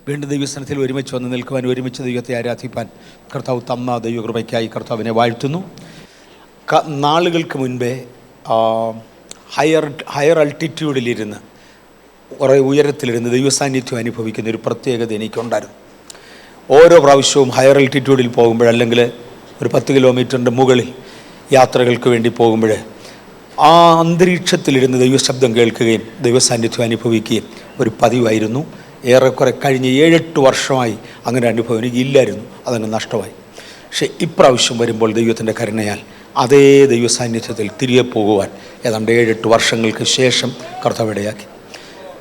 വീണ്ടും ദൈവസ്ഥാനത്തിൽ ഒരുമിച്ച് വന്ന് നിൽക്കുവാൻ, ഒരുമിച്ച് ദൈവത്തെ ആരാധിപ്പാൻ കർത്താവ് തന്ന ദൈവകൃപയ്ക്കായി കർത്താവിനെ വാഴ്ത്തുന്നു. നാളുകൾക്ക് മുൻപേ ഹയർ അൾട്ടിറ്റ്യൂഡിലിരുന്ന്, കുറേ ഉയരത്തിലിരുന്ന് ദൈവസാന്നിധ്യം അനുഭവിക്കുന്ന ഒരു പ്രത്യേകത എനിക്കുണ്ടായിരുന്നു. ഓരോ പ്രാവശ്യവും ഹയർ അൾട്ടിറ്റ്യൂഡിൽ പോകുമ്പോൾ, അല്ലെങ്കിൽ ഒരു 10 കിലോമീറ്ററിൻ്റെ മുകളിൽ യാത്രകൾക്ക് വേണ്ടി പോകുമ്പോൾ, ആ അന്തരീക്ഷത്തിലിരുന്ന് ദൈവശബ്ദം കേൾക്കുകയും ദൈവസാന്നിധ്യം അനുഭവിക്കുകയും ഒരു പതിവായിരുന്നു. ഏറെക്കുറെ കഴിഞ്ഞ 7-8 വർഷമായി അങ്ങനെ അനുഭവം എനിക്കില്ലായിരുന്നു, അതങ്ങ് നഷ്ടമായി. പക്ഷേ ഇപ്രാവശ്യം വരുമ്പോൾ ദൈവത്തിൻ്റെ കരുണയാൽ അതേ ദൈവസാന്നിധ്യത്തിൽ തിരികെ പോകുവാൻ ഏതാണ്ട് 7-8 വർഷങ്ങൾക്ക് ശേഷം കർത്താവ് ഇടയാക്കി.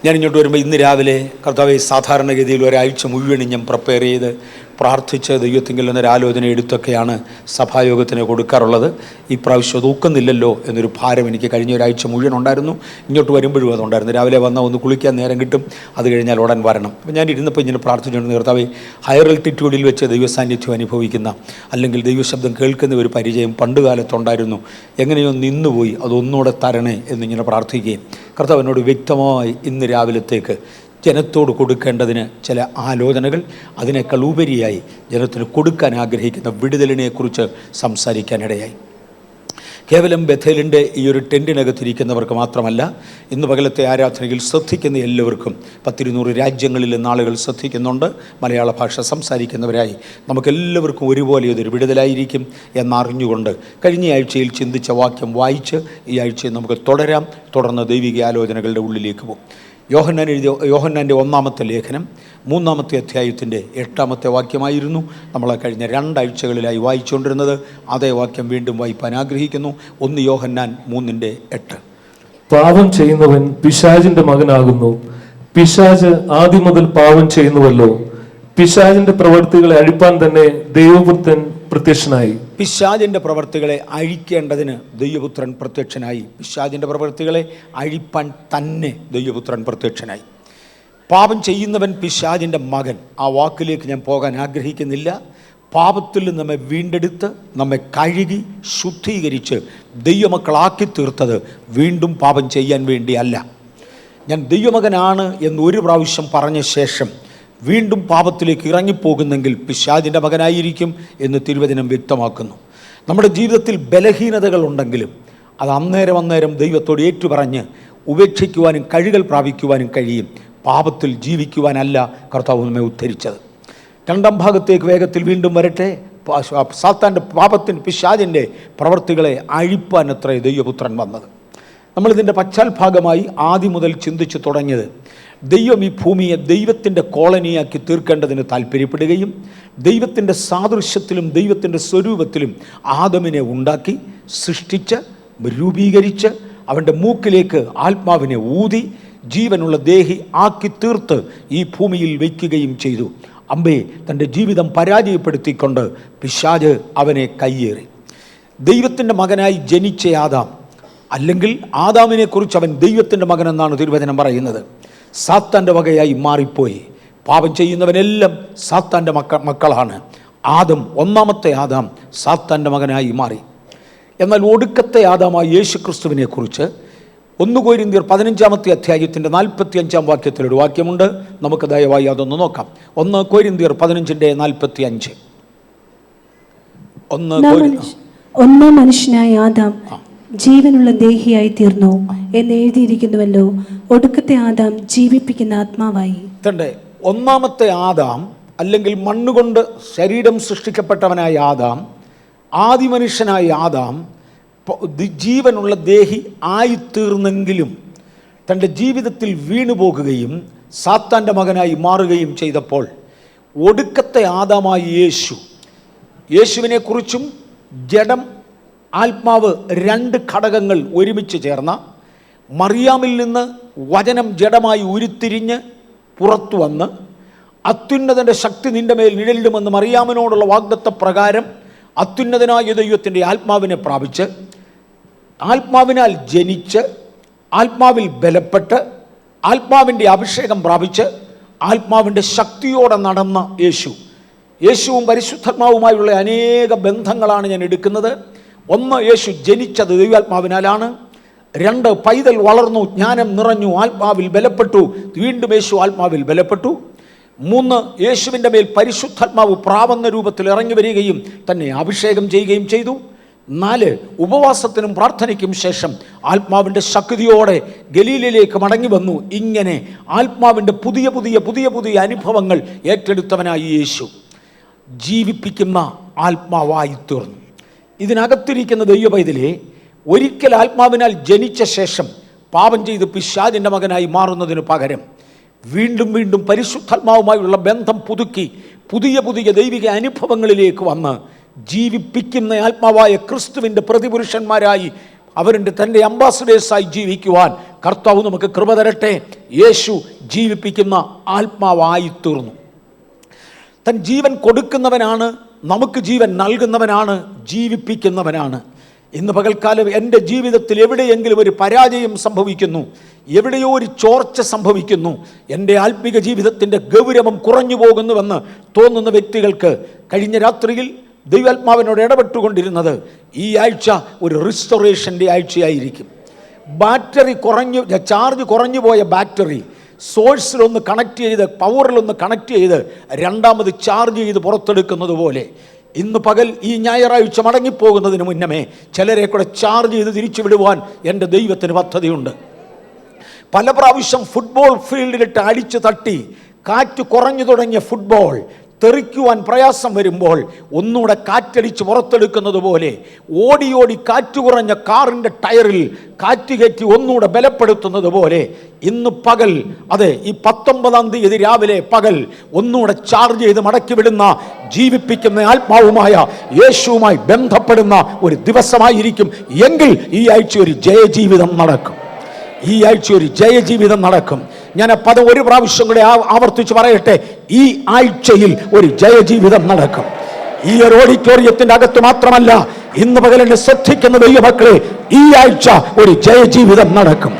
ഞാനിങ്ങോട്ട് വരുമ്പോൾ ഇന്ന് രാവിലെ കർത്താവെ, സാധാരണഗതിയിൽ ഒരാഴ്ച മുഴുവനും ഞാൻ പ്രിപ്പയർ ചെയ്ത് പ്രാർത്ഥിച്ച് ദൈവത്തിങ്കിൽ എന്നൊരു ആലോചന എടുത്തൊക്കെയാണ് സഭായോഗത്തിന് കൊടുക്കാറുള്ളത്. ഈ പ്രാവശ്യം അത് ഒക്കുന്നില്ലല്ലോ എന്നൊരു ഭാരം എനിക്ക് കഴിഞ്ഞ ഒരാഴ്ച മുഴുവൻ ഉണ്ടായിരുന്നു. ഇങ്ങോട്ട് വരുമ്പോഴും അതുണ്ടായിരുന്നു. രാവിലെ വന്നാൽ ഒന്ന് കുളിക്കാൻ നേരം കിട്ടും, അത് കഴിഞ്ഞാൽ ഉടൻ വരണം. അപ്പോൾ ഞാൻ ഇരുന്നപ്പോൾ ഇങ്ങനെ പ്രാർത്ഥിച്ചുകൊണ്ട്, കർത്താവെ, ഹയർ അൾട്ടിറ്റ്യൂഡിൽ വെച്ച് ദൈവസാന്നിധ്യം അനുഭവിക്കുന്ന, അല്ലെങ്കിൽ ദൈവശബ്ദം കേൾക്കുന്ന ഒരു പരിചയം പണ്ട് കാലത്തുണ്ടായിരുന്നു, എങ്ങനെയോ നിന്നുപോയി, അതൊന്നുകൂടെ തരണേ എന്നിങ്ങനെ പ്രാർത്ഥിക്കുകയും കർത്താവ് എന്നോട് വ്യക്തമായി ഇന്ന് രാവിലത്തേക്ക് ജനത്തോട് കൊടുക്കേണ്ടതിന് ചില ആലോചനകൾ, അതിനേക്കാൾ ഉപരിയായി ജനത്തിന് കൊടുക്കാൻ ആഗ്രഹിക്കുന്ന വിടുതലിനെക്കുറിച്ച് സംസാരിക്കാനിടയായി. കേവലം ബഥേലിൻ്റെ ഈ ഒരു ടെൻറ്റിനകത്തിരിക്കുന്നവർക്ക് മാത്രമല്ല, ഇന്ന് പകലത്തെ ആരാധനയിൽ ശ്രദ്ധിക്കുന്ന എല്ലാവർക്കും, 10-200 രാജ്യങ്ങളിൽ നിന്ന് ആളുകൾ ശ്രദ്ധിക്കുന്നുണ്ട്. മലയാള ഭാഷ സംസാരിക്കുന്നവരായി നമുക്കെല്ലാവർക്കും ഒരുപോലെ ഇതൊരു വിടുതലായിരിക്കും എന്നറിഞ്ഞുകൊണ്ട് കഴിഞ്ഞ ആഴ്ചയിൽ ചിന്തിച്ച വാക്യം വായിച്ച് ഈ ആഴ്ചയിൽ നമുക്ക് തുടരാം. തുടർന്ന് ദൈവിക ആലോചനകളുടെ ഉള്ളിലേക്ക് പോകും. യോഹന്നാൻ്റെ 1-ാമത്തെ ലേഖനം 3-ാമത്തെ അധ്യായത്തിൻ്റെ 8-ാമത്തെ വാക്യമായിരുന്നു നമ്മൾ കഴിഞ്ഞ 2 ആഴ്ചകളിലായി വായിച്ചുകൊണ്ടിരുന്നത്. അതേ വാക്യം വീണ്ടും വായിപ്പാൻ ആഗ്രഹിക്കുന്നു. 1 യോഹന്നാൻ 3:8. പാപം ചെയ്യുന്നവൻ പിശാചിന്റെ മകനാകുന്നു. പിശാച് ആദ്യം മുതൽ പാപം ചെയ്യുന്നുവല്ലോ. പിശാചിന്റെ പ്രവൃത്തികളെ അഴിപ്പാൻ തന്നെ ദൈവപുത്രൻ പ്രത്യക്ഷനായി. പിശാചിൻ്റെ പ്രവൃത്തികളെ അഴിക്കേണ്ടതിന് ദൈവപുത്രൻ പ്രത്യക്ഷനായി. പിശാചിൻ്റെ പ്രവൃത്തികളെ അഴിപ്പാൻ തന്നെ ദൈവപുത്രൻ പ്രത്യക്ഷനായി. പാപം ചെയ്യുന്നവൻ പിശാചിൻ്റെ മകൻ. ആ വാക്കിലേക്ക് ഞാൻ പോകാൻ ആഗ്രഹിക്കുന്നില്ല. പാപത്തിൽ നിന്ന് നമ്മെ വീണ്ടെടുത്ത്, നമ്മെ കഴുകി ശുദ്ധീകരിച്ച് ദൈവമക്കളാക്കി തീർത്തത് വീണ്ടും പാപം ചെയ്യാൻ വേണ്ടിയല്ല. ഞാൻ ദൈവമകനാണ് എന്ന് ഒരു പ്രാവശ്യം പറഞ്ഞ ശേഷം വീണ്ടും പാപത്തിലേക്ക് ഇറങ്ങിപ്പോകുന്നെങ്കിൽ പിശാചിൻ്റെ മകനായിരിക്കും എന്ന് തിരുവചനം വ്യക്തമാക്കുന്നു. നമ്മുടെ ജീവിതത്തിൽ ബലഹീനതകളുണ്ടെങ്കിലും അത് അന്നേരം ദൈവത്തോട് ഏറ്റുപറഞ്ഞ് ഉപേക്ഷിക്കുവാനും കഴുകൽ പ്രാപിക്കുവാനും കഴിയും. പാപത്തിൽ ജീവിക്കുവാനല്ല കർത്താവ് നമ്മെ ഉദ്ധരിച്ചത്. 2-ാം ഭാഗത്തേക്ക് വേഗത്തിൽ വീണ്ടും വരട്ടെ. സാത്താൻ്റെ പാപത്തിൻ്റെ പിശാചിൻ്റെ പ്രവൃത്തികളെ അഴിപ്പാൻ അത്രേ ദൈവപുത്രൻ വന്നത്. നമ്മളിതിൻ്റെ പശ്ചാത്ഭാഗമായി ആദ്യം മുതൽ ചിന്തിച്ചു തുടങ്ങിയത്, ദൈവം ഈ ഭൂമിയെ ദൈവത്തിൻ്റെ കോളനിയാക്കി തീർക്കേണ്ടതിന് താല്പര്യപ്പെടുകയും ദൈവത്തിൻ്റെ സാദൃശ്യത്തിലും ദൈവത്തിൻ്റെ സ്വരൂപത്തിലും ആദമിനെ ഉണ്ടാക്കി സൃഷ്ടിച്ച് രൂപീകരിച്ച് അവൻ്റെ മൂക്കിലേക്ക് ആത്മാവിനെ ഊതി ജീവനുള്ള ദേഹി ആക്കി തീർത്ത് ഈ ഭൂമിയിൽ വയ്ക്കുകയും ചെയ്തു. അമ്പേ തൻ്റെ ജീവിതം പരാജയപ്പെടുത്തിക്കൊണ്ട് പിശാച് അവനെ കയ്യേറി. ദൈവത്തിൻ്റെ മകനായി ജനിച്ച ആദാം, അല്ലെങ്കിൽ ആദാമിനെക്കുറിച്ച് അവൻ ദൈവത്തിൻ്റെ മകനെന്നാണ് തിരുവചനം പറയുന്നത്, സാത്താൻ്റെ വകയായി മാറിപ്പോയി. പാപം ചെയ്യുന്നവനെല്ലാം സാത്താൻ്റെ മക്കളാണ്. ആദം, 1-ാമത്തെ ആദാം സാത്താൻ്റെ മകനായി മാറി. എന്നാൽ ഒടുക്കത്തെ ആദാമായ യേശുക്രിസ്തുവിനെ കുറിച്ച് 1 കൊരിന്ത്യർ 15-ാമത്തെ അധ്യായത്തിൻ്റെ 45-ാം വാക്യത്തിലൊരു വാക്യമുണ്ട്. നമുക്ക് ദയവായി അതൊന്ന് നോക്കാം. 1 കൊരിന്ത്യർ 15:45. ഒന്നാം മനുഷ്യനായ ആദാം ജീവനുള്ള ദേഹിയായി തീർന്നു എന്ന് എഴുതിയിരിക്കുന്നുവല്ലോ. ഒടുക്കത്തെ ആദാം ജീവിപ്പിക്കുന്ന ആത്മാവായി. 1-ാമത്തെ ആദാം, അല്ലെങ്കിൽ മണ്ണുകൊണ്ട് ശരീരം സൃഷ്ടിക്കപ്പെട്ടവനായ ആദാം, ആദിമനുഷ്യനായ ആദാം ജീവനുള്ള ദേഹി ആയിത്തീർന്നെങ്കിലും തൻ്റെ ജീവിതത്തിൽ വീണുപോകുകയും സാത്താൻ്റെ മകനായി മാറുകയും ചെയ്തപ്പോൾ ഒടുക്കത്തെ ആദാമായ യേശുവിനെക്കുറിച്ചും ജഡം ആത്മാവ് 2 ഘടകങ്ങൾ ഒരുമിച്ച് ചേർന്ന മറിയാമിൽ നിന്ന് വചനം ജഡമായി ഉരുത്തിരിഞ്ഞ് പുറത്തു വന്ന് അത്യുന്നതൻ്റെ ശക്തി നിന്റെ മേൽ നിഴലിടുമെന്ന് മറിയാമിനോടുള്ള വാഗ്ദത്ത പ്രകാരം അത്യുന്നതനായ ദൈവത്തിൻ്റെ ആത്മാവിനെ പ്രാപിച്ച്, ആത്മാവിനാൽ ജനിച്ച്, ആത്മാവിൽ ബലപ്പെട്ട്, ആത്മാവിൻ്റെ അഭിഷേകം പ്രാപിച്ച്, ആത്മാവിൻ്റെ ശക്തിയോടെ നടന്ന യേശുവും പരിശുദ്ധാത്മാവുമായുള്ള അനേക ബന്ധങ്ങളാണ് ഞാൻ എടുക്കുന്നത്. 1, യേശു ജനിച്ചത് ദൈവാത്മാവിനാലാണ്. 2, പൈതൽ വളർന്നു, ജ്ഞാനം നിറഞ്ഞു, ആത്മാവിൽ ബലപ്പെട്ടു, വീണ്ടും യേശു ആത്മാവിൽ ബലപ്പെട്ടു. 3, യേശുവിൻ്റെ മേൽ പരിശുദ്ധാത്മാവ് പ്രാവെന്ന രൂപത്തിൽ ഇറങ്ങി വരികയും തന്നെ അഭിഷേകം ചെയ്യുകയും ചെയ്തു. 4, ഉപവാസത്തിനും പ്രാർത്ഥനയ്ക്കും ശേഷം ആത്മാവിൻ്റെ ശക്തിയോടെ ഗലീലയിലേക്ക് മടങ്ങി വന്നു. ഇങ്ങനെ ആത്മാവിൻ്റെ പുതിയ പുതിയ പുതിയ പുതിയ അനുഭവങ്ങൾ ഏറ്റെടുത്തവനായി യേശു ജീവിപ്പിക്കുന്ന ആത്മാവായി തീർന്നു. ഇതിനകത്തിരിക്കുന്ന ദൈവപൈതലെ, ഒരിക്കൽ ആത്മാവിനാൽ ജനിച്ച ശേഷം പാപം ചെയ്ത് പിശാചിൻ്റെ മകനായി മാറുന്നതിന് പകരം വീണ്ടും വീണ്ടും പരിശുദ്ധാത്മാവുമായുള്ള ബന്ധം പുതുക്കി പുതിയ പുതിയ ദൈവിക അനുഭവങ്ങളിലേക്ക് വന്ന് ജീവിപ്പിക്കുന്ന ആത്മാവായ ക്രിസ്തുവിൻ്റെ പ്രതിപുരുഷന്മാരായി അവരുടെ തൻ്റെ അംബാസഡേഴ്സായി ജീവിക്കുവാൻ കർത്താവ് നമുക്ക് കൃപ തരട്ടെ. യേശു ജീവിപ്പിക്കുന്ന ആത്മാവായി തീർന്നു. തൻ ജീവൻ കൊടുക്കുന്നവനാണ്, നമുക്ക് ജീവൻ നൽകുന്നവനാണ്, ജീവിപ്പിക്കുന്നവനാണ്. ഇന്ന് പകൽക്കാലം എൻ്റെ ജീവിതത്തിൽ എവിടെയെങ്കിലും ഒരു പരാജയം സംഭവിക്കുന്നു, എവിടെയോ ഒരു ചോർച്ച സംഭവിക്കുന്നു, എൻ്റെ ആത്മിക ജീവിതത്തിൻ്റെ ഗൗരവം കുറഞ്ഞു പോകുന്നുവെന്ന് തോന്നുന്ന വ്യക്തികൾക്ക് കഴിഞ്ഞ രാത്രിയിൽ ദൈവാത്മാവിനോട് ഇടപെട്ടുകൊണ്ടിരുന്നത് ഈ ആഴ്ച ഒരു റിസ്റ്റോറേഷൻ്റെ ആഴ്ചയായിരിക്കും. ചാർജ് കുറഞ്ഞു പോയ ബാറ്ററി സോഴ്സിലൊന്ന് കണക്ട് ചെയ്ത്, പവറിലൊന്ന് കണക്ട് ചെയ്ത് രണ്ടാമത് ചാർജ് ചെയ്ത് പുറത്തെടുക്കുന്നത് പോലെ ഇന്ന് പകൽ ഈ ഞായറാഴ്ച മടങ്ങിപ്പോകുന്നതിന് മുന്നമേ ചിലരെ കൂടെ ചാർജ് ചെയ്ത് തിരിച്ചു വിടുവാൻ എൻ്റെ ദൈവത്തിന് പദ്ധതിയുണ്ട്. പല പ്രാവശ്യം ഫുട്ബോൾ ഫീൽഡിലിട്ട് അടിച്ചു തട്ടി കാറ്റ് കുറഞ്ഞു തുടങ്ങിയ ഫുട്ബോൾ തെറിക്കുവാൻ പ്രയാസം വരുമ്പോൾ ഒന്നുകൂടെ കാറ്റടിച്ച് പുറത്തെടുക്കുന്നത് പോലെ ഓടി ഓടി കാറ്റ് കുറഞ്ഞ കാറിൻ്റെ ടയറിൽ കാറ്റ് കയറ്റി ഒന്നുകൂടെ ബലപ്പെടുത്തുന്നത് പോലെ ഇന്ന് പകൽ, അതെ, ഈ 19-ാം തീയതി രാവിലെ പകൽ ഒന്നുകൂടെ ചാർജ് ചെയ്ത് മടക്കി വിടുന്ന ജീവിപ്പിക്കുന്ന ആത്മാവുമായ യേശുവുമായി ബന്ധപ്പെടുന്ന ഒരു ദിവസമായിരിക്കും. എങ്കിൽ ഈ ആഴ്ച ഒരു ജയജീവിതം നടക്കും. ഈ ആഴ്ച ഒരു ജയജീവിതം നടക്കും. ഞാൻ ആ പദം ഒരു പ്രാവശ്യം കൂടെ ആവർത്തിച്ച് പറയട്ടെ. ഈ ആഴ്ചയിൽ ഒരു ജയജീവിതം നടക്കും. ഈ ഒരു ഓഡിറ്റോറിയത്തിന്റെ അകത്ത് മാത്രമല്ല, ഇന്ന് പകൽ എന്നെ ശ്രദ്ധിക്കുന്ന ദൈവമക്കളെ, ഈ ആഴ്ച ഒരു ജയജീവിതം നടക്കും.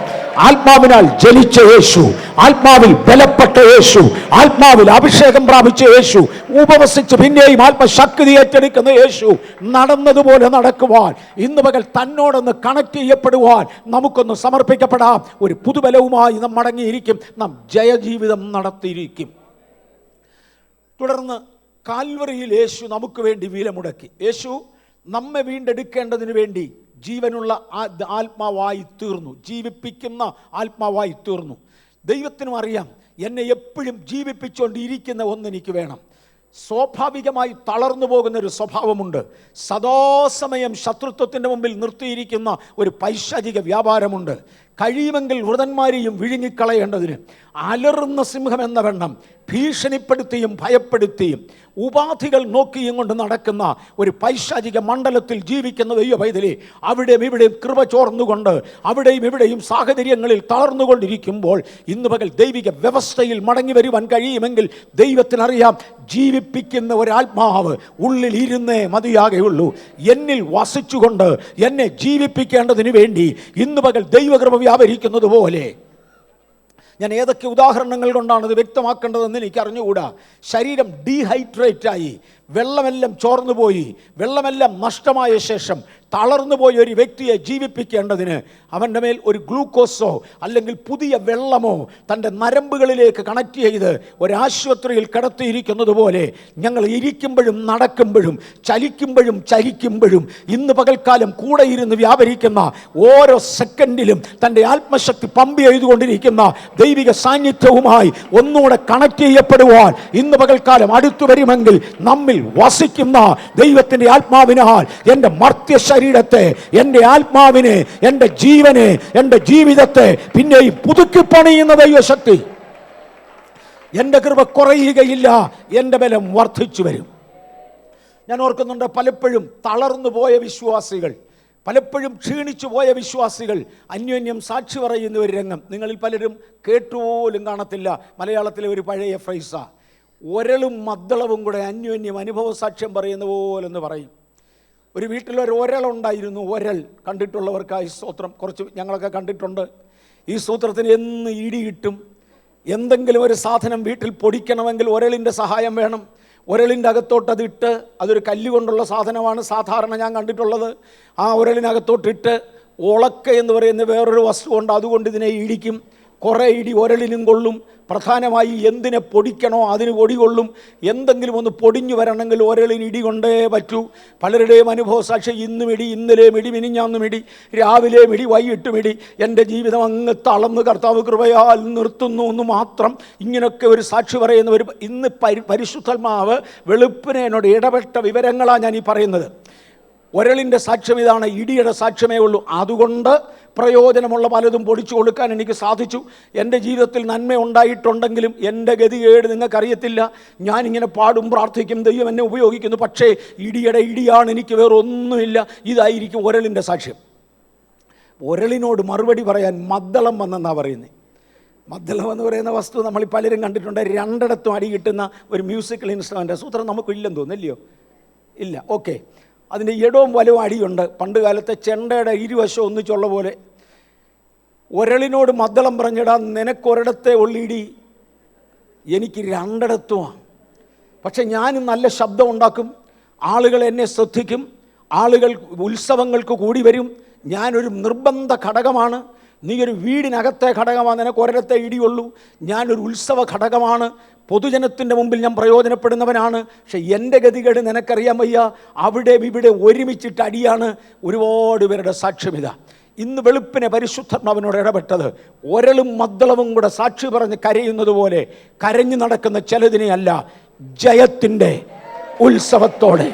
ആത്മാവിനാൽ ജനിച്ച യേശു, ആത്മാവിൽ ബലപ്പെട്ട യേശു, ആത്മാവിൽ അഭിഷേകം പ്രാപിച്ച യേശു, ഉപവസിച്ച് പിന്നെയും ആത്മശക്തി ഏറ്റെടുക്കുന്ന യേശു നടന്നതുപോലെ നടക്കുവാൻ, ഇന്ന് പകൽ തന്നോടൊന്ന് കണക്ട് ചെയ്യപ്പെടുവാൻ നമുക്കൊന്ന് സമർപ്പിക്കപ്പെടാം. ഒരു പുതുബലവുമായി നാം മടങ്ങിയിരിക്കും. നാം ജയജീവിതം നടത്തിയിരിക്കും. തുടർന്ന് കാൽവറിയിൽ യേശു നമുക്ക് വേണ്ടി വില മുടക്കി. യേശു നമ്മെ വീണ്ടെടുക്കേണ്ടതിന് വേണ്ടി ജീവനുള്ള ആത്മാവായി തീർന്നു, ജീവിപ്പിക്കുന്ന ആത്മാവായി തീർന്നു. ദൈവത്തിനും അറിയാം, എന്നെ എപ്പോഴും ജീവിപ്പിച്ചുകൊണ്ടിരിക്കുന്ന ഒന്നെനിക്ക് വേണം. സ്വാഭാവികമായി തളർന്നു പോകുന്നൊരു സ്വഭാവമുണ്ട്. സദാസമയം ശത്രുത്വത്തിൻ്റെ മുമ്പിൽ നിർത്തിയിരിക്കുന്ന ഒരു പൈശാചിക വ്യാപാരമുണ്ട്. കഴിയുമെങ്കിൽ വൃതന്മാരെയും വിഴുങ്ങിക്കളയേണ്ടതിന് അലറുന്ന സിംഹം എന്ന വണ്ണം ഭീഷണിപ്പെടുത്തിയും ഭയപ്പെടുത്തിയും ഉപാധികൾ നോക്കിയും കൊണ്ട് നടക്കുന്ന ഒരു പൈശാചിക മണ്ഡലത്തിൽ ജീവിക്കുന്ന ദൈവപൈതലേ, അവിടെയും ഇവിടെയും കൃപ ചോർന്നുകൊണ്ട് അവിടെയും ഇവിടെയും സാഹചര്യങ്ങളിൽ തളർന്നുകൊണ്ടിരിക്കുമ്പോൾ ഇന്ന് പകൽ ദൈവിക വ്യവസ്ഥയിൽ മടങ്ങി വരുവാൻ കഴിയുമെങ്കിൽ ദൈവത്തിനറിയാം, ജീവിപ്പിക്കുന്ന ഒരാത്മാവ് ഉള്ളിൽ ഇരുന്നേ മതിയാകെയുള്ളൂ. എന്നിൽ വസിച്ചുകൊണ്ട് എന്നെ ജീവിപ്പിക്കേണ്ടതിന് വേണ്ടി ഇന്ന് പകൽ ദൈവകൃപ വ്യാപരിക്കുന്നത് പോലെ, ഞാൻ ഏതൊക്കെ ഉദാഹരണങ്ങൾ കൊണ്ടാണ് ഇത് വ്യക്തമാക്കേണ്ടതെന്ന് എനിക്ക് അറിഞ്ഞുകൂടാ. ശരീരം ഡീഹൈഡ്രേറ്റായി, വെള്ളമെല്ലാം ചോർന്നുപോയി, വെള്ളമെല്ലാം നഷ്ടമായ ശേഷം തളർന്നുപോയ ഒരു വ്യക്തിയെ ജീവിപ്പിക്കേണ്ടതിന് അവൻ്റെ മേൽ ഒരു ഗ്ലൂക്കോസോ അല്ലെങ്കിൽ പുതിയ വെള്ളമോ തൻ്റെ നരമ്പുകളിലേക്ക് കണക്ട് ചെയ്ത് ഒരാശുപത്രിയിൽ കിടത്തിയിരിക്കുന്നത് പോലെ ഞങ്ങൾ ഇരിക്കുമ്പോഴും നടക്കുമ്പോഴും ചലിക്കുമ്പോഴും ചരിക്കുമ്പോഴും ഇന്ന് പകൽക്കാലം കൂടെ ഇരുന്ന് വ്യാപരിക്കുന്ന ഓരോ സെക്കൻഡിലും തൻ്റെ ആത്മശക്തി പമ്പ് ചെയ്തുകൊണ്ടിരിക്കുന്ന ദൈവിക സാന്നിധ്യവുമായി ഒന്നുകൂടെ കണക്ട് ചെയ്യപ്പെടുവാൻ ഇന്ന് പകൽക്കാലം അടുത്തു വരുമെങ്കിൽ നമ്മിൽ വസിക്കുന്ന ദൈവത്തിൻ്റെ ആത്മാവിനാൽ എൻ്റെ മർത്യ ശരീരത്തെ, എൻ്റെ ആത്മാവിനെ, എൻ്റെ ജീവനെ, എൻ്റെ ജീവിതത്തെ പിന്നെയും പുതുക്കി പണിയുന്ന ദൈവശക്തി, എൻ്റെ കൃപ കുറയുകയില്ല, എൻ്റെ ബലം വർദ്ധിച്ചു വരും. ഞാൻ ഓർക്കുന്നുണ്ട്, പലപ്പോഴും തളർന്നു പോയ വിശ്വാസികൾ, പലപ്പോഴും ക്ഷീണിച്ചു പോയ വിശ്വാസികൾ അന്യോന്യം സാക്ഷി പറയുന്ന ഒരു രംഗം നിങ്ങളിൽ പലരും കേട്ടുപോലും കാണത്തില്ല. മലയാളത്തിലെ ഒരു പഴയ ഫ്രൈസാ, ഒരളും മദ്ദളവും കൂടെ അന്യോന്യം അനുഭവ സാക്ഷ്യം പറയുന്ന പോലെന്ന് പറയും. ഒരു വീട്ടിലൊരു ഒരളുണ്ടായിരുന്നു. ഒരൽ കണ്ടിട്ടുള്ളവർക്കായി സ്തോത്രം. കുറച്ച് ഞങ്ങളൊക്കെ കണ്ടിട്ടുണ്ട്. ഈ സൂത്രത്തിന് എന്ന് ഇടി കിട്ടും. എന്തെങ്കിലും ഒരു സാധനം വീട്ടിൽ പൊടിക്കണമെങ്കിൽ ഒരളിൻ്റെ സഹായം വേണം. ഒരളിൻ്റെ അകത്തോട്ടതിട്ട്, അതൊരു കല്ലുകൊണ്ടുള്ള സാധനമാണ് സാധാരണ ഞാൻ കണ്ടിട്ടുള്ളത്. ആ ഒരളിനകത്തോട്ടിട്ട് ഉളക്ക എന്ന് പറയുന്ന വേറൊരു വസ്തുവുണ്ട്, അതുകൊണ്ട് ഇതിനെ ഇടിക്കും. കുറേ ഇടി ഒരളിനും കൊള്ളും. പ്രധാനമായി എന്തിനെ പൊടിക്കണോ അതിന് പൊടി കൊള്ളും. എന്തെങ്കിലും ഒന്ന് പൊടിഞ്ഞു വരണമെങ്കിൽ ഒരളിന് ഇടി കൊണ്ടേ പറ്റൂ. പലരുടെയും അനുഭവ സാക്ഷി, ഇന്നും ഇടി, ഇന്നലെയും ഇടി, മിനിഞ്ഞാന്നും ഇടി, രാവിലെയും ഇടി, വൈകിട്ടും ഇടി. എൻ്റെ ജീവിതം അങ്ങ് തളർന്ന് കർത്താവ് കൃപയാൽ നിർത്തുന്നു എന്ന് മാത്രം ഇങ്ങനെയൊക്കെ ഒരു സാക്ഷി പറയുന്നവർ. ഇന്ന് പരിശുദ്ധാത്മാവ് വെളുപ്പിനെ എന്നോട് ഇടപെട്ട വിവരങ്ങളാണ് ഞാൻ ഈ പറയുന്നത്. ഒരളിൻ്റെ സാക്ഷ്യം ഇതാണ്, ഇടിയുടെ സാക്ഷ്യമേ ഉള്ളൂ. അതുകൊണ്ട് പ്രയോജനമുള്ള പലതും പൊടിച്ചു കൊടുക്കാൻ എനിക്ക് സാധിച്ചു. എൻ്റെ ജീവിതത്തിൽ നന്മ ഉണ്ടായിട്ടുണ്ടെങ്കിലും എൻ്റെ ഗതികേട് നിങ്ങൾക്കറിയത്തില്ല. ഞാനിങ്ങനെ പാടും, പ്രാർത്ഥിക്കും, ദൈവം എന്നെ ഉപയോഗിക്കുന്നു. പക്ഷേ ഇടിയുടെ ഇടിയാണ്, എനിക്ക് വേറെ ഒന്നുമില്ല. ഇതായിരിക്കും ഒരളിൻ്റെ സാക്ഷ്യം. ഒരളിനോട് മറുപടി പറയാൻ മദ്ദളം വന്നെന്നാണ് പറയുന്നത്. മദ്ദളം എന്ന് പറയുന്ന വസ്തു നമ്മൾ പലരും കണ്ടിട്ടുണ്ട്. രണ്ടിടത്തും അടി കിട്ടുന്ന ഒരു മ്യൂസിക്കൽ ഇൻസ്ട്രുമെൻ്റ്. സൂത്രം നമുക്കില്ലെന്ന് തോന്നുന്നില്ലയോ? ഇല്ല. ഓക്കെ, അതിൻ്റെ ഇടവും വലവും അടിയുണ്ട്. പണ്ട് കാലത്തെ ചെണ്ടയുടെ ഇരുവശം ഒന്നിച്ചുള്ള പോലെ ഒരളിനോട് മദ്ദളം പറഞ്ഞിടാൻ, നിനക്കൊരിടത്തെ ഉള്ളിടി, എനിക്ക് രണ്ടിടത്തുമാണ്. പക്ഷെ ഞാനും നല്ല ശബ്ദം ഉണ്ടാക്കും, ആളുകൾ എന്നെ ശ്രദ്ധിക്കും, ആളുകൾ ഉത്സവങ്ങൾക്ക് കൂടി വരും. ഞാനൊരു നിർബന്ധ ഘടകമാണ്. നീ ഒരു വീടിനകത്തെ ഘടകമാണ്, നിനക്ക് ഒരിടത്തെ ഇടിയുള്ളൂ. ഞാനൊരു ഉത്സവ ഘടകമാണ്. പൊതുജനത്തിൻ്റെ മുമ്പിൽ ഞാൻ പ്രയോജനപ്പെടുന്നവനാണ്. പക്ഷെ എൻ്റെ ഗതികേട് നിനക്കറിയാൻ വയ്യ. അവിടെ ഇവിടെ ഒരുമിച്ചിട്ട് അടിയാണ്. ഒരുപാട് പേരുടെ സാക്ഷ്യമിതാ. ഇന്ന് വെളുപ്പിനെ പരിശുദ്ധാത്മാവിനോട് ഇടപെട്ടത്, ഒരളും മദ്ദളവും കൂടെ സാക്ഷി പറഞ്ഞ് കരയുന്നത് പോലെ കരഞ്ഞു നടക്കുന്ന ചിലതിനെയല്ല, ജയത്തിൻ്റെ ഉത്സവത്തോടെ.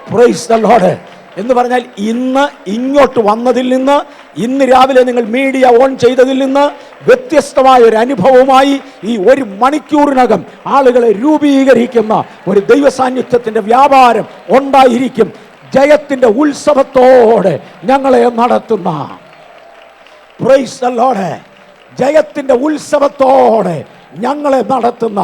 പ്രൈസ് ദി ലോർഡ് എന്ന് പറഞ്ഞാൽ, ഇന്ന് ഇങ്ങോട്ട് വന്നതിൽ നിന്ന്, ഇന്ന് രാവിലെ നിങ്ങൾ മീഡിയ ഓൺ ചെയ്തതിൽ നിന്ന് വ്യത്യസ്തമായ ഒരു അനുഭവമായി ഈ ഒരു മണിക്കൂറിനകം ആളുകളെ രൂപീകരിക്കുന്ന ഒരു ദൈവസാന്നിധ്യത്തിൻ്റെ വ്യാപാരം ഉണ്ടായിരിക്കും. ജയത്തിൻ്റെ ഉത്സവത്തോടെ ഞങ്ങളെ നടത്തുന്ന, പ്രൈസ് ദി ലോർഡ്, ജയത്തിൻ്റെ ഉത്സവത്തോടെ ഞങ്ങളെ നടത്തുന്ന.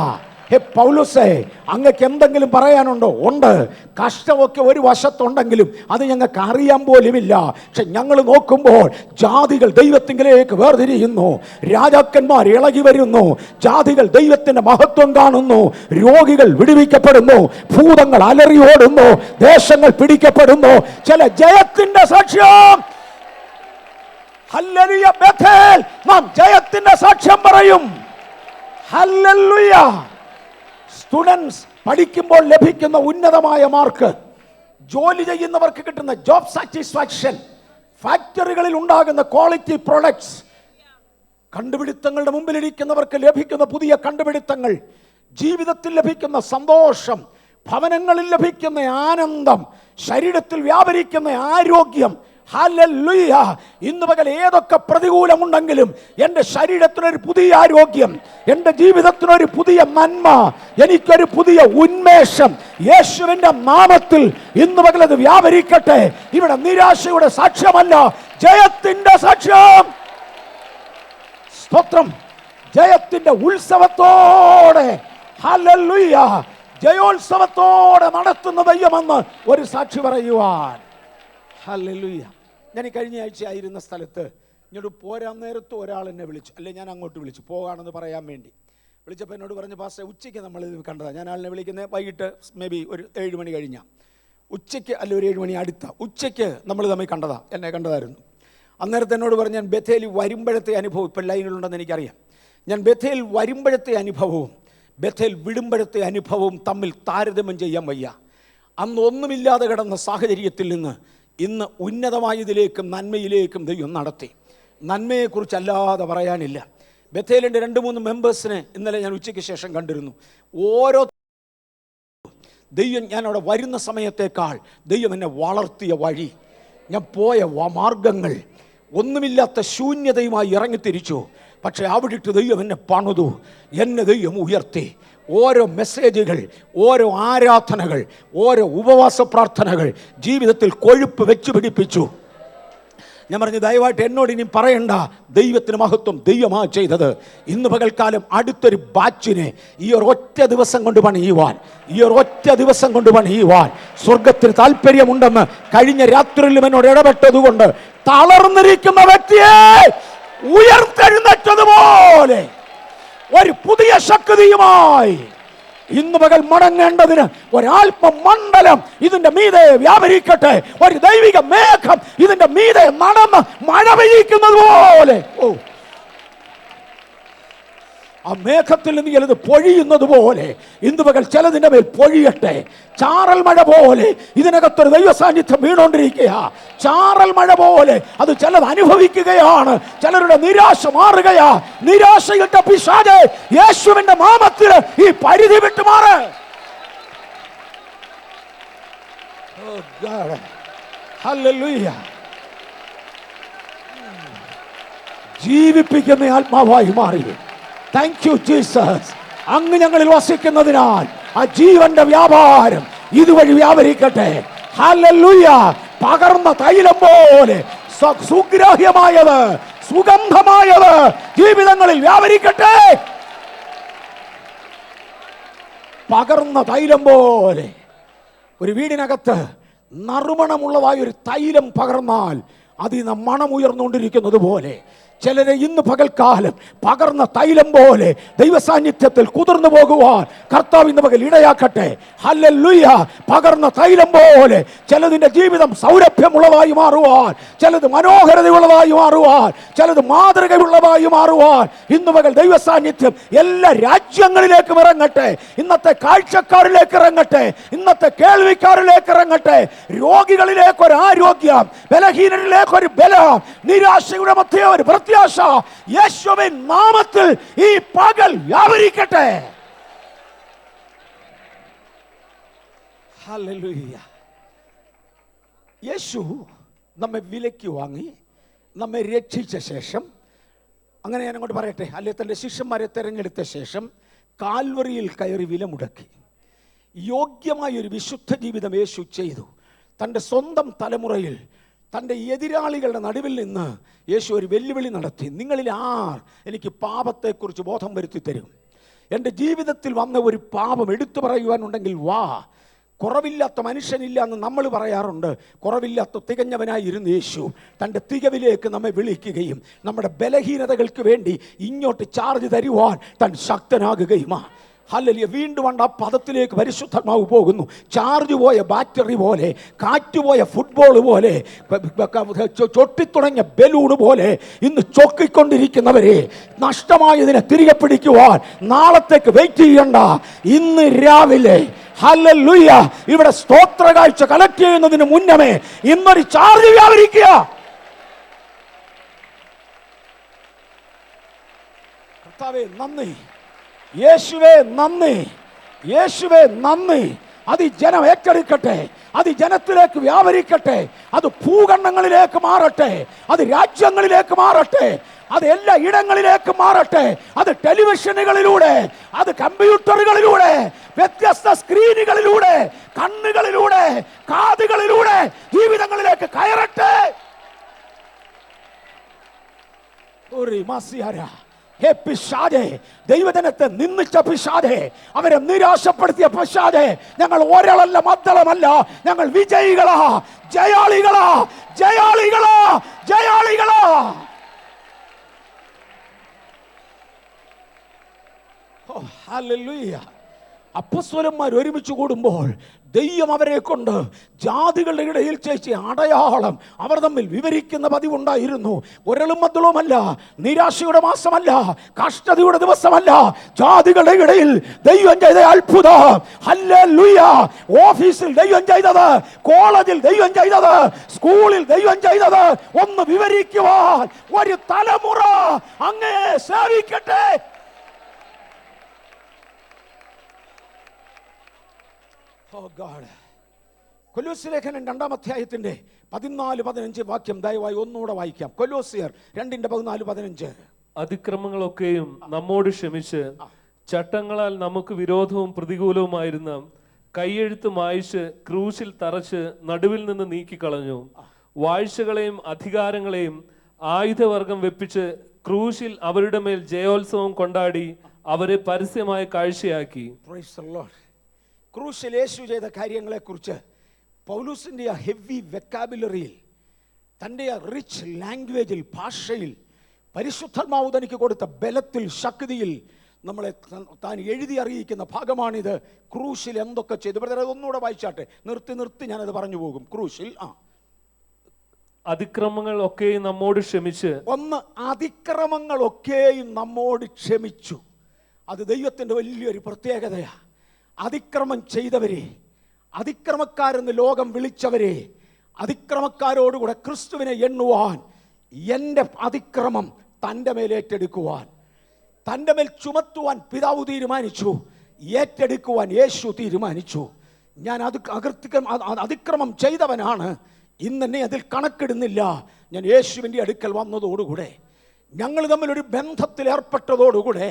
ഹേ പൗലോസേ, അങ്ങക്ക് എന്തെങ്കിലും പറയാനുണ്ടോ? ഉണ്ട്. കഷ്ടമൊക്കെ ഒരു വശത്തുണ്ടെങ്കിലും അത് ഞങ്ങൾക്ക് അറിയാൻ പോലുമില്ല. പക്ഷെ ഞങ്ങൾ നോക്കുമ്പോൾ ജാതികൾ ദൈവത്തിങ്കിലേക്ക് വേർതിരിയുന്നു, രാജാക്കന്മാർ ഇളകി വരുന്നു, ജാതികൾ ദൈവത്തിന്റെ മഹത്വം കാണുന്നു, രോഗികൾ വിടുവിക്കപ്പെടുന്നു, ഭൂതങ്ങൾ അലറി ഓടുന്നു, ദേശങ്ങൾ പിടിക്കപ്പെടുന്നു. ചില ജയത്തിന്റെ സാക്ഷ്യം. ഹല്ലേലൂയ. ബേഥേൽ നാം ജയത്തിന്റെ സാക്ഷ്യം പറയും. ഹല്ലേലൂയ. സ്റ്റുഡൻസ് പഠിക്കുമ്പോൾ ലഭിക്കുന്ന ഉന്നതമായ മാർക്ക്, ജോലി ചെയ്യുന്നവർക്ക് കിട്ടുന്ന ജോബ് സാറ്റിസ്ഫാക്ഷൻ, ഫാക്ടറികളിൽ ഉണ്ടാകുന്ന ക്വാളിറ്റി പ്രൊഡക്ട്സ്, കണ്ടുപിടുത്തങ്ങളുടെ മുമ്പിലിരിക്കുന്നവർക്ക് ലഭിക്കുന്ന പുതിയ കണ്ടുപിടുത്തങ്ങൾ, ജീവിതത്തിൽ ലഭിക്കുന്ന സന്തോഷം, ഭവനങ്ങളിൽ ലഭിക്കുന്ന ആനന്ദം, ശരീരത്തിൽ വ്യാപരിക്കുന്ന ആരോഗ്യം. ഹല്ലേലൂയ. ഇന്ന് പകൽ ഏതൊക്കെ പ്രതികൂലമുണ്ടെങ്കിലും എൻ്റെ ശരീരത്തിനൊരു പുതിയ ആരോഗ്യം, എൻ്റെ ജീവിതത്തിനൊരു പുതിയ നന്മ, എനിക്കൊരു പുതിയ ഉന്മേഷം യേശുവിൻ്റെ നാമത്തിൽ ഇന്ന് പകൽ അത് വ്യാപരിക്കട്ടെ. ഇവിടെ നിരാശയുടെ സാക്ഷ്യമല്ല, ജയത്തിന്റെ സാക്ഷ്യം. സ്തോത്രം. ജയത്തിന്റെ ഉത്സവത്തോടെ, ഹല്ലേലൂയ, ജയോത്സവത്തോടെ നടത്തുന്ന ദൈവമെന്ന് ഒരു സാക്ഷി പറയുവാൻ. ഹല്ലേലൂയ. ഞാൻ ഈ കഴിഞ്ഞ ആഴ്ച ആയിരുന്ന സ്ഥലത്ത് ഇങ്ങോട്ട് പോരാൻ നേരത്ത് ഒരാൾ എന്നെ വിളിച്ചു, അല്ലെ ഞാൻ അങ്ങോട്ട് വിളിച്ചു പോകാണെന്ന് പറയാൻ വേണ്ടി. വിളിച്ചപ്പോൾ എന്നോട് പറഞ്ഞു, പാസ്റ്റർ ഉച്ചയ്ക്ക് നമ്മളിത് കണ്ടതാണ്. ഞാൻ ആളിനെ വിളിക്കുന്നത് വൈകിട്ട് മേ ബി ഒരു 7 മണി കഴിഞ്ഞാൽ, ഉച്ചയ്ക്ക് അല്ല ഒരു 7 മണി അടുത്ത ഉച്ചയ്ക്ക് നമ്മൾ തമ്മിൽ കണ്ടതാണ്, എന്നെ കണ്ടതായിരുന്നു. അന്നേരത്തെ എന്നോട് പറഞ്ഞു, ഞാൻ ബഥേൽ വരുമ്പോഴത്തെ അനുഭവം, ഇപ്പം ലൈനിലുണ്ടെന്ന് എനിക്കറിയാം, ഞാൻ ബഥേൽ വരുമ്പോഴത്തെ അനുഭവവും ബഥേൽ വിടുമ്പോഴത്തെ അനുഭവവും തമ്മിൽ താരതമ്യം ചെയ്യാൻ വയ്യ. അന്ന് ഒന്നുമില്ലാതെ കിടന്ന സാഹചര്യത്തിൽ നിന്ന് ഇന്ന് ഉന്നതമായതിലേക്കും നന്മയിലേക്കും ദൈവം നടത്തി. നന്മയെക്കുറിച്ചല്ലാതെ പറയാനില്ല. ബഥേലിൻ്റെ 2-3 മെമ്പേഴ്സിനെ ഇന്നലെ ഞാൻ ഉച്ചയ്ക്ക് ശേഷം കണ്ടിരുന്നു. ഓരോ ദൈവം, ഞാൻ അവിടെ വരുന്ന സമയത്തേക്കാൾ ദൈവം എന്നെ വളർത്തിയ വഴി, ഞാൻ പോയ മാർഗങ്ങൾ, ഒന്നുമില്ലാത്ത ശൂന്യതയുമായി ഇറങ്ങിത്തിരിച്ചു. പക്ഷേ അവിടിട്ട് ദൈവം എന്നെ പണിതു, എന്നെ ദൈവം ഉയർത്തി. ഓരോ മെസ്സേജുകൾ, ഓരോ ആരാധനകൾ, ഓരോ ഉപവാസ പ്രാർത്ഥനകൾ ജീവിതത്തിൽ കൊഴുപ്പ് വെച്ച് പിടിപ്പിച്ചു. ഞാൻ പറഞ്ഞു, ദയവായിട്ട് എന്നോട് ഇനി പറയണ്ട, ദൈവത്തിന് മഹത്വം ദൈവമാണ് ചെയ്തത്. ഇന്ന് പകൽക്കാലം അടുത്തൊരു ബാച്ചിനെ ഈ ഒരു ഒറ്റ ദിവസം കൊണ്ട് പണിയുവാൻ, ഈ ഒരു ഒറ്റ ദിവസം കൊണ്ട് പണിയുവാൻ സ്വർഗത്തിന് താല്പര്യമുണ്ടെന്ന് കഴിഞ്ഞ രാത്രിയിലും എന്നോട് ഇടപെട്ടതുകൊണ്ട് തളർന്നിരിക്കുന്ന വ്യക്തിയെ ഉയർത്തെഴുന്നേറ്റതുപോലെ ഒരു പുതിയ ശക്തിയുമായി ഇന്ന് പകൽ മടങ്ങേണ്ടതിന് ഒരാത്മമണ്ഡലം ഇതിന്റെ മീതെ വ്യാപരിക്കട്ടെ. ഒരു ദൈവിക മേഘം ഇതിന്റെ മീതെ നടന്ന് മഴ പെയ്യിക്കുന്നത് പോലെ. ഓ ആ മേഘത്തിൽ നിന്ന് ചിലത് പൊഴിയുന്നത് പോലെ ഇന്ന് പകൽ ചിലതിൻ്റെ മേൽ പൊഴിയട്ടെ. ചാറൽ മഴ പോലെ ഇതിനകത്തൊരു ദൈവ സാന്നിധ്യം വീണോണ്ടിരിക്കുക. ചാറൽ മഴ പോലെ അത് ചിലത് അനുഭവിക്കുകയാണ്. ചിലരുടെ നിരാശ മാറുകയാ. നിരാശയിട്ട പിശാചേ, യേശുവിന്റെ നാമത്തിൽ ഈ പരിധി വിട്ടു മാറ്. Oh God. Hallelujah. ജീവിപ്പിക്കുന്ന ആത്മാവായി മാറി. Thank you Jesus. അങ്ങ് ഞങ്ങളിൽ വസിക്കുന്നതിനാൽ ആ ജീവന്റെ വ്യാപാരം ഇതുവഴി വ്യാപരിക്കട്ടെ. ഹല്ലേലൂയ. പകർന്ന തൈലം പോലെ സുഗ്രാഹ്യമായത്, സുഗന്ധമായത് ജീവിതങ്ങളിൽ വ്യാപരിക്കട്ടെ. പകർന്ന തൈലം പോലെ ഒരു വീടിനകത്ത് നറുമണമുള്ളതായ ഒരു തൈലം പകർന്നാൽ അതിൽ നിന്ന് മണം ഉയർന്നുകൊണ്ടിരിക്കുന്നത് പോലെ ചിലരെ ഇന്ന് പകൽക്കാലം പകർന്ന തൈലം പോലെ ദൈവസാന്നിധ്യത്തിൽ കുതിർന്നു പോകുവാൻ കർത്താവ് ഇന്ന് പകൽ ഇടയാക്കട്ടെ. ഹല്ലേലൂയ. പകർന്ന തൈലം പോലെ ചിലതിൻ്റെ ജീവിതം സൗരഭ്യമുള്ളതായി മാറുവാൻ, ചിലത് മനോഹരതയുള്ളതായി മാറുവാൻ, ചിലത് മാതൃകയുള്ളതായി മാറുവാൻ ഇന്ന് പകൽ ദൈവസാന്നിധ്യം എല്ലാ രാജ്യങ്ങളിലേക്കും ഇറങ്ങട്ടെ. ഇന്നത്തെ കാഴ്ചക്കാരിലേക്ക് ഇറങ്ങട്ടെ. ഇന്നത്തെ കേൾവിക്കാരിലേക്ക് ഇറങ്ങട്ടെ. രോഗികളിലേക്ക് ഒരു ആരോഗ്യം, ബലഹീനരിലേക്ക് ഒരു ബലം, നിരാശയുടെ മധ്യേ ഒരു പ്രത്യാശ യേശുവിൻ നാമത്തിൽ ഈ പകൽ വ്യാപരിക്കട്ടെ. ഹല്ലേലൂയ. യേശു നമ്മെ വിലയ്ക്ക് വാങ്ങി നമ്മെ രക്ഷിച്ച ശേഷം, അങ്ങനെ ഞാൻ അങ്ങോട്ട് പറയട്ടെ, അല്ലെ തൻ്റെ ശിഷ്യന്മാരെ തെരഞ്ഞെടുത്ത ശേഷം കാൽവറിയിൽ കയറി വില മുടക്കി യോഗ്യമായൊരു വിശുദ്ധ ജീവിതം യേശു ചെയ്തു. തൻ്റെ സ്വന്തം തലമുറയിൽ തൻ്റെ എതിരാളികളുടെ നടുവിൽ നിന്ന് യേശു ഒരു വെല്ലുവിളി നടത്തി. നിങ്ങളിൽ ആർ എനിക്ക് പാപത്തെക്കുറിച്ച് ബോധം വരുത്തി തരും? എൻ്റെ ജീവിതത്തിൽ വന്ന ഒരു പാപം എടുത്തു പറയുവാനുണ്ടെങ്കിൽ വാ. കുറവില്ലാത്ത മനുഷ്യനില്ല എന്ന് നമ്മൾ പറയാറുണ്ട്. കുറവില്ലാത്ത തികഞ്ഞവനായിരുന്ന യേശു തൻ്റെ തികവിലേക്ക് നമ്മെ വിളിക്കുകയും നമ്മുടെ ബലഹീനതകൾക്ക് വേണ്ടി ഇങ്ങോട്ട് ചാർജ് തരുവാൻ താൻ ശക്തനാകുകയുമാണ്. ഹല്ലേലൂയ. വീണ്ടും ആ പദത്തിലേക്ക് പരിശുദ്ധാത്മാവ് പോകുന്നു. ചാർജ് പോയ ബാറ്ററി പോലെ, കാറ്റുപോയ ഫുട്ബോൾ പോലെ, ചൊട്ടിത്തുടങ്ങിയ ബലൂണ് പോലെ ഇന്ന് ചൊക്കിക്കൊണ്ടിരിക്കുന്നവരെ നഷ്ടമായതിനെ തിരികെ പിടിക്കുവാൻ നാളത്തേക്ക് വെയിറ്റ് ചെയ്യണ്ട. ഇന്ന് രാവിലെ ഹല്ലേലൂയ ഇവിടെ സ്തോത്ര കാഴ്ച കളക്ട് ചെയ്യുന്നതിന് മുന്നമേ ഇന്നൊരു ചാർജ് വ്യാപരിക്കുക. കർത്താവേ നന്ദി, യേശുവേ നന്ദി, യേശുവേ നന്ദി. അത് ഈ ജനം ഏറ്റെടുക്കട്ടെ, അത് ഈ ജനത്തിലേക്ക് വ്യാപരിക്കട്ടെ, അത് ഭൂഖണ്ഡങ്ങളിലേക്ക് മാറട്ടെ, അത് രാജ്യങ്ങളിലേക്ക് മാറട്ടെ, അത് എല്ലാ ഇടങ്ങളിലേക്ക് മാറട്ടെ, അത് ടെലിവിഷനുകളിലൂടെ, അത് കമ്പ്യൂട്ടറുകളിലൂടെ, വ്യത്യസ്ത സ്ക്രീനുകളിലൂടെ, കണ്ണുകളിലൂടെ, കാതുകളിലൂടെ ജീവിതങ്ങളിലേക്ക് കയറട്ടെ. പിശാചേ, ദൈവജനത്തെ നിന്ദിച്ച പിശാചേ, അവരെ നിരാശപ്പെടുത്തിയ പിശാചേ, ഞങ്ങൾ ഒരാളല്ല, മദ്ദളമല്ല, ഞങ്ങൾ വിജയികളാ, ജയാളികളാ, ജയാളികളാ, ജയാളികളാ. ഹല്ലേലൂയ. അപ്പോസ്തലന്മാർ ഒരുമിച്ച് കൂടുമ്പോൾ ദൈവം അവരെ കൊണ്ട് ജാതികളുടെ ഇടയിൽ ചേച്ചി അടയാളം അവർ തമ്മിൽ വിവരിക്കുന്ന പതിവുണ്ടായിരുന്നു. ഒരളും മദ്ദളവുമല്ല, നിരാശയുടെ മാസമല്ല, കഷ്ടതയുടെ ദിവസമല്ല. ജാതികളുടെ ഇടയിൽ ദൈവം ചെയ്ത അത്ഭുതം. ഹല്ലേലൂയ. ഓഫീസിൽ ദൈവം ചെയ്തത്, കോളേജിൽ ദൈവം ചെയ്തത്, സ്കൂളിൽ ദൈവം ചെയ്തത് ഒന്ന് വിവരിക്കുവാൻ ഒരു തലമുറ അങ്ങേ സേവിക്കട്ടെ. കൊലോസ്യ ലേഖനം 2-ാം അധ്യായത്തിന്റെ 14-15 വാക്യം ദയവായി ഒന്നുകൂടെ വായിക്കാം. കൊലോസ്യർ 2:14-15. അതിക്രമങ്ങളൊക്കെയും നമ്മോട് ക്ഷമിച്ച് ചട്ടങ്ങളാൽ നമുക്ക് വിരോധവും പ്രതികൂലവുമായിരുന്ന കൈയെഴുത്ത് മായ്ച്ച് ക്രൂശിൽ തറച്ച് നടുവിൽ നിന്ന് നീക്കിക്കളഞ്ഞു. വാഴ്ചകളെയും അധികാരങ്ങളെയും ആയുധവർഗം വെപ്പിച്ച് ക്രൂശിൽ അവരുടെ മേൽ ജയോത്സവം കൊണ്ടാടി അവരെ പരസ്യമായ കാഴ്ചയാക്കി. ക്രൂശിൽ യേശു ചെയ്ത കാര്യങ്ങളെക്കുറിച്ച് പൗലൂസിൻ്റെ ആ ഹെവി വെക്കാബുലറിയിൽ, തൻ്റെ ആ റിച്ച് ലാംഗ്വേജിൽ, ഭാഷയിൽ, പരിശുദ്ധാത്മാവ് തനിക്ക് കൊടുത്ത ബലത്തിൽ, ശക്തിയിൽ നമ്മളെ താൻ എഴുതി അറിയിക്കുന്ന ഭാഗമാണിത്. ക്രൂശിൽ എന്തൊക്കെ ചെയ്തു? ഒന്നുകൂടെ വായിച്ചാട്ടെ. നിർത്തി ഞാനത് പറഞ്ഞു പോകും. ക്രൂശിൽ അതിക്രമങ്ങൾ ഒക്കെയും നമ്മോട് ക്ഷമിച്ച്. ഒന്ന്, അതിക്രമങ്ങളൊക്കെയും നമ്മോട് ക്ഷമിച്ചു. അത് ദൈവത്തിൻ്റെ വലിയൊരു പ്രത്യേകതയാണ്. അതിക്രമം ചെയ്തവരെ, അതിക്രമക്കാരെന്ന് ലോകം വിളിച്ചവരെ, അതിക്രമക്കാരോടുകൂടെ ക്രിസ്തുവിനെ എണ്ണുവാൻ, എൻ്റെ അതിക്രമം തൻ്റെ മേൽ ഏറ്റെടുക്കുവാൻ, തൻ്റെ മേൽ ചുമത്തുവാൻ പിതാവ് തീരുമാനിച്ചു, ഏറ്റെടുക്കുവാൻ യേശു തീരുമാനിച്ചു. ഞാൻ അതിക്രമം ചെയ്തവനാണ്, ഇന്നെന്നെ അതിൽ കണക്കിടുന്നില്ല. ഞാൻ യേശുവിൻ്റെ അടുക്കൽ വന്നതോടുകൂടെ, ഞങ്ങൾ തമ്മിലൊരു ബന്ധത്തിൽ ഏർപ്പെട്ടതോടുകൂടെ,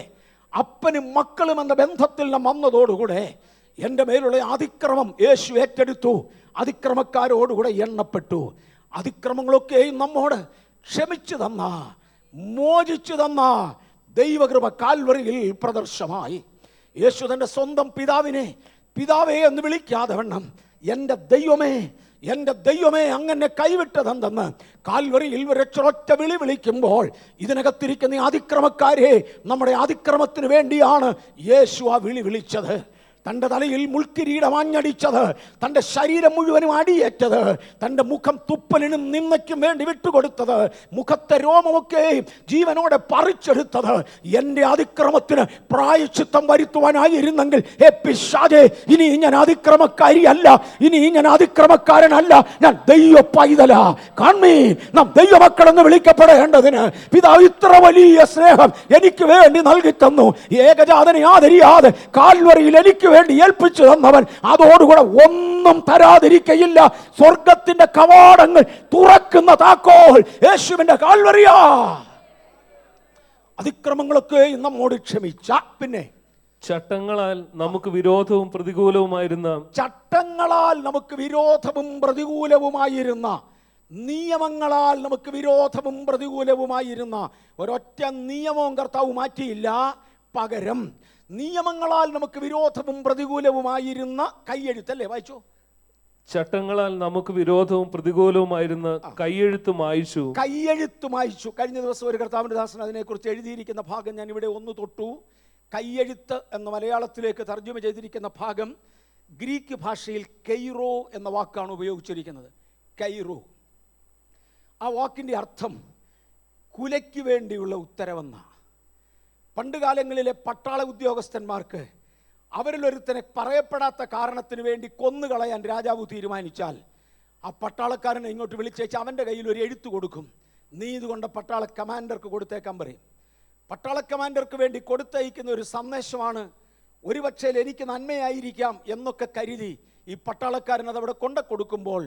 അപ്പനും മക്കളും എന്ന ബന്ധത്തിൽ നാം വന്നതോടുകൂടെ എൻ്റെ മേലുള്ള അതിക്രമം യേശു ഏറ്റെടുത്തു. അതിക്രമക്കാരോടുകൂടെ എണ്ണപ്പെട്ടു. അതിക്രമങ്ങളൊക്കെയും നമ്മോട് ക്ഷമിച്ചു തന്ന, മോചിച്ചു തന്ന ദൈവകൃപ കാൽവറിയിൽ പ്രദർശമായി. യേശു തൻ്റെ സ്വന്തം പിതാവിനെ പിതാവേ എന്ന് വിളിക്കാതെ വണ്ണം, എൻ്റെ ദൈവമേ, എൻ്റെ ദൈവമേ അങ്ങനെ കൈവിട്ടതെന്തെന്ന് കാൽവറിയിൽ ഒരൊറ്റ വിളി വിളിക്കുമ്പോൾ, ഇതിനകത്തിരിക്കുന്ന അതിക്രമക്കാരെ നമ്മുടെ അതിക്രമത്തിന് വേണ്ടിയാണ് യേശു ആ വിളി വിളിച്ചത്. തൻ്റെ തലയിൽ മുൾക്കിരീടം ആഞ്ഞടിച്ചത്, തൻ്റെ ശരീരം മുഴുവനും അടിയേറ്റത്, തൻ്റെ മുഖം തുപ്പലിനും നിന്നയ്ക്കും വേണ്ടി വിട്ടുകൊടുത്തത്, മുഖത്തെ രോമമൊക്കെ ജീവനോടെ പറിച്ചെടുത്തത് എൻ്റെ അതിക്രമത്തിന് പ്രായശ്ചിത്തം വരുത്തുവാനായിരുന്നെങ്കിൽ, പിശാചേ, ഇനി ഞാൻ അതിക്രമക്കാരിയല്ല, ഇനി ഞാൻ അതിക്രമക്കാരനല്ല, ഞാൻ ദൈവ പൈതല. കാൺമീൻ, നാം ദൈവമക്കളെന്ന് വിളിക്കപ്പെടേണ്ടതിന് പിതാവ് ഇത്ര വലിയ സ്നേഹം എനിക്ക് വേണ്ടി നൽകി തന്നു. ഏകജാതനെ ആദരിയാതെ കാൽവറിയിൽ എനിക്ക് വേണ്ടി ഏൽപ്പിച്ചു തന്നവൻ അതോടുകൂടെ ഒന്നും തരാതിരിക്കയില്ല. സ്വർഗത്തിന്റെ കവാടങ്ങൾ തുറക്കുന്ന താക്കോൽ യേശുവിന്റെ കാൽവറിയാ. അതിക്രമങ്ങളൊക്കെ നമ്മോട് ക്ഷമിച്ച, പിന്നെ ചട്ടങ്ങളാൽ നമുക്ക് വിരോധവും പ്രതികൂലവുമായിരുന്ന, ചട്ടങ്ങളാൽ നമുക്ക് വിരോധവും പ്രതികൂലവുമായിരുന്ന, നിയമങ്ങളാൽ നമുക്ക് വിരോധവും പ്രതികൂലവുമായിരുന്ന ഒരൊറ്റ നിയമവും കർത്താവ് മാറ്റിയില്ല. പകരം നിയമങ്ങളാൽ നമുക്ക് വിരോധവും പ്രതികൂലവുമായിരുന്ന കൈയെഴുത്തല്ലേ, വായിച്ചോ. ചട്ടങ്ങളാൽ നമുക്ക് വിരോധവും പ്രതികൂലവുമായിരുന്ന കൈയെഴുത്ത് മായിച്ചു. കൈയെഴുത്ത് മായിച്ചു. കഴിഞ്ഞ ദിവസം ഒരു കർത്താവിന്റെ ദാസൻ അതിനെക്കുറിച്ച് എഴുതിയിരിക്കുന്ന ഭാഗം ഞാൻ ഇവിടെ ഒന്ന് തൊട്ടു. കൈയെഴുത്ത് എന്ന മലയാളത്തിലേക്ക് തർജ്ജമ ചെയ്തിരിക്കുന്ന ഭാഗം ഗ്രീക്ക് ഭാഷയിൽ കെയ്റോ എന്ന വാക്കാണ് ഉപയോഗിച്ചിരിക്കുന്നത്. കെയ്റോ. ആ വാക്കിൻ്റെ അർത്ഥം കുലയ്ക്ക് വേണ്ടിയുള്ള ഉത്തരവെന്ന. പണ്ടുകാലങ്ങളിലെ പട്ടാള ഉദ്യോഗസ്ഥന്മാർക്ക് അവരിലൊരുത്തനെ പറയപ്പെടാത്ത കാരണത്തിന് വേണ്ടി കൊന്നുകളയാൻ രാജാവ് തീരുമാനിച്ചാൽ ആ പട്ടാളക്കാരനെ ഇങ്ങോട്ട് വിളിച്ചേച്ച് അവൻ്റെ കയ്യിൽ ഒരു എഴുത്ത് കൊടുക്കും. നീ ഇതുകൊണ്ട് പട്ടാള കമാൻഡർക്ക് കൊടുത്തേക്കാൻ പറയും. പട്ടാള കമാൻഡർക്ക് വേണ്ടി കൊടുത്തയക്കുന്ന ഒരു സന്ദേശമാണ്. ഒരുപക്ഷേ എനിക്ക് നന്മയായിരിക്കാം എന്നൊക്കെ കരുതി ഈ പട്ടാളക്കാരൻ അതവിടെ കൊടുക്കുമ്പോൾ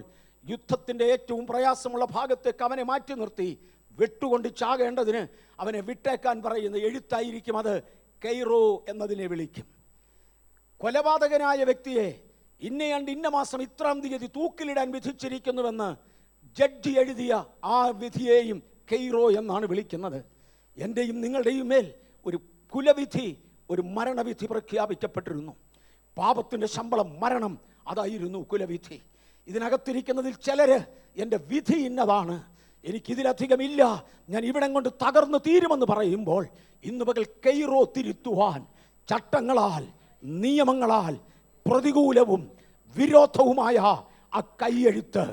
യുദ്ധത്തിൻ്റെ ഏറ്റവും പ്രയാസമുള്ള ഭാഗത്തേക്ക് അവനെ മാറ്റി നിർത്തി വെട്ടുകൊണ്ട് ചാകേണ്ടതിന് അവനെ വിട്ടേക്കാൻ പറയുന്ന എഴുത്തായിരിക്കും അത്. കെയ്റോ എന്നതിനെ വിളിക്കും. കൊലപാതകനായ വ്യക്തിയെ ഇന്നയാണ്ട് ഇന്ന മാസം ഇത്രാം തീയതി തൂക്കിലിടാൻ വിധിച്ചിരിക്കുന്നുവെന്ന് ജഡ്ജി എഴുതിയ ആ വിധിയെയും കെയ്റോ എന്നാണ് വിളിക്കുന്നത്. എൻ്റെയും നിങ്ങളുടെയും മേൽ ഒരു കുലവിധി, ഒരു മരണവിധി പ്രഖ്യാപിക്കപ്പെട്ടിരുന്നു. പാപത്തിൻ്റെ ശമ്പളം മരണം, അതായിരുന്നു കുലവിധി. ഇതിനകത്തിരിക്കുന്നതിൽ ചിലര് എൻ്റെ വിധി ഇന്നതാണ്, എനിക്കിതിലധികമില്ല, ഞാൻ ഇവിടം കൊണ്ട് തകർന്നു തീരുമെന്ന് പറയുമ്പോൾ ഇന്ന് പകൽ കെയ്റോ തിരുത്തുവാൻ ചട്ടങ്ങളാൽ നിയമങ്ങളാൽ പ്രതികൂലവും വിരോധവുമായ ആ കൈയെഴുത്ത്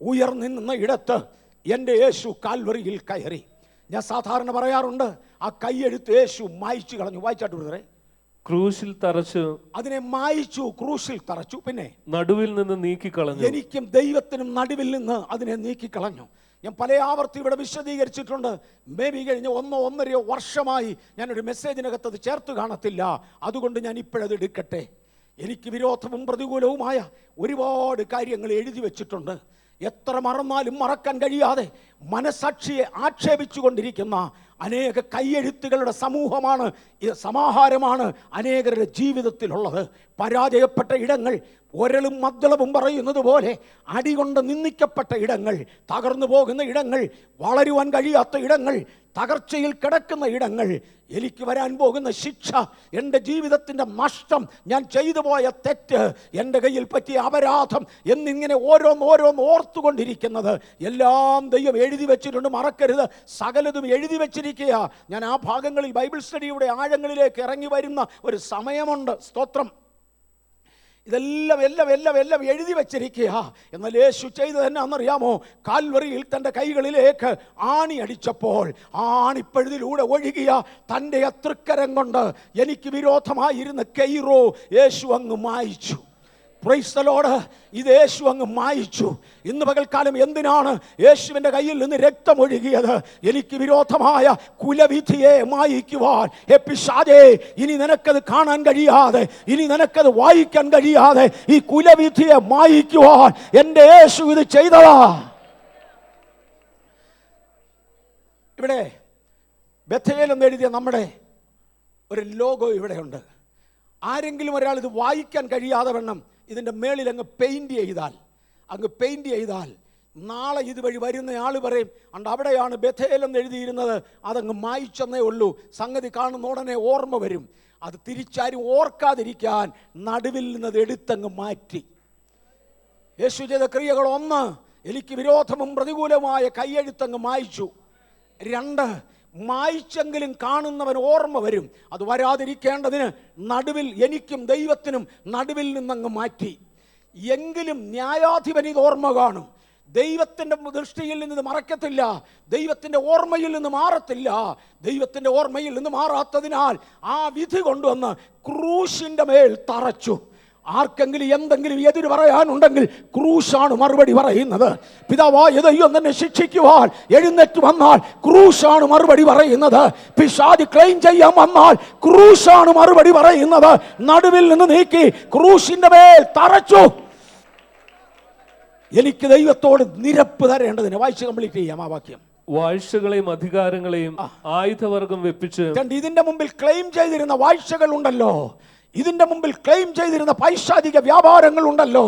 ഉയർന്നിരുന്ന ഇടത്ത് എൻ്റെ യേശു കാൽവറിയിൽ കയറി. ഞാൻ സാധാരണ പറയാറുണ്ട്, ആ കൈയെഴുത്ത് യേശു മായ്ച്ചു കളഞ്ഞു. വായിച്ചാട്ട് വിടുതറേ. ക്രൂശിൽ തറച്ചു, അതിനെ മായിച്ചു, ക്രൂശിൽ തറച്ചു, പിന്നെ നടുവിൽ നിന്ന് നീക്കിക്കളഞ്ഞു. എനിക്കും ദൈവത്തിനും നടുവിൽ നിന്ന് അതിനെ നീക്കിക്കളഞ്ഞു. ഞാൻ പല ആവർത്തി ഇവിടെ വിശദീകരിച്ചിട്ടുണ്ട്. മേ ബി കഴിഞ്ഞ 1-1.5 വർഷമായി ഞാനൊരു മെസ്സേജിനകത്ത് അത് ചേർത്ത് കാണത്തില്ല. അതുകൊണ്ട് ഞാൻ ഇപ്പോഴത് എടുക്കട്ടെ. എനിക്ക് വിരോധവും പ്രതികൂലവുമായ ഒരുപാട് കാര്യങ്ങൾ എഴുതി വെച്ചിട്ടുണ്ട്. എത്ര മറന്നാലും മറക്കാൻ കഴിയാതെ മനസാക്ഷിയെ ആക്ഷേപിച്ചു കൊണ്ടിരിക്കുന്ന അനേക കൈയെഴുത്തുകളുടെ സമൂഹമാണ്, സമാഹാരമാണ് അനേകരുടെ ജീവിതത്തിലുള്ളത്. പരാജയപ്പെട്ട ഇടങ്ങൾ, ഒരളും മദ്ദളവും പറയുന്നത് പോലെ അടികൊണ്ട് നിന്ദിക്കപ്പെട്ട ഇടങ്ങൾ, തകർന്നു പോകുന്ന ഇടങ്ങൾ, വളരുവാൻ കഴിയാത്ത ഇടങ്ങൾ, തകർച്ചയിൽ കിടക്കുന്ന ഇടങ്ങൾ, എനിക്ക് വരാൻ പോകുന്ന ശിക്ഷ, എൻ്റെ ജീവിതത്തിൻ്റെ നഷ്ടം, ഞാൻ ചെയ്തു പോയ തെറ്റ്, എൻ്റെ കയ്യിൽ പറ്റിയ അപരാധം എന്നിങ്ങനെ ഓരോന്നോരോന്ന് ഓർത്തുകൊണ്ടിരിക്കുന്നത് എല്ലാം ദൈവം എഴുതി വെച്ചിട്ടുണ്ട്. മറക്കരുത്, സകലതും എഴുതി വെച്ചിരിക്കുക. ഞാൻ ആ ഭാഗങ്ങളിൽ ബൈബിൾ സ്റ്റഡിയുടെ ആഴങ്ങളിലേക്ക് ഇറങ്ങി വരുന്ന ഒരു സമയമുണ്ട്. സ്തോത്രം. ഇതെല്ലാം എല്ലാം എല്ലാം എല്ലാം എഴുതി വെച്ചിരിക്കുക. എന്നാൽ യേശു ചെയ്തത് എന്നാണെന്നറിയാമോ? കാൽവറിയിൽ തൻ്റെ കൈകളിലേക്ക് ആണി അടിച്ചപ്പോൾ ആണിപ്പഴുതിലൂടെ ഒഴുകിയ തൻ്റെ തൃക്കരം കൊണ്ട് എനിക്ക് വിരോധമായിരുന്ന കെയ്റോ യേശു അങ്ങ് മായിച്ചു. Praise the Lord. ഇത് യേശു അങ്ങ് മായിച്ചു. ഇന്ന് പകൽക്കാലം എന്തിനാണ് യേശുവിൻ്റെ കയ്യിൽ നിന്ന് രക്തമൊഴുകിയത്? എനിക്ക് വിരോധമായ കുലവിധിയെ മായിക്കുവാൻ. പിശാചേ, ഇനി നിനക്കത് കാണാൻ കഴിയാതെ, ഇനി നിനക്കത് വായിക്കാൻ കഴിയാതെ ഈ കുലവിധിയെ മായിക്കുവാൻ എൻ്റെ യേശു ഇത് ചെയ്തതാ. ഇവിടെ ബഥേൽ എന്ന് എഴുതിയ നമ്മുടെ ഒരു ലോഗോ ഇവിടെയുണ്ട്. ആരെങ്കിലും ഒരാൾ ഇത് വായിക്കാൻ കഴിയാതെ വണ്ണം ഇതിൻ്റെ മേളിൽ അങ്ങ് പെയിൻറ് ചെയ്താൽ നാളെ ഇതുവഴി വരുന്ന ആൾ പറയും, അണ്ട് അവിടെയാണ് ബഥേൽ എന്ന് എഴുതിയിരുന്നത്, അതങ്ങ് മായിച്ചെന്നേ ഉള്ളൂ. സംഗതി കാണുന്ന ഉടനെ ഓർമ്മ വരും. അത് തിരിച്ചാരും ഓർക്കാതിരിക്കാൻ നടുവിൽ നിന്നത് എടുത്തങ്ങ് മാറ്റി. യേശു ചെയ്ത ക്രിയകൾ: 1, എനിക്ക് വിരോധവും പ്രതികൂലമായ കൈയെഴുത്തങ്ങ് മായിച്ചു. 2, മായിച്ചെങ്കിലും കാണുന്നവൻ ഓർമ്മ വരും. അത് വരാതിരിക്കേണ്ടതിന് നടുവിൽ, എനിക്കും ദൈവത്തിനും നടുവിൽ നിന്നങ്ങ് മാറ്റി. എങ്കിലും ന്യായാധിപൻ ഇത് ഓർമ്മ കാണും. ദൈവത്തിൻ്റെ ദൃഷ്ടിയിൽ നിന്ന് ഇത് മറക്കത്തില്ല, ദൈവത്തിൻ്റെ ഓർമ്മയിൽ നിന്ന് മാറത്തില്ല. ദൈവത്തിൻ്റെ ഓർമ്മയിൽ നിന്ന് മാറാത്തതിനാൽ ആ വിധി കൊണ്ടുവന്ന് ക്രൂശിൻ്റെ മേൽ തറച്ചു. ആർക്കെങ്കിലും എന്തെങ്കിലും എതിര് പറയാനുണ്ടെങ്കിൽ ക്രൂശാണ് മറുപടി പറയുന്നത്. പിതാവായ ദൈവം തന്നെ ശിക്ഷിക്കുവാൻ എഴുന്നേറ്റ് വന്നാൽ ക്രൂശാണ് മറുപടി പറയുന്നത്. പിശാച് ക്ലെയിം ചെയ്യാൻ വന്നാൽ ക്രൂശാണ് മറുപടി പറയുന്നത്. നടുവിൽ നിന്ന് നീക്കി ക്രൂശിന്റെ മേൽ തറച്ചു. എനിക്ക് ദൈവത്തോട് നിരപ്പ് തരേണ്ടതിന്. വായിച്ച് കംപ്ലീറ്റ് ചെയ്യാം ആ വാക്യം. വാഴ്ചകളെയും അധികാരങ്ങളെയും ആയുധവർഗം വെപ്പിച്ച്. ഇതിന്റെ മുമ്പിൽ ക്ലെയിം ചെയ്തിരുന്ന വാഴ്ചകൾ ഉണ്ടല്ലോ, ഇതിന്റെ മുമ്പിൽ ക്ലെയിം ചെയ്തിരുന്ന പൈശാചിക വ്യാപാരങ്ങൾ ഉണ്ടല്ലോ,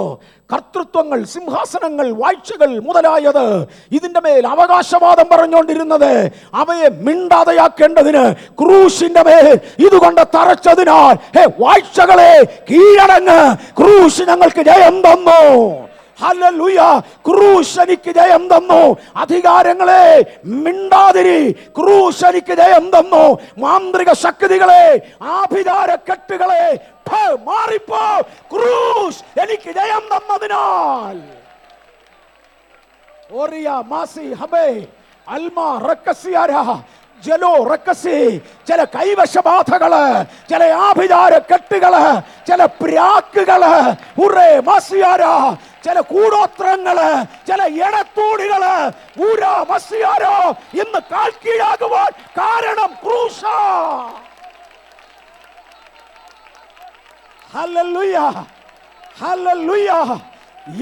കർത്തൃത്വങ്ങൾ, സിംഹാസനങ്ങൾ, വാഴ്ചകൾ മുതലായത്, ഇതിന്റെ മേൽ അവകാശവാദം പറഞ്ഞുകൊണ്ടിരുന്നത്, അവയെ മിണ്ടാതെയാക്കേണ്ടതിന് ക്രൂശിന്റെ മേൽ ഇതുകൊണ്ട് തറച്ചതിനാൽ വാഴ്ചകളെ കീഴടങ്ങ്, ക്രൂശ് ഞങ്ങൾക്ക് ജയം തന്നു. ഹല്ലേലൂയ. ക്രൂശ് എനിക്ക് ജയം തന്നു. അധികാരങ്ങളെ മിണ്ടാതിരി, ക്രൂശ് എനിക്ക് ജയം തന്നു. മാന്ത്രിക ശക്തികളെ, ആഭിചാര കെട്ടുകളെ മാറിപ്പോ, ക്രൂശ് എനിക്ക് ജയം തന്നതിനാൽ. ഓറിയ മാസി ഹബേ അൽമാ റക്കസിയാര ജലോ റക്കസി. ചില കൈവശബാധകള്, ചില ആഭിചാര കെട്ടുകള്, ചില പ്രാക്കുകള്, ഉറേ മാസിയാര, ചില കൂടോത്രങ്ങള്, ചില എടത്തൂടികള്, ഊരാ മസിയാരോ ഇന്ന് കാൽ കീഴാകുവാൻ കാരണം ക്രൂശ. Hallelujah, hallelujah.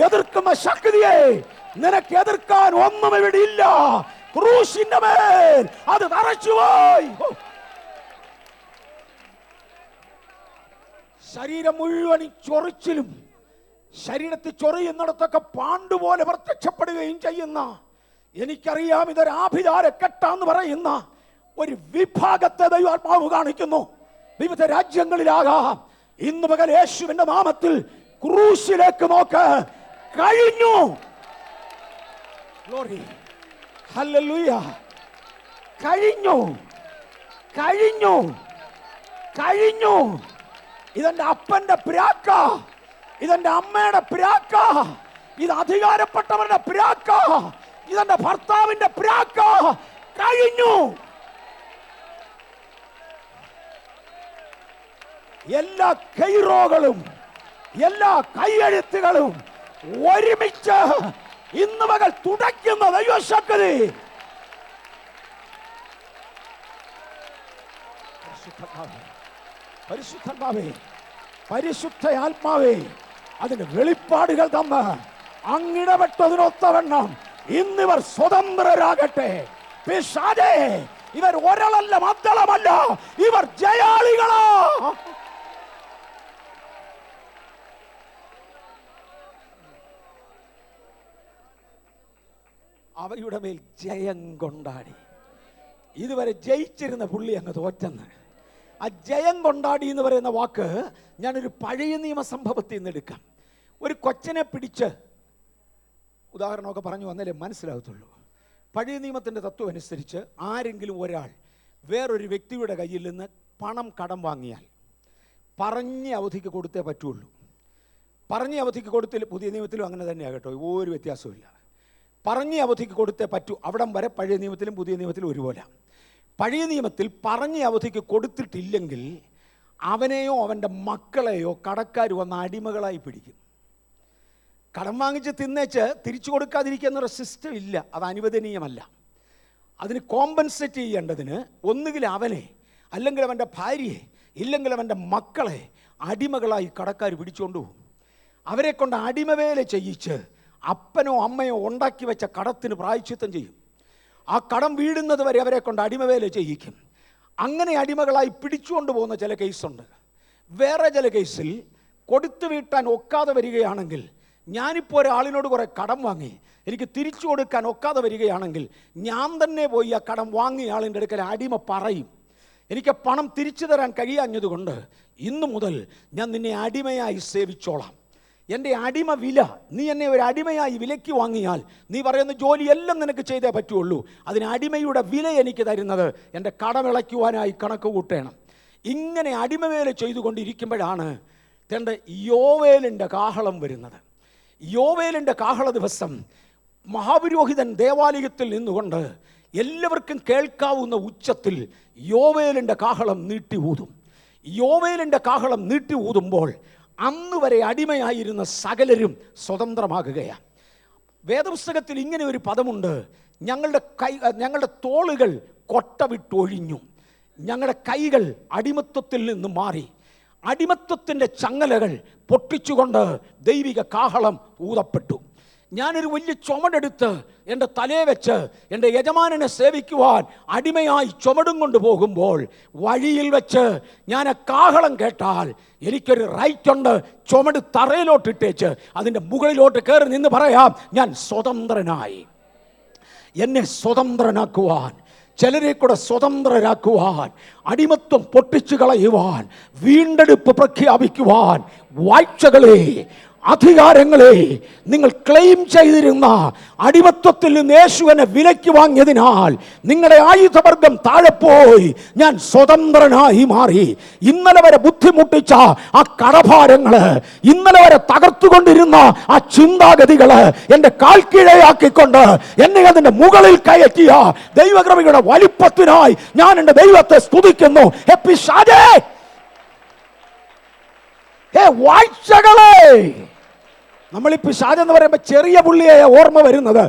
എതിർക്കുന്ന ശക്തിയെ നിനക്ക് എതിർക്കാൻ ഒന്നും ഇവിടെ ഇല്ല. ക്രൂശിന്റെ മേൽ അത് തറച്ചുപോയി. ശരീരം മുഴുവൻ ചൊറിച്ചിലും, ശരീരത്തിൽ ചൊറിയുന്നിടത്തൊക്കെ പാണ്ടുപോലെ പ്രത്യക്ഷപ്പെടുകയും ചെയ്യുന്ന, എനിക്കറിയാം ഇതൊരു ആഭിചാര കെട്ടാന്ന് പറയുന്ന ഒരു വിഭാഗത്തെ ദൈവാത്മാവ് കാണിക്കുന്നു. വിവിധ രാജ്യങ്ങളിലാകാം. ഇന്ന് പകൽ യേശുവിന്റെ നാമത്തിൽ ക്രൂശിലേക്ക് നോക്ക്. കഴിഞ്ഞു. ഗ്ലോറി. ഹല്ലേലൂയ. കഴിഞ്ഞു, കഴിഞ്ഞു, കഴിഞ്ഞു. ഇതെന്റെ അപ്പന്റെ പ്രാക്ക, ഇതെന്റെ അമ്മയുടെ പ്രാക്ക, ഇത് അധികാരപ്പെട്ടവരുടെ പ്രാക്ക, ഇതെന്റെ ഭർത്താവിന്റെ പ്രാക്ക. കഴിഞ്ഞു. എല്ലാ കൈറോകളും എല്ലാ കൈയെഴുത്തുകളും ഒരുമിച്ച് ഇന്ന് മകൾ തുടയ്ക്കുന്ന ദൈവശക്തി. പരിശുദ്ധാത്മാവേ, പരിശുദ്ധ ആത്മാവേ, അതിന് വെളിപ്പാടുകൾ തന്ന് അങ്ങിടപെട്ടതിനൊത്തവണ്ണം ഇന്നിവർ സ്വതന്ത്രരാകട്ടെ. പിശാചേ, ഇവർ ഒരാളല്ല, മദ്ദളമല്ല, ഇവർ ജയാളികളാ. അവയുടെ മേൽ ജയം കൊണ്ടാടി. ഇതുവരെ ജയിച്ചിരുന്ന പുള്ളി അങ്ങ് തോറ്റെന്ന്. ആ ജയം കൊണ്ടാടി എന്ന് പറയുന്ന വാക്ക് ഞാനൊരു പഴയ നിയമ സംഭവത്തിൽ നിന്ന് എടുക്കാം. ഒരു കൊച്ചനെ പിടിച്ച്, ഉദാഹരണമൊക്കെ പറഞ്ഞു വന്നാലേ മനസ്സിലാകത്തുള്ളൂ. പഴയ നിയമത്തിൻ്റെ തത്വം അനുസരിച്ച് ആരെങ്കിലും ഒരാൾ വേറൊരു വ്യക്തിയുടെ കയ്യിൽ നിന്ന് പണം കടം വാങ്ങിയാൽ പറഞ്ഞ അവധിക്ക് കൊടുത്തേ പറ്റുള്ളൂ. പറഞ്ഞ അവധിക്ക് കൊടുത്തിൽ പുതിയ നിയമത്തിലും അങ്ങനെ തന്നെയാണ് കേട്ടോ, ഒരു വ്യത്യാസമില്ല. പറഞ്ഞ അവധിക്ക് കൊടുത്തേ പറ്റൂ. അവിടം വരെ പഴയ നിയമത്തിലും പുതിയ നിയമത്തിലും ഒരുപോലെ. പഴയ നിയമത്തിൽ പറഞ്ഞ അവധിക്ക് കൊടുത്തിട്ടില്ലെങ്കിൽ അവനെയോ അവൻ്റെ മക്കളെയോ കടക്കാർ വന്ന് അടിമകളായി പിടിക്കും. കടം വാങ്ങിച്ച് തിന്നേച്ച് തിരിച്ചു കൊടുക്കാതിരിക്കുന്നൊരു സിസ്റ്റം ഇല്ല, അത് അനുവദനീയമല്ല. അതിന് കോമ്പൻസേറ്റ് ചെയ്യേണ്ടതിന് ഒന്നുകിൽ അവനെ, അല്ലെങ്കിൽ അവൻ്റെ ഭാര്യയെ, ഇല്ലെങ്കിൽ അവൻ്റെ മക്കളെ അടിമകളായി കടക്കാർ പിടിച്ചുകൊണ്ടുപോകും. അവരെ കൊണ്ട് അടിമവേല ചെയ്യിച്ച് അപ്പനോ അമ്മയോ ഉണ്ടാക്കി വെച്ച കടത്തിന് പ്രായശ്ചിത്തം ചെയ്യും. ആ കടം വീടുന്നത് വരെ അവരെ കൊണ്ട് അടിമവേല ചെയ്യിക്കും. അങ്ങനെ അടിമകളായി പിടിച്ചുകൊണ്ട് പോകുന്ന ചില കേസുണ്ട്. വേറെ ചില കേസിൽ കൊടുത്തു വീട്ടാൻ ഒക്കാതെ വരികയാണെങ്കിൽ, ഞാനിപ്പോൾ ഒരാളിനോട് കുറേ കടം വാങ്ങി എനിക്ക് തിരിച്ചു കൊടുക്കാൻ ഒക്കാതെ വരികയാണെങ്കിൽ ഞാൻ തന്നെ പോയി ആ കടം വാങ്ങിയ ആളിൻ്റെ അടുക്കൽ അടിമ പറയും, എനിക്ക് പണം തിരിച്ചു തരാൻ കഴിയാഞ്ഞതുകൊണ്ട് ഇന്നു മുതൽ ഞാൻ നിന്നെ അടിമയായി സേവിച്ചോളാം. എൻ്റെ അടിമ വില, നീ എന്നെ ഒരു അടിമയായി വിലയ്ക്ക് വാങ്ങിയാൽ നീ പറയുന്ന ജോലിയെല്ലാം നിനക്ക് ചെയ്തേ പറ്റുള്ളൂ. അതിന് അടിമയുടെ വില എനിക്ക് തരുന്നത് എൻ്റെ കടമിളയ്ക്കുവാനായി കണക്ക് കൂട്ടണം. ഇങ്ങനെ അടിമവേല ചെയ്തുകൊണ്ടിരിക്കുമ്പോഴാണ് തൻ്റെ യോവേലിൻ്റെ കാഹളം വരുന്നത്. യോവേലിൻ്റെ കാഹള ദിവസം മഹാപുരോഹിതൻ ദേവാലയത്തിൽ നിന്നുകൊണ്ട് എല്ലാവർക്കും കേൾക്കാവുന്ന ഉച്ചത്തിൽ യോവേലിൻ്റെ കാഹളം നീട്ടി ഊതും. യോവേലിൻ്റെ കാഹളം നീട്ടി ഊതുമ്പോൾ അന്ന് വരെ അടിമയായിരുന്ന സകലരും സ്വതന്ത്രമാകുകയാണ്. വേദപുസ്തകത്തിൽ ഇങ്ങനെ ഒരു പദമുണ്ട്, ഞങ്ങളുടെ തോളുകൾ കൊട്ട വിട്ടൊഴിഞ്ഞു, ഞങ്ങളുടെ കൈകൾ അടിമത്വത്തിൽ നിന്ന് മാറി. അടിമത്വത്തിൻ്റെ ചങ്ങലകൾ പൊട്ടിച്ചുകൊണ്ട് ദൈവിക കാഹളം ഊതപ്പെട്ടു. ഞാനൊരു വലിയ ചുമടെടുത്ത് എൻ്റെ തലയെ വെച്ച് എൻ്റെ യജമാനനെ സേവിക്കുവാൻ അടിമയായി ചുമടും കൊണ്ട് പോകുമ്പോൾ വഴിയിൽ വെച്ച് ഞാൻ ആ കാഹളം കേട്ടാൽ എനിക്കൊരു റൈറ്റ് ഉണ്ട്, ചുമട് തറയിലോട്ടിട്ടേച്ച് അതിൻ്റെ മുകളിലോട്ട് കയറി നിന്ന് പറയാം, ഞാൻ സ്വതന്ത്രനായി. എന്നെ സ്വതന്ത്രനാക്കുവാൻ, ചിലരെ കൂടെ സ്വതന്ത്രരാക്കുവാൻ, അടിമത്വം പൊട്ടിച്ചു കളയുവാൻ, വീണ്ടെടുപ്പ് പ്രഖ്യാപിക്കുവാൻ, വാഴ്ചകളെ, അധികാരങ്ങളെ, നിങ്ങൾ ക്ലെയിം ചെയ്തിരുന്ന അടിമത്വത്തിൽ നിന്ന് യേശുവിനെ വിലയ്ക്ക് വാങ്ങിയതിനാൽ നിങ്ങളുടെ ആയുധവർഗം താഴെ പോയി, ഞാൻ സ്വതന്ത്രനായി മാറി. ഇന്നലെ വരെ ബുദ്ധിമുട്ടിച്ച ആ കടഭാരങ്ങള്, ഇന്നലെ വരെ തകർത്തുകൊണ്ടിരുന്ന ആ ചിന്താഗതികള് എൻ്റെ കാൽക്കീഴയാക്കിക്കൊണ്ട് എന്നെ അതിൻ്റെ മുകളിൽ കയറ്റിയ ദൈവകൃപയുടെ വലിപ്പത്തിനായി ഞാൻ എൻ്റെ ദൈവത്തെ സ്തുതിക്കുന്നു. വാഴ്ചകളെ, നമ്മൾ ഈ പിശാച് എന്ന് പറയുമ്പോൾ ചെറിയ പുള്ളിയെ ഓർമ്മ വരുന്നത്.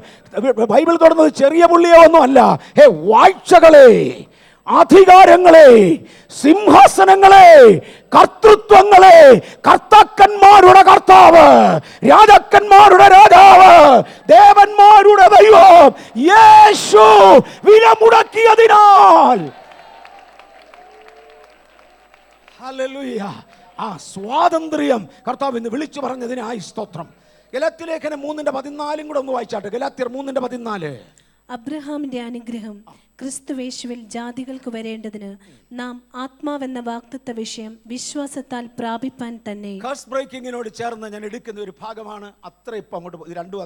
ബൈബിൾ തുടർന്നത് ചെറിയ പുള്ളിയെ ഒന്നും അല്ല. വാഴ്ചകളെ, അധികാരങ്ങളെ, സിംഹാസനങ്ങളെ, കർത്തൃത്വങ്ങളെ, കർത്താക്കന്മാരുടെ കർത്താവ്, രാജാക്കന്മാരുടെ രാജാവ്, ദേവന്മാരുടെ ദൈവം യേശു വില മുടക്കിയതിനാൽ ഹല്ലേലൂയ, ആ സ്വാതന്ത്ര്യം കർത്താവ് ഇന്ന് വിളിച്ചു പറഞ്ഞതിനായി സ്തോത്രം. ഗലാത്യ ലേഖനം 3:14 കൂടെ ഒന്ന് വായിച്ചാട്ടെ. ഗലാത്യർ 3:14. അബ്രഹാമിന്റെ അനുഗ്രഹം ക്രിസ്തുവേശുവിൽ ജാതികൾക്ക് വരേണ്ടതിന് നാം ആത്മാവെന്ന വാഗ്ദത്ത വിഷയം വിശ്വാസത്താൽ പ്രാപിപ്പാൻ തന്നെ. കർസ് ബ്രേക്കിങ്ങിനോട് ചേർന്ന് ഞാൻ എടുക്കുന്ന ഒരു ഭാഗമാണ്. അത്ര ഇപ്പം അങ്ങോട്ട് രണ്ടും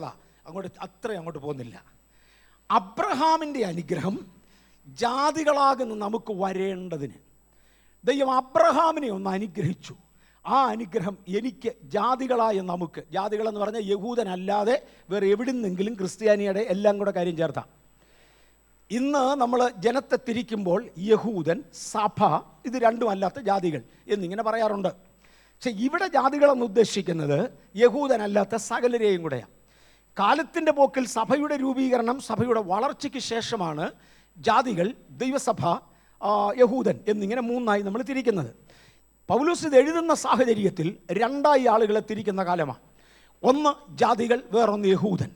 അങ്ങോട്ട് പോകുന്നില്ല. അബ്രഹാമിന്റെ അനുഗ്രഹം ജാതികളാകുന്ന നമുക്ക് വരേണ്ടതിന് ദൈവം അബ്രഹാമിനെ ഒന്ന് അനുഗ്രഹിച്ചു. ആ അനുഗ്രഹം എനിക്ക്, ജാതികളായ നമുക്ക്, ജാതികളെന്ന് പറഞ്ഞാൽ യഹൂദനല്ലാതെ വേറെ എവിടുന്നെങ്കിലും ക്രിസ്ത്യാനിയുടെ എല്ലാം കൂടെ കാര്യം ചേർത്താം. ഇന്ന് നമ്മൾ ജനത്തെ തിരിക്കുമ്പോൾ യഹൂദൻ, സഭ, ഇത് രണ്ടും അല്ലാത്ത ജാതികൾ എന്നിങ്ങനെ പറയാറുണ്ട്. പക്ഷെ ഇവിടെ ജാതികളെന്ന് ഉദ്ദേശിക്കുന്നത് യഹൂദനല്ലാത്ത സകലരെയും കൂടെയാണ്. കാലത്തിൻ്റെ പോക്കിൽ സഭയുടെ രൂപീകരണം, സഭയുടെ വളർച്ചയ്ക്ക് ശേഷമാണ് ജാതികൾ, ദൈവസഭ, യഹൂദൻ എന്നിങ്ങനെ മൂന്നായി നമ്മൾ തിരിക്കുന്നത്. പൗലോസ് ഇത് എഴുതുന്ന സാഹചര്യത്തിൽ രണ്ടായി ആളുകളെ തിരിക്കുന്ന കാലമാണ്. ഒന്ന് ജാതികൾ, വേറൊന്ന് യഹൂദൻ.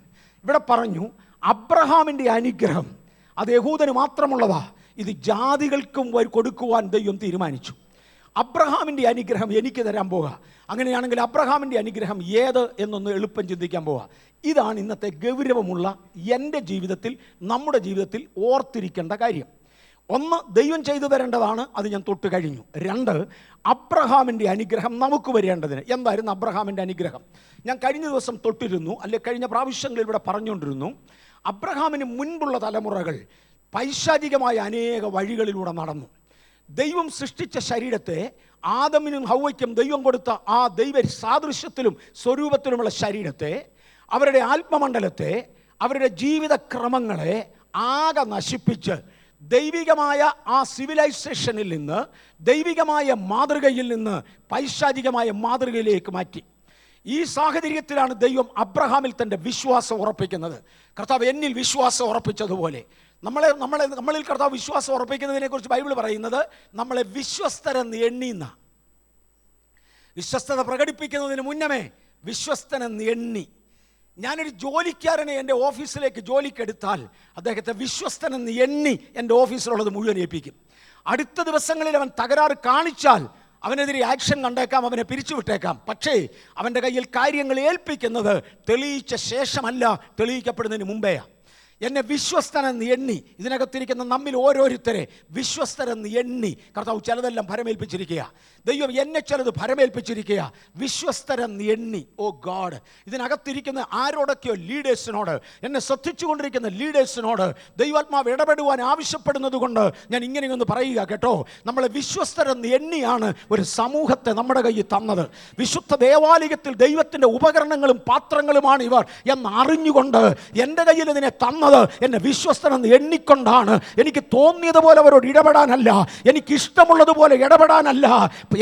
ഇവിടെ പറഞ്ഞു അബ്രഹാമിൻ്റെ അനുഗ്രഹം അത് യഹൂദന് മാത്രമുള്ളതാ, ഇത് ജാതികൾക്കും കൊടുക്കുവാൻ ദൈവം തീരുമാനിച്ചു. അബ്രഹാമിൻ്റെ അനുഗ്രഹം എനിക്ക് തരാൻ പോവുക. അങ്ങനെയാണെങ്കിൽ അബ്രഹാമിൻ്റെ അനുഗ്രഹം ഏത് എന്നൊന്ന് എളുപ്പം ചിന്തിക്കാൻ പോവുക. ഇതാണ് ഇന്നത്തെ ഗൗരവമുള്ള എൻ്റെ ജീവിതത്തിൽ, നമ്മുടെ ജീവിതത്തിൽ ഓർത്തിരിക്കേണ്ട കാര്യം. ഒന്ന്, ദൈവം ചെയ്തു തരേണ്ടതാണ്, അത് ഞാൻ തൊട്ട് കഴിഞ്ഞു. രണ്ട്, അബ്രഹാമിൻ്റെ അനുഗ്രഹം നമുക്ക് വരേണ്ടതിന്. എന്തായിരുന്നു അബ്രഹാമിൻ്റെ അനുഗ്രഹം? ഞാൻ കഴിഞ്ഞ ദിവസം തൊട്ടിരുന്നു, അല്ലെ കഴിഞ്ഞ പ്രാവശ്യങ്ങളിൽ ഇവിടെ പറഞ്ഞുകൊണ്ടിരുന്നു. അബ്രഹാമിന് മുൻപുള്ള തലമുറകൾ പൈശാചികമായ അനേക വഴികളിലൂടെ നടന്നു. ദൈവം സൃഷ്ടിച്ച ശരീരത്തെ ആദമിനും ഹൗവയ്ക്കും ദൈവം കൊടുത്ത ആ ദൈവ സാദൃശ്യത്തിലും സ്വരൂപത്തിലുമുള്ള ശരീരത്തെ, അവരുടെ ആത്മമണ്ഡലത്തെ, അവരുടെ ജീവിതക്രമങ്ങളെ ആകെ നശിപ്പിച്ച് ദൈവികമായ ആ സിവിലൈസേഷനിൽ നിന്ന്, ദൈവികമായ മാതൃകയിൽ നിന്ന് പൈശാചികമായ മാതൃകയിലേക്ക് മാറ്റി. ഈ സാഹചര്യത്തിലാണ് ദൈവം അബ്രഹാമിൽ തൻ്റെ വിശ്വാസം ഉറപ്പിക്കുന്നത്. കർത്താവ് എന്നിൽ വിശ്വാസം ഉറപ്പിച്ചതുപോലെ നമ്മളിൽ കർത്താവ് വിശ്വാസം ഉറപ്പിക്കുന്നതിനെ കുറിച്ച് ബൈബിൾ പറയുന്നത് നമ്മളെ വിശ്വസ്തരെന്ന് എണ്ണീന്ന, വിശ്വസ്തത പ്രകടിപ്പിക്കുന്നതിന് മുന്നമേ വിശ്വസ്തനെന്ന് എണ്ണി. ഞാനൊരു ജോലിക്കാരനെ എൻ്റെ ഓഫീസിലേക്ക് ജോലിക്കെടുത്താൽ അദ്ദേഹത്തെ വിശ്വസ്തനെന്ന് എണ്ണി എൻ്റെ ഓഫീസിലുള്ളത് മുഴുവൻ ഏൽപ്പിക്കും. അടുത്ത ദിവസങ്ങളിൽ അവൻ തകരാറ് കാണിച്ചാൽ അവനെതിരെ ആക്ഷൻ കണ്ടേക്കാം, അവനെ പിരിച്ചുവിട്ടേക്കാം. പക്ഷേ അവൻ്റെ കയ്യിൽ കാര്യങ്ങൾ ഏൽപ്പിക്കുന്നത് തെളിയിച്ച ശേഷമല്ല, തെളിയിക്കപ്പെടുന്നതിന് മുമ്പെയാണ്. എന്നെ വിശ്വസ്തനെന്ന് എണ്ണി, ഇതിനകത്തിരിക്കുന്ന നമ്മിൽ ഓരോരുത്തരെ വിശ്വസ്തരെന്ന് എണ്ണി കർത്താവ് ചിലതെല്ലാം ഭരമേൽപ്പിച്ചിരിക്കുക. ദൈവം എന്നെ ചിലത് ഭരമേൽപ്പിച്ചിരിക്കുക, വിശ്വസ്തരെന്ന് എണ്ണി. ഓ ഗോഡ്, ഇതിനകത്തിരിക്കുന്ന ആരോടൊക്കെയോ ലീഡേഴ്സിനോട്, എന്നെ ശ്രദ്ധിച്ചുകൊണ്ടിരിക്കുന്ന ലീഡേഴ്സിനോട് ദൈവാത്മാവ് ഇടപെടുവാൻ ആവശ്യപ്പെടുന്നത് കൊണ്ട് ഞാൻ ഇങ്ങനെയൊന്ന് പറയുക കേട്ടോ. നമ്മളെ വിശ്വസ്തരെന്ന് എണ്ണിയാണ് ഒരു സമൂഹത്തെ നമ്മുടെ കയ്യിൽ തന്നത്. വിശുദ്ധ ദേവാലയത്തിൽ ദൈവത്തിൻ്റെ ഉപകരണങ്ങളും പാത്രങ്ങളുമാണ് ഇവർ എന്ന് അറിഞ്ഞുകൊണ്ട് എൻ്റെ കയ്യിൽ ഇതിനെ തന്നത് എന്നെ വിശ്വസ്തനെന്ന് എണ്ണിക്കൊണ്ടാണ്. എനിക്ക് തോന്നിയതുപോലെ അവരോട് ഇടപെടാനല്ല, എനിക്ക് ഇഷ്ടമുള്ളതുപോലെ ഇടപെടാനല്ല,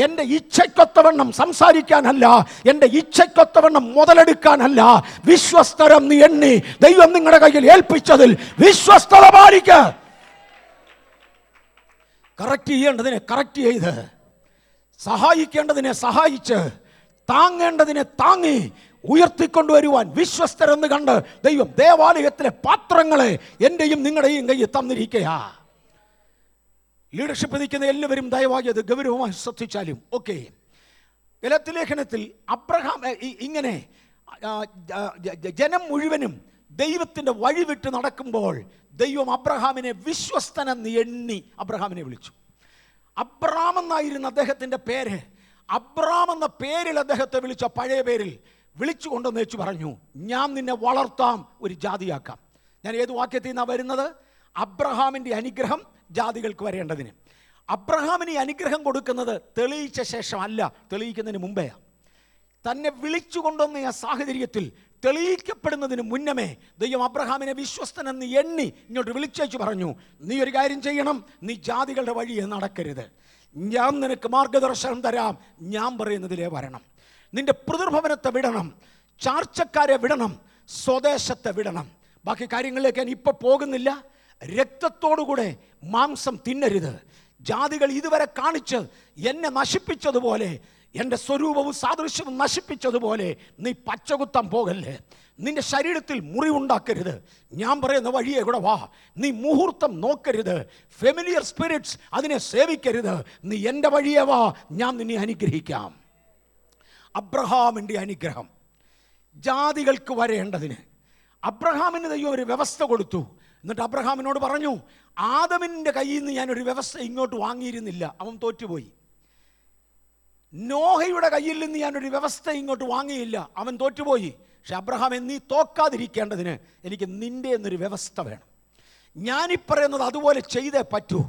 എൻ്റെ ഇച്ഛയ്ക്കൊത്തവണ്ണം സംസാരിക്കാനല്ല, എൻ്റെ ഇച്ഛയ്ക്കൊത്തവണ്ണം മുതലെടുക്കാനല്ല, വിശ്വസ്തരെന്ന് എണ്ണി ദൈവം നിങ്ങളുടെ കയ്യിൽ ഏൽപ്പിച്ചതിൽ വിശ്വസ്തത പാലിക്കുക. കറക്റ്റ് ചെയ്യേണ്ടതിനെ കറക്റ്റ് ചെയ്ത്, സഹായിക്കേണ്ടതിനെ സഹായിച്ച്, താങ്ങേണ്ടതിനെ താങ്ങി ഉയർത്തിക്കൊണ്ടുവരുവാൻ വിശ്വസ്തരെന്ന് കണ്ട് ദൈവം ദേവാലയത്തിലെ പാത്രങ്ങളെ എൻ്റെയും നിങ്ങളുടെയും കയ്യിൽ തന്നിരിക്കുക. ലീഡർഷിപ്പ് നിൽക്കുന്ന എല്ലാവരും ദയവായി അത് ഗൗരവമായി ശ്രദ്ധിച്ചാലും. ഓക്കെ, ഗലാത്യ ലേഖനത്തിൽ അബ്രഹാം ഇങ്ങനെ ജനം മുഴുവനും ദൈവത്തിൻ്റെ വഴി വിട്ട് നടക്കുമ്പോൾ ദൈവം അബ്രഹാമിനെ വിശ്വസ്തനെന്ന് എണ്ണി അബ്രഹാമിനെ വിളിച്ചു. അബ്രാം എന്നായിരുന്നു അദ്ദേഹത്തിൻ്റെ പേര്. അബ്രാം എന്ന പേരിൽ അദ്ദേഹത്തെ വിളിച്ച പഴയ പേരിൽ വിളിച്ചുകൊണ്ടെന്ന് വെച്ച് പറഞ്ഞു, ഞാൻ നിന്നെ വളർത്താം, ഒരു ജാതിയാക്കാം. ഞാൻ ഏത് വാക്യത്തിൽ നിന്നാണ് വരുന്നത്? അബ്രഹാമിൻ്റെ അനുഗ്രഹം ജാതികൾക്ക് വരേണ്ടതിന്. അബ്രഹാമിന് ഈ അനുഗ്രഹം കൊടുക്കുന്നത് തെളിയിച്ച ശേഷമല്ല, തെളിയിക്കുന്നതിന് മുമ്പെയാണ്. തന്നെ വിളിച്ചുകൊണ്ടുവന്ന ആ സാഹചര്യത്തിൽ തെളിയിക്കപ്പെടുന്നതിന് മുന്നമേ ദൈവം അബ്രഹാമിനെ വിശ്വസ്തനെന്ന് എണ്ണി ഇങ്ങോട്ട് വിളിച്ചേച്ച് പറഞ്ഞു, നീ ഒരു കാര്യം ചെയ്യണം, നീ ജാതികളുടെ വഴിയെ നടക്കരുത്, ഞാൻ നിനക്ക് മാർഗദർശനം തരാം, ഞാൻ പറയുന്നതിലേ വരണം. നിന്റെ പിതൃഭവനത്തെ വിടണം, ചാർച്ചക്കാരെ വിടണം, സ്വദേശത്തെ വിടണം. ബാക്കി കാര്യങ്ങളിലേക്ക് ഞാൻ ഇപ്പോൾ പോകുന്നില്ല. രക്തത്തോടുകൂടെ മാംസം തിന്നരുത്. ജാതികൾ ഇതുവരെ കാണിച്ച് എന്നെ നശിപ്പിച്ചതുപോലെ, എൻ്റെ സ്വരൂപവും സാദൃശ്യവും നശിപ്പിച്ചതുപോലെ നീ പച്ചകുത്താൻ പോകല്ലേ. നിന്റെ ശരീരത്തിൽ മുറിവുണ്ടാക്കരുത്. ഞാൻ പറയുന്ന വഴിയെ കൂടെ വാ. നീ മുഹൂർത്തം നോക്കരുത്. ഫെമിലിയർ സ്പിരിറ്റ്സ് അതിനെ സേവിക്കരുത്. നീ എൻ്റെ വഴിയെ വാ, ഞാൻ നിന്നെ അനുഗ്രഹിക്കാം. അബ്രഹാമിൻ്റെ അനുഗ്രഹം ജാതികൾക്ക് വരേണ്ടതിന് അബ്രഹാമിന് ദൈവം ഒരു വ്യവസ്ഥ കൊടുത്തു. എന്നിട്ട് അബ്രഹാമിനോട് പറഞ്ഞു, ആദമിൻ്റെ കയ്യിൽ നിന്ന് ഞാനൊരു വ്യവസ്ഥ ഇങ്ങോട്ട് വാങ്ങിയിരുന്നില്ല, അവൻ തോറ്റുപോയി. നോഹയുടെ കയ്യിൽ നിന്ന് ഞാനൊരു വ്യവസ്ഥ ഇങ്ങോട്ട് വാങ്ങിയില്ല, അവൻ തോറ്റുപോയി. പക്ഷെ അബ്രഹാം, നീ തോക്കാതിരിക്കേണ്ടതിന് എനിക്ക് നിൻ്റെ എന്നൊരു വ്യവസ്ഥ വേണം. ഞാനിപ്പറയുന്നത് അതുപോലെ ചെയ്തേ പറ്റൂ.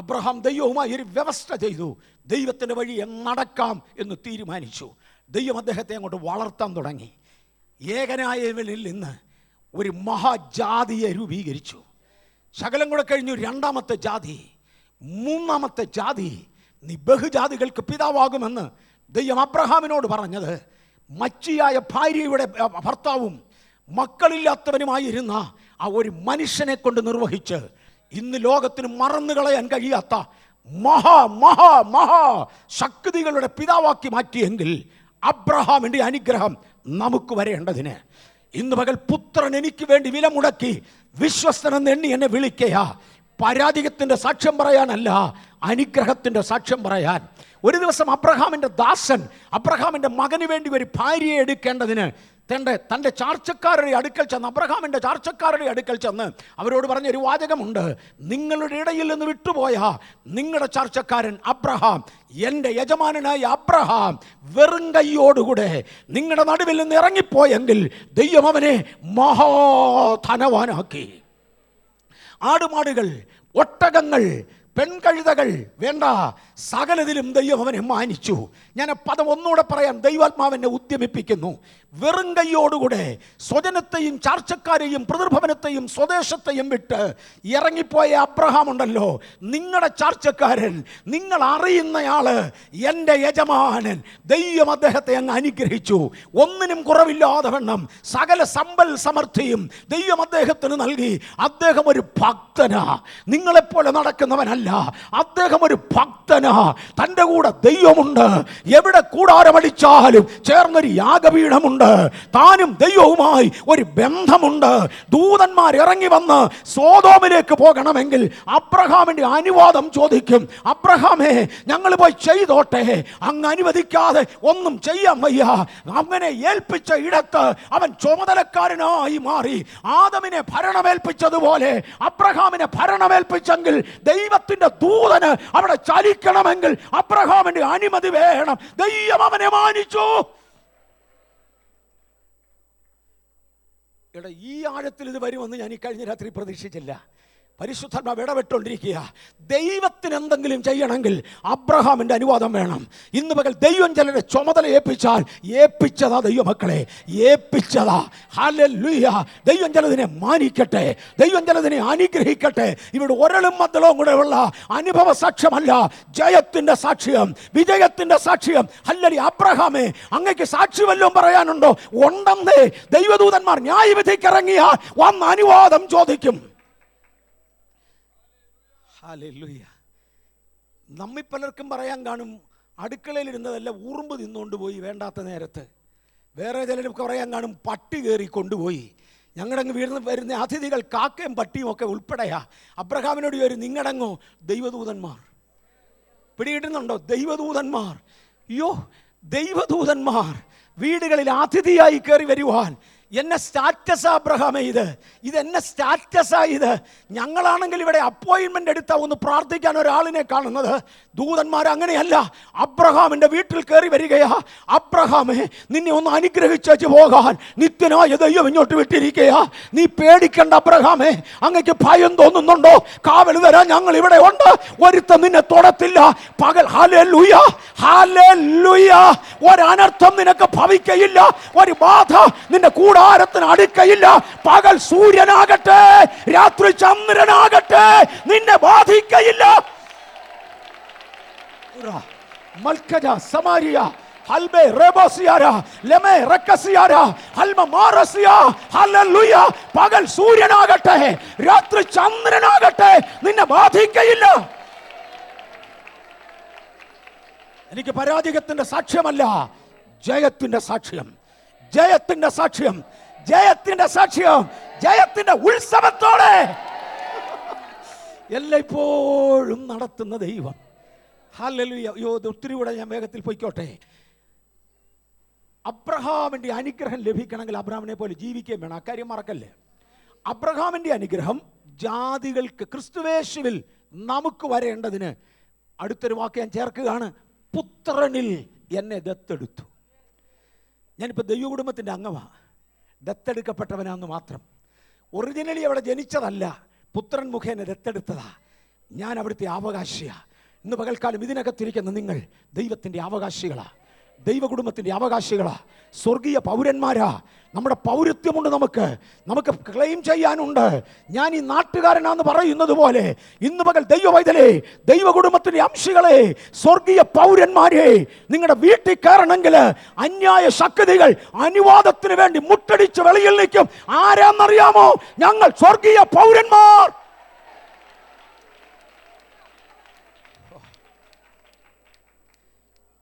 അബ്രഹാം ദൈവവുമായി ഒരു വ്യവസ്ഥ ചെയ്തു. ദൈവത്തിൻ്റെ വഴി നടക്കാം എന്ന് തീരുമാനിച്ചു. ദൈവം അദ്ദേഹത്തെ അങ്ങോട്ട് വളർത്താൻ തുടങ്ങി. ഏകനായവനിൽ നിന്ന് ഒരു മഹാജാതിയെ രൂപീകരിച്ചു. ശകലം കൂടെ കഴിഞ്ഞു രണ്ടാമത്തെ ജാതി, മൂന്നാമത്തെ ജാതി. നീ ബഹുജാതികൾക്ക് പിതാവാകുമെന്ന് ദൈവം അബ്രഹാമിനോട് പറഞ്ഞത് മച്ചിയായ ഭാര്യയുടെ ഭർത്താവും മക്കളില്ലാത്തവനുമായിരുന്ന ആ ഒരു മനുഷ്യനെ കൊണ്ട് നിർവഹിച്ച് ഇന്ന് ലോകത്തിന് മറന്നു കളയാൻ കഴിയാത്ത മഹാ മഹാ മഹാ ശക്തികളുടെ പിതാവാക്കി മാറ്റിയെങ്കിൽ അബ്രഹാമിൻ്റെ അനുഗ്രഹം നമുക്ക് വരേണ്ടതിന് ഇന്ന് പകൽ പുത്രൻ എനിക്ക് വേണ്ടി വില മുടക്കി വിശ്വസ്തനെന്ന് എണ്ണി എന്നെ വിളിക്കുക. പരാജയത്തിൻ്റെ സാക്ഷ്യം പറയാനല്ല, അനുഗ്രഹത്തിൻ്റെ സാക്ഷ്യം പറയാൻ. ഒരു ദിവസം അബ്രഹാമിൻ്റെ ദാസൻ അബ്രഹാമിൻ്റെ മകന് വേണ്ടി ഒരു ഭാര്യയെ എടുക്കേണ്ടതിന് തൻ്റെ ചാർച്ചക്കാരുടെ അടുക്കൽ ചെന്ന്, അബ്രഹാമിൻ്റെ ചാർച്ചക്കാരുടെ അടുക്കൽ ചെന്ന് അവരോട് പറഞ്ഞൊരു വാചകമുണ്ട്, നിങ്ങളുടെ ഇടയിൽ നിന്ന് വിട്ടുപോയ നിങ്ങളുടെ ചാർച്ചക്കാരൻ അബ്രഹാം, എൻ്റെ യജമാനനായ അബ്രഹാം വെറും കൈയോടുകൂടെ നിങ്ങളുടെ നടുവിൽ നിന്ന് ഇറങ്ങിപ്പോയെങ്കിൽ ദൈവം അവനെ മഹാധനവാനാക്കി. ആടുമാടുകൾ, ഒട്ടകങ്ങൾ, പെൺകഴുതകൾ വേണ്ട, സകലതിലും ദൈവം അവനെ മാനിച്ചു. ഞാൻ പദം ഒന്നുകൂടെ പറയാൻ ദൈവാത്മാവെന്നെ ഉദ്യമിപ്പിക്കുന്നു. വെറും കൈയോടുകൂടെ സ്വജനത്തെയും ചാർച്ചക്കാരെയും പിതൃഭവനത്തെയും സ്വദേശത്തെയും വിട്ട് ഇറങ്ങിപ്പോയ അബ്രഹാം ഉണ്ടല്ലോ, നിങ്ങളുടെ ചാർച്ചക്കാരൻ, നിങ്ങൾ അറിയുന്നയാള്, എൻ്റെ യജമാനൻ. ദൈവം അദ്ദേഹത്തെ അങ്ങ് അനുഗ്രഹിച്ചു. ഒന്നിനും കുറവില്ലാതെ വണ്ണം സകല സമ്പൽ സമൃദ്ധിയും ദൈവം അദ്ദേഹത്തിന് നൽകി. അദ്ദേഹം ഒരു ഭക്തനാ, നിങ്ങളെപ്പോലെ നടക്കുന്നവനല്ല. അദ്ദേഹം ഒരു ഭക്തനാ. തൻ്റെ കൂടെ ദൈവമുണ്ട്. എവിടെ കൂടാരമടിച്ചാലും ചേർന്നൊരു യാഗപീഠമുണ്ട്. താനും ദൈവവുമായി ഒരു ബന്ധമുണ്ട്. ദൂതന്മാർ ഇറങ്ങി വന്ന് സോദോമിലേക്ക് പോകണമെങ്കിൽ അബ്രഹാമിന്റെ അനുവാദം ചോദിക്കും. അബ്രഹാമേ, ഞങ്ങൾ പോയി ചെയ്തോട്ടെ, അങ്ങ് അനുവദിക്കാതെ ഒന്നും ചെയ്യാൻ വയ്യ. അങ്ങനെ ഏൽപ്പിച്ച ഇടത്ത് അവൻ ചുമതലക്കാരനായി മാറി. ആദമിനെ ഭരണമേൽപ്പിച്ചതുപോലെ അബ്രഹാമിനെ ഭരണമേൽപ്പിച്ചെങ്കിൽ ദൈവത്തിന്റെ ദൂതന് അവിടെ ചലിക്കണമെങ്കിൽ അബ്രഹാമിന്റെ അനുമതി വേണം. ദൈവം അവനെ മാനിച്ചു. ഈ ആഴത്തിൽ ഇത് വരുമെന്ന് ഞാൻ ഈ കഴിഞ്ഞ രാത്രി പ്രതീക്ഷിച്ചില്ല. പരിശുദ്ധാത്മാവ് ഇടപെട്ടുകൊണ്ടിരിക്കുക. ദൈവത്തിന് എന്തെങ്കിലും ചെയ്യണമെങ്കിൽ അബ്രഹാമിന്റെ അനുവാദം വേണം. ഇന്ന് പകൽ ദൈവം ചിലരെ ചുമതല ഏൽപ്പിച്ചാൽ ഏൽപ്പിച്ചതാ ദൈവമക്കളെ, ഏൽപ്പിച്ചതാ. ഹല്ലേലൂയ. ദൈവം ചിലതിനെ മാനിക്കട്ടെ, ദൈവം ചിലതിനെ അനുഗ്രഹിക്കട്ടെ. ഇവിടെ ഒരളും മദ്ദളവും കൂടെ ഉള്ള അനുഭവ സാക്ഷ്യമല്ല, ജയത്തിന്റെ സാക്ഷ്യം, വിജയത്തിന്റെ സാക്ഷ്യം. ഹല്ലേലൂയ. അബ്രഹാമേ, അങ്ങക്ക് സാക്ഷി വല്ലതും പറയാനുണ്ടോ? ഉണ്ടെന്നേ. ദൈവദൂതന്മാർ ന്യായവിധിക്കിറങ്ങിയാൽ വന്ന് അനുവാദം ചോദിക്കും. ഹല്ലേലൂയ. നമ്മി പലർക്കും പറയാൻ കാണും, അടുക്കളയിലിരുന്നതെല്ലാം ഉറുമ്പ് തിന്നുകൊണ്ട് പോയി വേണ്ടാത്ത നേരത്ത്. വേറെ ചിലർക്ക് പറയാൻ കാണും, പട്ടി കയറി കൊണ്ടുപോയി. ഞങ്ങളങ്ങ് വരുന്ന അതിഥികൾ കാക്കയും പട്ടിയും ഒക്കെ ഉൾപ്പെടെയാ. അബ്രഹാമിനോട് വരും, നിങ്ങളങ്ങോ ദൈവദൂതന്മാർ. പിടികിട്ടുന്നുണ്ടോ? ദൈവദൂതന്മാർ. അയ്യോ, ദൈവദൂതന്മാർ വീടുകളിൽ അതിഥിയായി കയറി വരുവാൻ എന്നെ സ്റ്റാറ്റസാ അബ്രഹാമേ, ഇത് എന്നെ സ്റ്റാറ്റസാ. ഇത് ഞങ്ങളാണെങ്കിൽ ഇവിടെ അപ്പോയിൻമെന്റ് എടുത്താൽ ഒന്ന് പ്രാർത്ഥിക്കാൻ ഒരാളിനെ കാണുന്നത്. ദൂതന്മാർ അങ്ങനെയല്ല, അബ്രഹാമിന്റെ വീട്ടിൽ കയറി വരികയാ. അബ്രഹാമേ, നിന്നെ ഒന്ന് അനുഗ്രഹിച്ചു പോകാൻ നിത്യനായ ദൈവം ഇങ്ങോട്ട് വിട്ടിരിക്കയാ. നീ പേടിക്കണ്ട അബ്രഹാമേ. അങ്ങക്ക് ഭയം തോന്നുന്നുണ്ടോ? കാവൽ തരാൻ ഞങ്ങൾ ഇവിടെ ഉണ്ട്. ഒരുത്തം നിന്നെ തൊടത്തില്ല പകൽ. Hallelujah, hallelujah. ഒരനർത്ഥം നിനക്ക് ഭവിക്കയില്ല, ഒരു ബാധ നിന്റെ കൂടാരത്തിന് അടുക്കയില്ല. പകൽ സൂര്യനാകട്ടെ, രാത്രി ചന്ദ്രനാകട്ടെ, നിന്നെ ബാധിക്കയില്ല. മൽക്കജ സമാരിയ ഹൽബെ റെബോസിയാര ലെമെ റക്കസിയാര ഹൽമ മാറസിയ. ഹല്ലേലൂയ. പകൽ സൂര്യനാകട്ടെ, രാത്രി ചന്ദ്രനാകട്ടെ, നിന്നെ ബാധിക്കയില്ല. എനിക്ക് പരാജയത്തിന്റെ സാക്ഷ്യമല്ല, ജയത്തിന്റെ സാക്ഷ്യം, ജയത്തിന്റെ സാക്ഷ്യം, ജയത്തിന്റെ സാക്ഷ്യം, ജയത്തിന്റെ ഉത്സവത്തോടെ എല്ലായ്പ്പോഴും നടത്തുന്ന ദൈവം. ഹല്ലേലൂയ. ഒത്തിരി കൂടെ ഞാൻ വേഗത്തിൽ പോയിക്കോട്ടെ. അബ്രഹാമിന്റെ അനുഗ്രഹം ലഭിക്കണമെങ്കിൽ അബ്രഹാമിനെ പോലെ ജീവിക്കുകയും വേണം. അക്കാര്യം മറക്കല്ലേ. അബ്രഹാമിന്റെ അനുഗ്രഹം ജാതികൾക്ക് ക്രിസ്തുവേശുവിൽ നമുക്ക് വരേണ്ടതിന് അടുത്തൊരു വാക്ക് ഞാൻ ചേർക്കുകയാണ്, പുത്രനിൽ എന്നെ ദത്തെടുത്തു. ഞാനിപ്പോൾ ദൈവകുടുംബത്തിൻ്റെ അംഗമാണ്, ദത്തെടുക്കപ്പെട്ടവനാന്ന് മാത്രം. ഒറിജിനലി അവിടെ ജനിച്ചതല്ല, പുത്രൻ മുഖേന ദത്തെടുത്തതാ. ഞാൻ അവിടുത്തെ അവകാശിയാ. ഇന്ന് പകൽക്കാലം ഇതിനകത്തിരിക്കുന്ന നിങ്ങൾ ദൈവത്തിൻ്റെ അവകാശികളാ, ദൈവകുടുംബത്തിൻ്റെ അവകാശികളാ, സ്വർഗീയ പൗരന്മാരാ. നമ്മുടെ പൗരത്വമുണ്ട്, നമുക്ക് ക്ലെയിം ചെയ്യാനുണ്ട്. ഞാൻ ഈ നാട്ടുകാരനാന്ന് പറയുന്നത് പോലെ ഇന്ന് പകൽ ദൈവവൈതലേ, ദൈവകുടുംബത്തിൻ്റെ അംശികളെ, സ്വർഗീയ പൗരന്മാരെ, നിങ്ങളുടെ വീട്ടിൽ കയറണമെങ്കിൽ അന്യായ ശക്തികൾ അനുവാദത്തിന് വേണ്ടി മുട്ടടിച്ച് വെളിയിൽ നിൽക്കും. ആരാന്നറിയാമോ? ഞങ്ങൾ സ്വർഗീയ പൗരന്മാർ.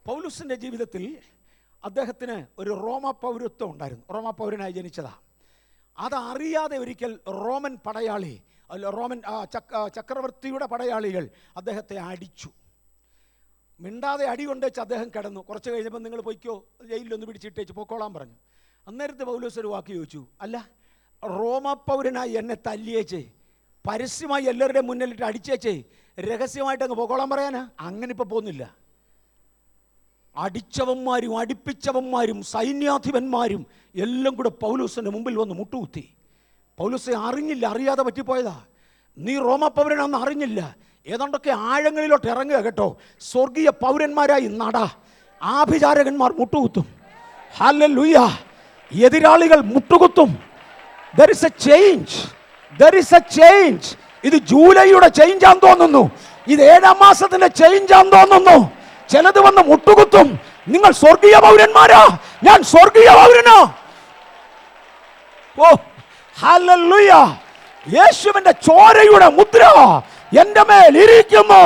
പൗലോസിന്റെ ജീവിതത്തിൽ അദ്ദേഹത്തിന് ഒരു റോമ പൗരത്വം ഉണ്ടായിരുന്നു. റോമ പൗരനായി ജനിച്ചതാ. അതറിയാതെ ഒരിക്കൽ റോമൻ പടയാളി, റോമൻ ചക്രവർത്തിയുടെ പടയാളികൾ അദ്ദേഹത്തെ അടിച്ചു. മിണ്ടാതെ അടി കൊണ്ടുവച്ച് അദ്ദേഹം കിടന്നു. കുറച്ച് കഴിഞ്ഞപ്പോൾ നിങ്ങൾ പൊയ്ക്കോ, ജയിലിലൊന്ന് പിടിച്ചിട്ടേച്ച് പൊക്കോളാൻ പറഞ്ഞു. അന്നേരത്തെ പൗലോസ് ഒരു വാക്ക് ചോദിച്ചു, അല്ല, റോമ പൗരനായി എന്നെ തല്ലിയേച്ചേ, പരസ്യമായി എല്ലാവരുടെയും മുന്നിലിട്ട് അടിച്ചേച്ചേ, രഹസ്യമായിട്ട് അങ്ങ് പൊക്കോളാൻ പറയാനാ? അങ്ങനെ ഇപ്പോൾ പോകുന്നില്ല. അടിച്ചവന്മാരും അടിപ്പിച്ചവന്മാരും സൈന്യാധിപന്മാരും എല്ലാം കൂടെ പൗലോസിന്റെ മുമ്പിൽ വന്ന് മുട്ടുകുത്തി. പൗലോസെ അറിഞ്ഞില്ല, അറിയാതെ പറ്റിപ്പോയതാ. നീ റോമ പൗരനാണെന്ന് അറിഞ്ഞില്ല. ഏതാണ്ടൊക്കെ ആഴങ്ങളിലോട്ട് ഇറങ്ങുക കേട്ടോ. സ്വർഗീയ പൗരന്മാരായി നട. ആഭിചാരകന്മാർ മുട്ടുകുത്തും. ഹല്ലേലൂയ. എതിരാളികൾ മുട്ടുകുത്തും. There is a change. There is a change. ഇത് ജൂലൈയുടെ ചേഞ്ച് ആണെന്ന് തോന്നുന്നു. ഇത് 7-ാം മാസത്തിന്റെ ചേഞ്ച് ആണെന്ന് തോന്നുന്നു. ചിലത് വന്ന് മുട്ടുകുത്തും. നിങ്ങൾ സ്വർഗീയ പൗരന്മാരാ, ഞാൻ സ്വർഗീയ പൗരനാ. ഓ ഹല്ലേലൂയ. യേശുവിന്റെ ചോരയുടെ മുദ്ര എന്റെ മേൽ ഇരിക്കുന്നു.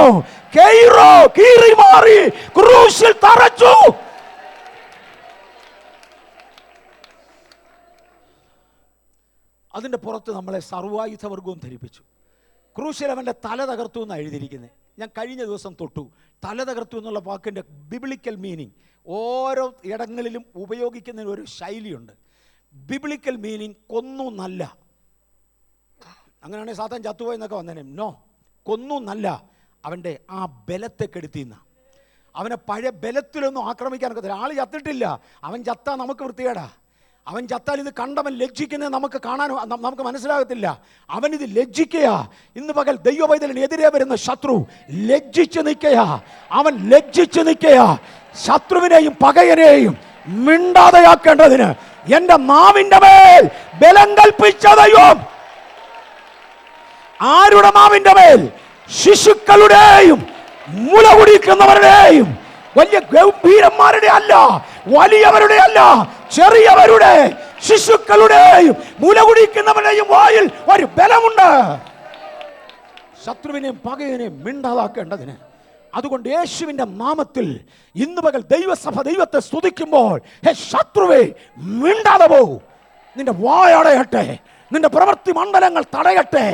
കൈറോ കീറി മാറി ക്രൂശിൽ തറച്ചു. അതിൻ്റെ പുറത്ത് നമ്മളെ സർവായുധവർഗവും ധരിപ്പിച്ചു. ക്രൂശിൽ അവൻ്റെ തല തകർത്തു എന്നാണ് എഴുതിയിരിക്കുന്നത്. ഞാൻ കഴിഞ്ഞ ദിവസം തൊട്ടു. തല തകർത്തു എന്നുള്ള വാക്കിൻ്റെ ബിബ്ലിക്കൽ മീനിങ് ഓരോ ഇടങ്ങളിലും ഉപയോഗിക്കുന്നതിന് ഒരു ശൈലിയുണ്ട്. ബിബ്ലിക്കൽ മീനിങ് കൊന്നു നല്ല. അങ്ങനെയാണെങ്കിൽ സാത്താൻ ചത്തുപോയെന്നൊക്കെ വന്നേനെ. നോ, കൊന്നു നല്ല. അവൻ്റെ ആ ബലത്തെ കെടുത്തിന്ന. അവനെ പഴയ ബലത്തിലൊന്നും ആക്രമിക്കാനൊക്കെ. ആൾ ചത്തിട്ടില്ല, അവൻ ചത്താൽ നമുക്ക് വൃത്തികേടാ. അവൻ ചത്താൽ ഇത് കണ്ടവൻ ലജ്ജിക്കുന്നത് നമുക്ക് കാണാൻ നമുക്ക് മനസ്സിലാകത്തില്ല. അവനിത് ലജ്ജിക്കുക. ഇന്ന് പകൽ ദൈവവൈതലിനെതിരെ വരുന്ന ശത്രു ലജ്ജിച്ച് നിൽക്കുക. അവൻ ലജ്ജിച്ച് നിൽക്കുക. ശത്രുവിനെയും പകയനെയും മിണ്ടാതെയാക്കേണ്ടതിന് എൻ്റെ നാവിൻ്റെ മേൽ ബലം കൽപ്പിച്ച ദൈവം. ആരുടെ നാവിൻ്റെ മേൽ? ശിശുക്കളുടെയും മുല കുടിക്കുന്നവരുടെയും. വലിയ ഗംഭീരന്മാരുടെ അല്ല, വലിയവരുടെ അല്ല, ചെറിയവരുടെ, ശിശുക്കളുടെയും മുല കുടിക്കുന്നവരുടെയും വായിൽ ഒരു ബലമുണ്ട്. ശത്രുവിനെയും പകയനെയും മിണ്ടാതാക്കേണ്ടതിന്. അതുകൊണ്ട് യേശുവിന്റെ നാമത്തിൽ ഇന്ന് പകൽ ദൈവസഭ ദൈവത്തെ സ്തുതിക്കുമ്പോൾ, ഹേ ശത്രുവേ മിണ്ടാതെ പോ. നിന്റെ വായടയട്ടെ, നിന്റെ പ്രവൃത്തി മണ്ഡലങ്ങൾ തടയട്ടെ.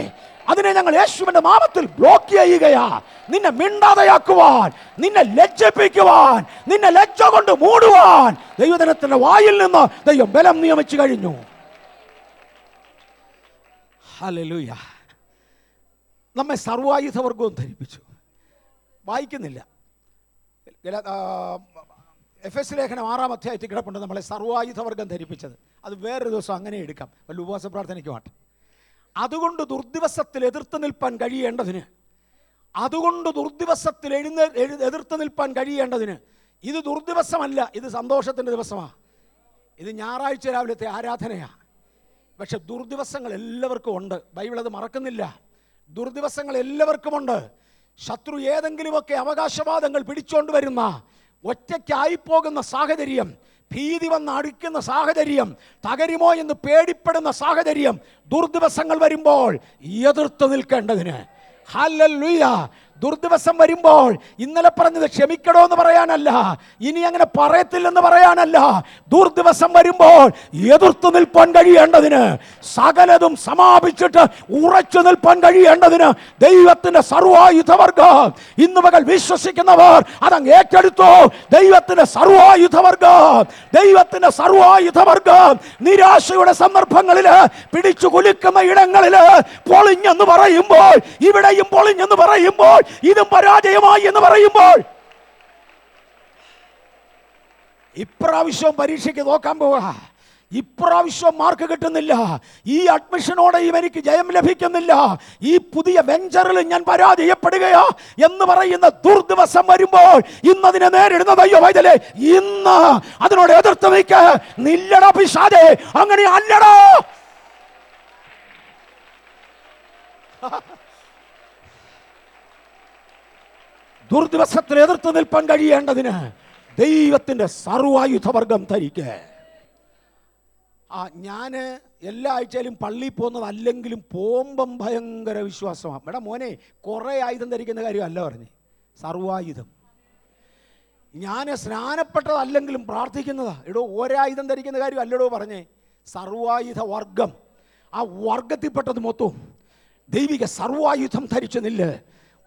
അതിനെ ഞങ്ങൾ യേശുവിന്റെ നാമത്തിൽ ബ്ലോക്ക് ചെയ്യുകയാ. നിന്നെ മിണ്ടാതെയാക്കുവാൻ, നിന്നെ ലജ്ജിപ്പിക്കുവാൻ, നിന്നെ ലജ്ജ കൊണ്ട് മൂടുവാൻ ദൈവജനത്തിന്റെ വായിൽ നിന്ന് ദൈവം ബലം നിയമിച്ചു കഴിഞ്ഞു. ഹല്ലേലൂയ. നമ്മെ സർവായുധവർഗവും ധരിപ്പിച്ചു. വായിക്കുന്നില്ല. എഫെസ് ലേഖനം 6-ാം അധ്യായത്തിൽ കിടപ്പുണ്ട് നമ്മളെ സർവായുധവർഗം ധരിപ്പിച്ചത്. അത് വേറൊരു ദിവസം അങ്ങനെ എടുക്കാം, വല്ല ഉപവാസ പ്രാർത്ഥനയ്ക്ക് മാട്ടെ. അതുകൊണ്ട് ദുർദിവസത്തിൽ എതിർത്ത് നിൽപ്പാൻ കഴിയേണ്ടതിന്, അതുകൊണ്ട് ദുർദിവസത്തിൽ എതിർത്ത് നിൽപ്പാൻ കഴിയേണ്ടതിന്. ഇത് ദുർദിവസമല്ല, ഇത് സന്തോഷത്തിൻ്റെ ദിവസമാണ്. ഇത് ഞായറാഴ്ച രാവിലത്തെ ആരാധനയാണ്. പക്ഷെ ദുർദിവസങ്ങൾ എല്ലാവർക്കും ഉണ്ട്. ബൈബിൾ അത് മറക്കുന്നില്ല. ദുർദിവസങ്ങൾ എല്ലാവർക്കും ഉണ്ട്. ശത്രു ഏതെങ്കിലുമൊക്കെ അവകാശവാദങ്ങൾ പിടിച്ചോണ്ട് വരുന്ന, ഒറ്റയ്ക്കായി പോകുന്ന സാഹചര്യം, ഭീതി വന്ന് അടിക്കുന്ന സാഹചര്യം, തകരുമോ എന്ന് പേടിപ്പെടുന്ന സാഹചര്യം, ദുർദിവസങ്ങൾ വരുമ്പോൾ എതിർത്ത് നിൽക്കേണ്ടതിന്. ഹല്ലേലൂയ. ദുർദിവസം വരുമ്പോൾ ഇന്നലെ പറഞ്ഞത് ക്ഷമിക്കണോ എന്ന് പറയാനല്ല, ഇനി അങ്ങനെ പറയത്തില്ലെന്ന് പറയാനല്ല. ദുർദിവസം വരുമ്പോൾ എതിർത്ത് നിൽപ്പാൻ കഴിയേണ്ടതിന്, സകലതും സമാപിച്ചിട്ട് ഉറച്ചു നിൽപ്പാൻ കഴിയേണ്ടതിന് ദൈവത്തിന്റെ സർവായുധവർഗം ഇന്ന് പകൽ വിശ്വസിക്കുന്നവർ അതങ്ങ് ഏറ്റെടുത്തോ. ദൈവത്തിന്റെ സർവായുധവർഗം, ദൈവത്തിന്റെ സർവായുധവർഗം നിരാശയുടെ സന്ദർഭങ്ങളിൽ പിടിച്ചു കുലുക്കുന്ന ഇടങ്ങളിൽ പൊളിഞ്ഞെന്ന് പറയുമ്പോൾ, ഇവിടെയും പൊളിഞ്ഞെന്ന് പറയുമ്പോൾ, ഇതും പരാജയമായി എന്ന് പറയുമ്പോൾ, ഇപ്രാവശ്യം പരീക്ഷയ്ക്ക് നോക്കാൻ പോവുക. ഇപ്രാവശ്യം മാർക്ക് കിട്ടുന്നില്ല, ഈ അഡ്മിഷനോടെയും എനിക്ക് ജയം ലഭിക്കുന്നില്ല, ഈ പുതിയ വെഞ്ചറിൽ ഞാൻ പരാജയപ്പെടുകയാ എന്ന് പറയുന്ന ദുർദിവസം വരുമ്പോൾ ഇന്നതിനെ നേരിടുന്ന ദൈവവൈതലേ, ഇന്ന് അതിനോട് എതിർത്ത് നിൽക്ക. നില്ലടാ പിശാചേ, അങ്ങനെ അല്ലടാ. ദുർദിവസത്തിൽ എതിർത്ത് നിൽപ്പാൻ കഴിയേണ്ടതിന് ദൈവത്തിന്റെ സർവായുധവർഗം ധരിക്കുക. ഞാൻ എല്ലാ ആഴ്ചയിലും പള്ളിയിൽ പോകുന്നത് അല്ലെങ്കിലും പോകുമ്പം ഭയങ്കര വിശ്വാസമാണ്. ഇവിടെ മോനെ കുറേ ആയുധം ധരിക്കുന്ന കാര്യമല്ല പറഞ്ഞ്, സർവായുധം. ഞാൻ സ്നാനപ്പെട്ടതല്ലെങ്കിലും പ്രാർത്ഥിക്കുന്നതാ. എടോ ഒരായുധം ധരിക്കുന്ന കാര്യം അല്ലടോ പറഞ്ഞേ, സർവായുധ വർഗം. ആ വർഗത്തിൽപ്പെട്ടത് മൊത്തവും ദൈവിക സർവായുധം ധരിച്ചു നില്ല്.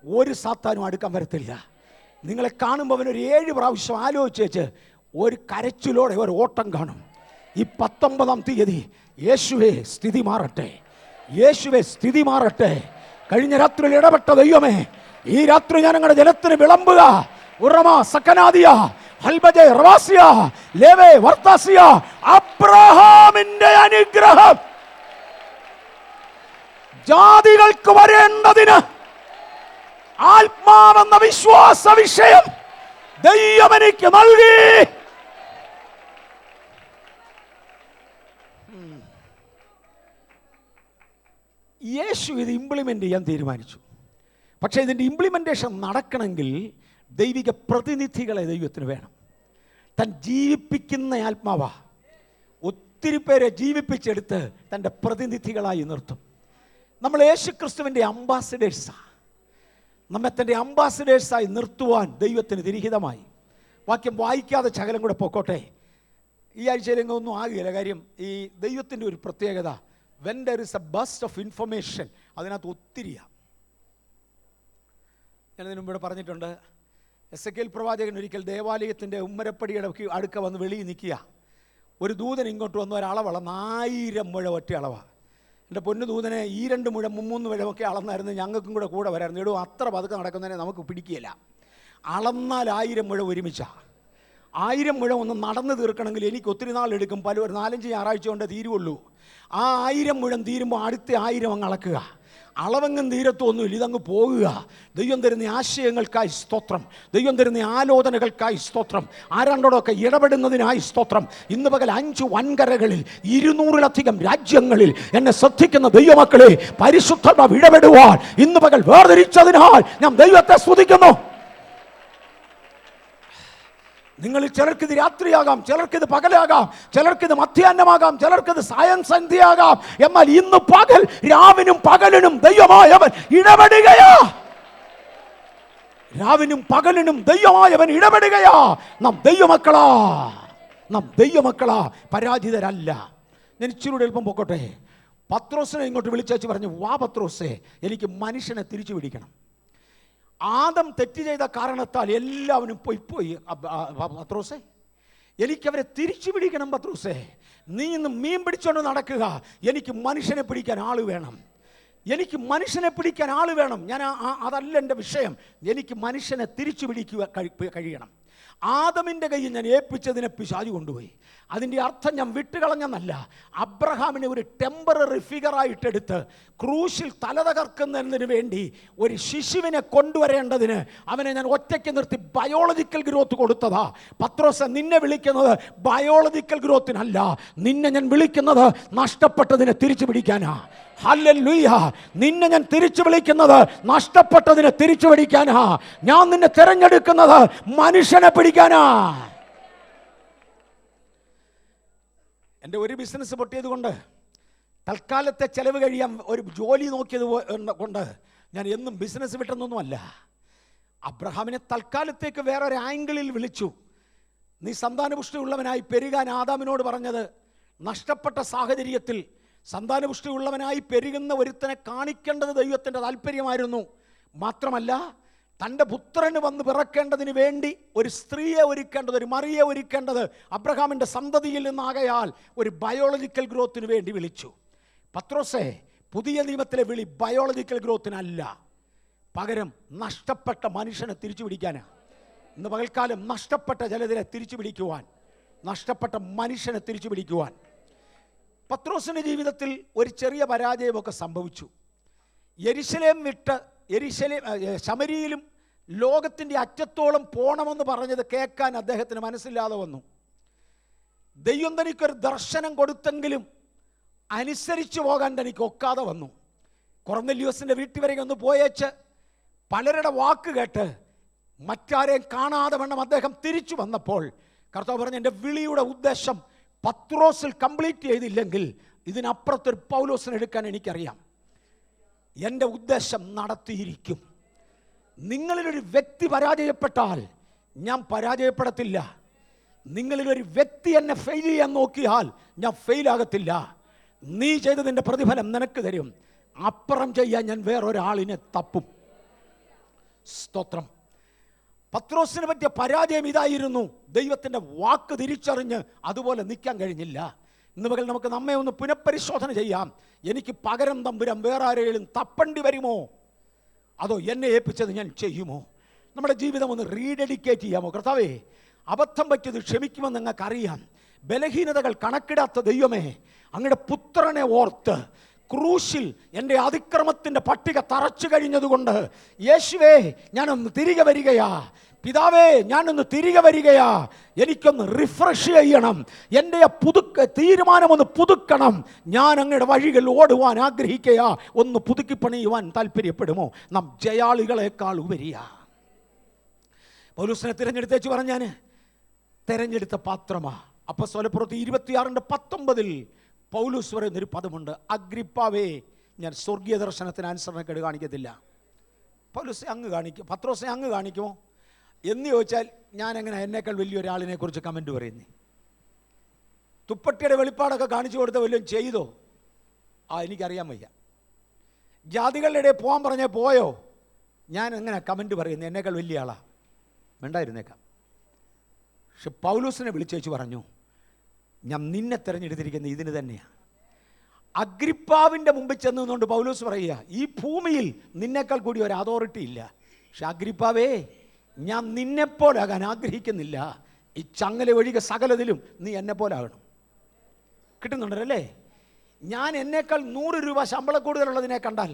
ഒരു സാത്താനും അടുക്കാൻ വരത്തില്ല. നിങ്ങളെ കാണുമ്പോൾ അവനൊരു 7 പ്രാവശ്യം ആലോചിച്ച് ഒരു കരച്ചിലോടെ ഒരു ഓട്ടം കാണും. ഈ 19-ാം തീയതി യേശുവേ സ്ഥിതി മാറട്ടെ, യേശുവേ സ്ഥിതി മാറട്ടെ. കഴിഞ്ഞ രാത്രിയിൽ ഇടപെട്ട ദൈവമേ, ഈ രാത്രി ഞാൻ ഞങ്ങളുടെ ജനത്തിന് വിളമ്പുക. ഉറമ സക്കനാദിയ ഹൽബജെ റവാസിയ ലേവേ വർത്താസിയ അബ്രഹാമിന്റെ അനുഗ്രഹം, ജാതികൾക്ക് വരേണ്ടതിന് ആത്മാവെന്ന വിശ്വാസ വിഷയം ദൈവം എനിക്ക് നൽകി. യേശു ഇത് ഇംപ്ലിമെന്റ് ചെയ്യാൻ തീരുമാനിച്ചു. പക്ഷേ ഇതിൻ്റെ ഇംപ്ലിമെന്റേഷൻ നടക്കണമെങ്കിൽ ദൈവിക പ്രതിനിധികളെ ദൈവത്തിന് വേണം. താൻ ജീവിപ്പിക്കുന്ന ആത്മാവാ. ഒത്തിരി പേരെ ജീവിപ്പിച്ചെടുത്ത് തൻ്റെ പ്രതിനിധികളായി നിർത്തും. നമ്മൾ യേശു ക്രിസ്തുവിൻ്റെ അംബാസിഡേഴ്സാണ്. നമ്മെ തൻ്റെ അംബാസിഡേഴ്സായി നിർത്തുവാൻ ദൈവത്തിന് തിരിഹിതമായി. വാക്യം വായിക്കാതെ ശകലം കൂടെ പൊക്കോട്ടെ. ഈ ആഴ്ചയിലെങ്ങൊന്നും ആകില്ല. കാര്യം ഈ ദൈവത്തിൻ്റെ ഒരു പ്രത്യേകത, when there is a burst of information, അതിനകത്ത് ഒത്തിരിയാണ്. ഞാനതിന് മുമ്പ് പറഞ്ഞിട്ടുണ്ട്, എസെക്കേൽ പ്രവാചകൻ ഒരിക്കൽ ദേവാലയത്തിൻ്റെ ഉമ്മരപ്പടിയുടെ അടുക്ക വന്ന് വെളിയിൽ നിൽക്കുക. ഒരു ദൂതൻ ഇങ്ങോട്ട് വന്ന് ഒരളവളന്ന് 1000 മുഴ ഒറ്റ അളവാണ്. എൻ്റെ പൊന്നു ദൂതനെ ഈ 2 മുഴം 3 മുഴമൊക്കെ അളന്നായിരുന്നു, ഞങ്ങൾക്കും കൂടെ വരായിരുന്നു. ഇടും അത്ര പതുക്കെ നടക്കുന്നതിനെ നമുക്ക് പിടിക്കുകയില്ല. അളന്നാൽ 1000 മുഴ ഒരുമിച്ചാണ്. 1000 മുഴം ഒന്ന് നടന്ന് തീർക്കണമെങ്കിൽ എനിക്ക് ഒത്തിരി നാളെടുക്കും. 4-5 ഞായറാഴ്ച കൊണ്ട് തീരുള്ളൂ. ആ 1000 മുഴം തീരുമ്പോൾ അടുത്ത 1000 അങ്ങ് അളക്കുക. അളവെങ്ങും തീരത്തൊന്നുമില്ല, ഇതങ്ങ് പോകുക. ദൈവം തരുന്ന ആശയങ്ങൾക്കായി സ്തോത്രം. ദൈവം തരുന്ന ആലോചനകൾക്കായി സ്തോത്രം. ആരാണ്ടോടൊക്കെ ഇടപെടുന്നതിനായി സ്തോത്രം. ഇന്ന് പകൽ 5 വൻകരകളിൽ 200-ലധികം രാജ്യങ്ങളിൽ എന്നെ ശ്രദ്ധിക്കുന്ന ദൈവമക്കളെ, പരിശുദ്ധാത്മാവ് ഇടപെടുവാൻ ഇന്ന് പകൽ വേർതിരിച്ചതിനാൽ ഞാൻ ദൈവത്തെ സ്തുതിക്കുന്നു. നിങ്ങളിൽ ചിലർക്കിത് രാത്രിയാകാം, ചിലർക്കിത് പകലാകാം, ചിലർക്കിത് മധ്യാഹ്നമാകാം, ചിലർക്കിത് സായം സന്ധ്യയാകാം. എന്നാൽ ഇന്ന് പകൽ, രാവിനും പകലിനും ദൈവമായവൻ ഇടപെടുകയാ. രാവിനും പകലിനും ദൈവമായവൻ ഇടപെടുകയാ. നാം ദൈവമക്കളാ, പരാജിതരല്ല. ഞാൻ ഇച്ചിരി അല്പം പൊക്കോട്ടെ. പത്രോസിനെ ഇങ്ങോട്ട് വിളിച്ചു പറഞ്ഞു, വാ പത്രോസേ, എനിക്ക് മനുഷ്യനെ തിരിച്ചു പിടിക്കണം. ആദം തെറ്റ് ചെയ്ത കാരണത്താൽ എല്ലാവരും പോയി. പത്രോസേ, എനിക്കവരെ തിരിച്ചു പിടിക്കണം. പത്രോസേ, നീ ഇന്ന് മീൻ പിടിച്ചോണ്ട് നടക്കുക. എനിക്ക് മനുഷ്യനെ പിടിക്കാൻ ആൾ വേണം. ഞാൻ അതല്ല എൻ്റെ വിഷയം. എനിക്ക് മനുഷ്യനെ തിരിച്ചു കഴിയണം. ആദമിൻ്റെ കയ്യിൽ ഞാൻ ഏൽപ്പിച്ചതിനെ പിശാച് കൊണ്ടുപോയി. അതിൻ്റെ അർത്ഥം ഞാൻ വിട്ടുകളഞ്ഞെന്നല്ല. അബ്രഹാമിനെ ഒരു ടെമ്പററി ഫിഗറായിട്ടെടുത്ത് ക്രൂശിൽ തല തകർക്കുന്നതിന് വേണ്ടി ഒരു ശിശുവിനെ കൊണ്ടുവരേണ്ടതിന് അവനെ ഞാൻ ഒറ്റയ്ക്ക് നിർത്തി ബയോളജിക്കൽ ഗ്രോത്ത് കൊടുത്തതാ. പത്രോസ്, നിന്നെ വിളിക്കുന്നത് ബയോളജിക്കൽ ഗ്രോത്തിനല്ല, നിന്നെ ഞാൻ വിളിക്കുന്നത് നഷ്ടപ്പെട്ടതിനെ തിരിച്ചു പിടിക്കാനാ. ഹല്ലേലൂയ. നിന്നെ ഞാൻ തിരിച്ചു വിളിക്കുന്നത് നഷ്ടപ്പെട്ടതിനെ തിരിച്ചു പിടിക്കാനാ. ഞാൻ നിന്നെ തിരഞ്ഞെടുക്കുന്നത് മനുഷ്യനെ പിടിക്കാനാ. എൻ്റെ ഒരു ബിസിനസ് പൊട്ടിയത് കൊണ്ട്, തൽക്കാലത്തെ ചെലവ് കഴിയാൻ ഒരു ജോലി നോക്കിയത് കൊണ്ട് ഞാൻ എന്നും ബിസിനസ് വിട്ടെന്നൊന്നുമല്ല. അബ്രഹാമിനെ തൽക്കാലത്തേക്ക് വേറൊരു ആംഗിളിൽ വിളിച്ചു. നീ സന്താനപുഷ്ടിയുള്ളവനായി പെരുകാൻ ആദാമിനോട് പറഞ്ഞത് നഷ്ടപ്പെട്ട സാഹചര്യത്തിൽ സന്താനപുഷ്ടിയുള്ളവനായി പെരുകുന്ന ഒരുത്തനെ കാണിക്കേണ്ടത് ദൈവത്തിൻ്റെ താല്പര്യമായിരുന്നു. മാത്രമല്ല, തൻ്റെ പുത്രന് വന്ന് പിറക്കേണ്ടതിന് വേണ്ടി ഒരു സ്ത്രീയെ ഒരുക്കേണ്ടത്, ഒരു മറിയെ ഒരുക്കേണ്ടത് അബ്രഹാമിൻ്റെ സന്തതിയിൽ നിന്നാകയാൽ ഒരു ബയോളജിക്കൽ ഗ്രോത്തിന് വേണ്ടി വിളിച്ചു. പത്രോസേ, പുതിയ നിയമത്തിലെ വിളി ബയോളജിക്കൽ ഗ്രോത്തിനല്ല, പകരം നഷ്ടപ്പെട്ട മനുഷ്യനെ തിരിച്ചു പിടിക്കാനാണ്. ഇന്ന് പകൽക്കാലം നഷ്ടപ്പെട്ട ജലത്തിനെ തിരിച്ചു പിടിക്കുവാൻ, നഷ്ടപ്പെട്ട മനുഷ്യനെ തിരിച്ചു പിടിക്കുവാൻ. പത്രോസിൻ്റെ ജീവിതത്തിൽ ഒരു ചെറിയ പരാജയമൊക്കെ സംഭവിച്ചു. യെരുശലേം വിട്ട് ശമരിയിലും ലോകത്തിൻ്റെ അറ്റത്തോളം പോണമെന്ന് പറഞ്ഞത് കേൾക്കാൻ അദ്ദേഹത്തിന് മനസ്സില്ലാതെ വന്നു. ദൈവം തനിക്കൊരു ദർശനം കൊടുത്തെങ്കിലും അനുസരിച്ചു പോകാൻ തനിക്ക് ഒക്കാതെ വന്നു. കൊർന്നല്യോസിൻ്റെ വീട്ടിൽ വരെ ഒന്ന് പോയേച്ച് പലരുടെ വാക്ക് കേട്ട് മറ്റാരെയും കാണാതെ വണ്ണം അദ്ദേഹം തിരിച്ചു വന്നപ്പോൾ കർത്താവ് പറഞ്ഞു, എൻ്റെ വിളിയുടെ ഉദ്ദേശം പത്രോസിൽ കംപ്ലീറ്റ് ചെയ്തില്ലെങ്കിൽ ഇതിനപ്പുറത്തൊരു പൗലോസിനെ എടുക്കാൻ എനിക്കറിയാം. എൻ്റെ ഉദ്ദേശം നടത്തിയിരിക്കും. നിങ്ങളിലൊരു വ്യക്തി പരാജയപ്പെട്ടാൽ ഞാൻ പരാജയപ്പെടത്തില്ല. നിങ്ങളിലൊരു വ്യക്തി എന്നെ ഫെയിൽ ചെയ്യാൻ നോക്കിയാൽ ഞാൻ ഫെയിലാകത്തില്ല. നീ ചെയ്തതിൻ്റെ പ്രതിഫലം നിനക്ക് തരും. അപ്പുറം ചെയ്യാൻ ഞാൻ വേറൊരാളിനെ തപ്പും. സ്തോത്രം. പത്രോസിന് പറ്റിയ പരാജയം ഇതായിരുന്നു. ദൈവത്തിൻ്റെ വാക്ക് തിരിച്ചറിഞ്ഞ് അതുപോലെ നിൽക്കാൻ കഴിഞ്ഞില്ല. ഇന്ന് പകൽ നമുക്ക് നമ്മെ ഒന്ന് പുനഃപരിശോധന ചെയ്യാം. എനിക്ക് പകരം തമ്പുരാൻ വേറെ ആരെങ്കിലും തപ്പണ്ടി വരുമോ, അതോ എന്നെ ഏൽപ്പിച്ചത് ഞാൻ ചെയ്യുമോ? നമ്മുടെ ജീവിതം ഒന്ന് റീഡെഡിക്കേറ്റ് ചെയ്യാമോ? കർത്താവേ, അബദ്ധം പറ്റിയത് ക്ഷമിക്കുമെന്ന് നിങ്ങൾക്കറിയാം. ബലഹീനതകൾ കണക്കിടാത്ത ദൈവമേ, അങ്ങയുടെ പുത്രനെ ഓർത്ത് ക്രൂശിൽ എൻ്റെ അതിക്രമത്തിൻ്റെ പട്ടിക തറച്ചു കഴിഞ്ഞതുകൊണ്ട് യേശുവേ ഞാനൊന്ന് തിരികെ വരികയാ, പിതാവേ ഞാനൊന്ന് തിരികെ വരികയാ, എനിക്കൊന്ന് റിഫ്രഷ് ചെയ്യണം, എൻ്റെ തീരുമാനമൊന്ന് പുതുക്കണം, ഞാൻ അങ്ങയുടെ വഴികൾ ഓടുവാൻ ആഗ്രഹിക്കുകയാ, ഒന്ന് പുതുക്കി പണിയുവാൻ താല്പര്യപ്പെടുമോ? നാം ജയാളികളെക്കാൾ ഉപരിയാ. പൗലോസിനെ തിരഞ്ഞെടുത്തേച്ച് പറഞ്ഞാൽ തിരഞ്ഞെടുത്ത പാത്രമാ. അപ്പോസ്തലപ്രവൃത്തി 26:19 പൗലോസ് പറയുന്നൊരു പദമുണ്ട്, അഗ്രിപ്പാവേ ഞാൻ സ്വർഗീയ ദർശനത്തിന് അനുസരണക്കേട് കാണിക്കത്തില്ല. പൗലോസെ അങ്ങ് കാണിക്കും, പത്രോസെ അങ്ങ് കാണിക്കുമോ എന്ന് ചോദിച്ചാൽ ഞാൻ എങ്ങനെ എന്നേക്കാൾ വലിയൊരാളിനെ കുറിച്ച് കമൻറ്റ് പറയുന്നേ? തുപ്പട്ടിയുടെ വെളിപ്പാടൊക്കെ കാണിച്ചു കൊടുത്ത വല്ലതും ചെയ്തോ? എനിക്കറിയാൻ വയ്യ. ജാതികളുടെ ഇടയിൽ പോകാൻ പറഞ്ഞാൽ പോയോ? ഞാൻ എങ്ങനെ കമൻറ്റ് പറയുന്നത്? എന്നേക്കാൾ വലിയ ആളാ, വേണ്ടായിരുന്നേക്കാം. പക്ഷെ പൗലോസിനെ വിളിച്ചേച്ച് പറഞ്ഞു, ഞാൻ നിന്നെ തിരഞ്ഞെടുത്തിരിക്കുന്നത് ഇതിന് തന്നെയാണ്. അഗ്രിപ്പാവിൻ്റെ മുമ്പിൽ ചെന്നുകൊണ്ട് പൗലോസ് പറയുക, ഈ ഭൂമിയിൽ നിന്നേക്കാൾ കൂടി ഒരു അതോറിറ്റി ഇല്ല, പക്ഷെ അഗ്രിപ്പാവേ ഞാൻ നിന്നെപ്പോലാകാൻ ആഗ്രഹിക്കുന്നില്ല, ഈ ചങ്ങല ഒഴികെ സകലതിലും നീ എന്നെപ്പോലാകണം. കിട്ടുന്നുണ്ടല്ലേ? ഞാൻ എന്നേക്കാൾ 100 രൂപ ശമ്പളം കൂടുതലുള്ളതിനെ കണ്ടാൽ,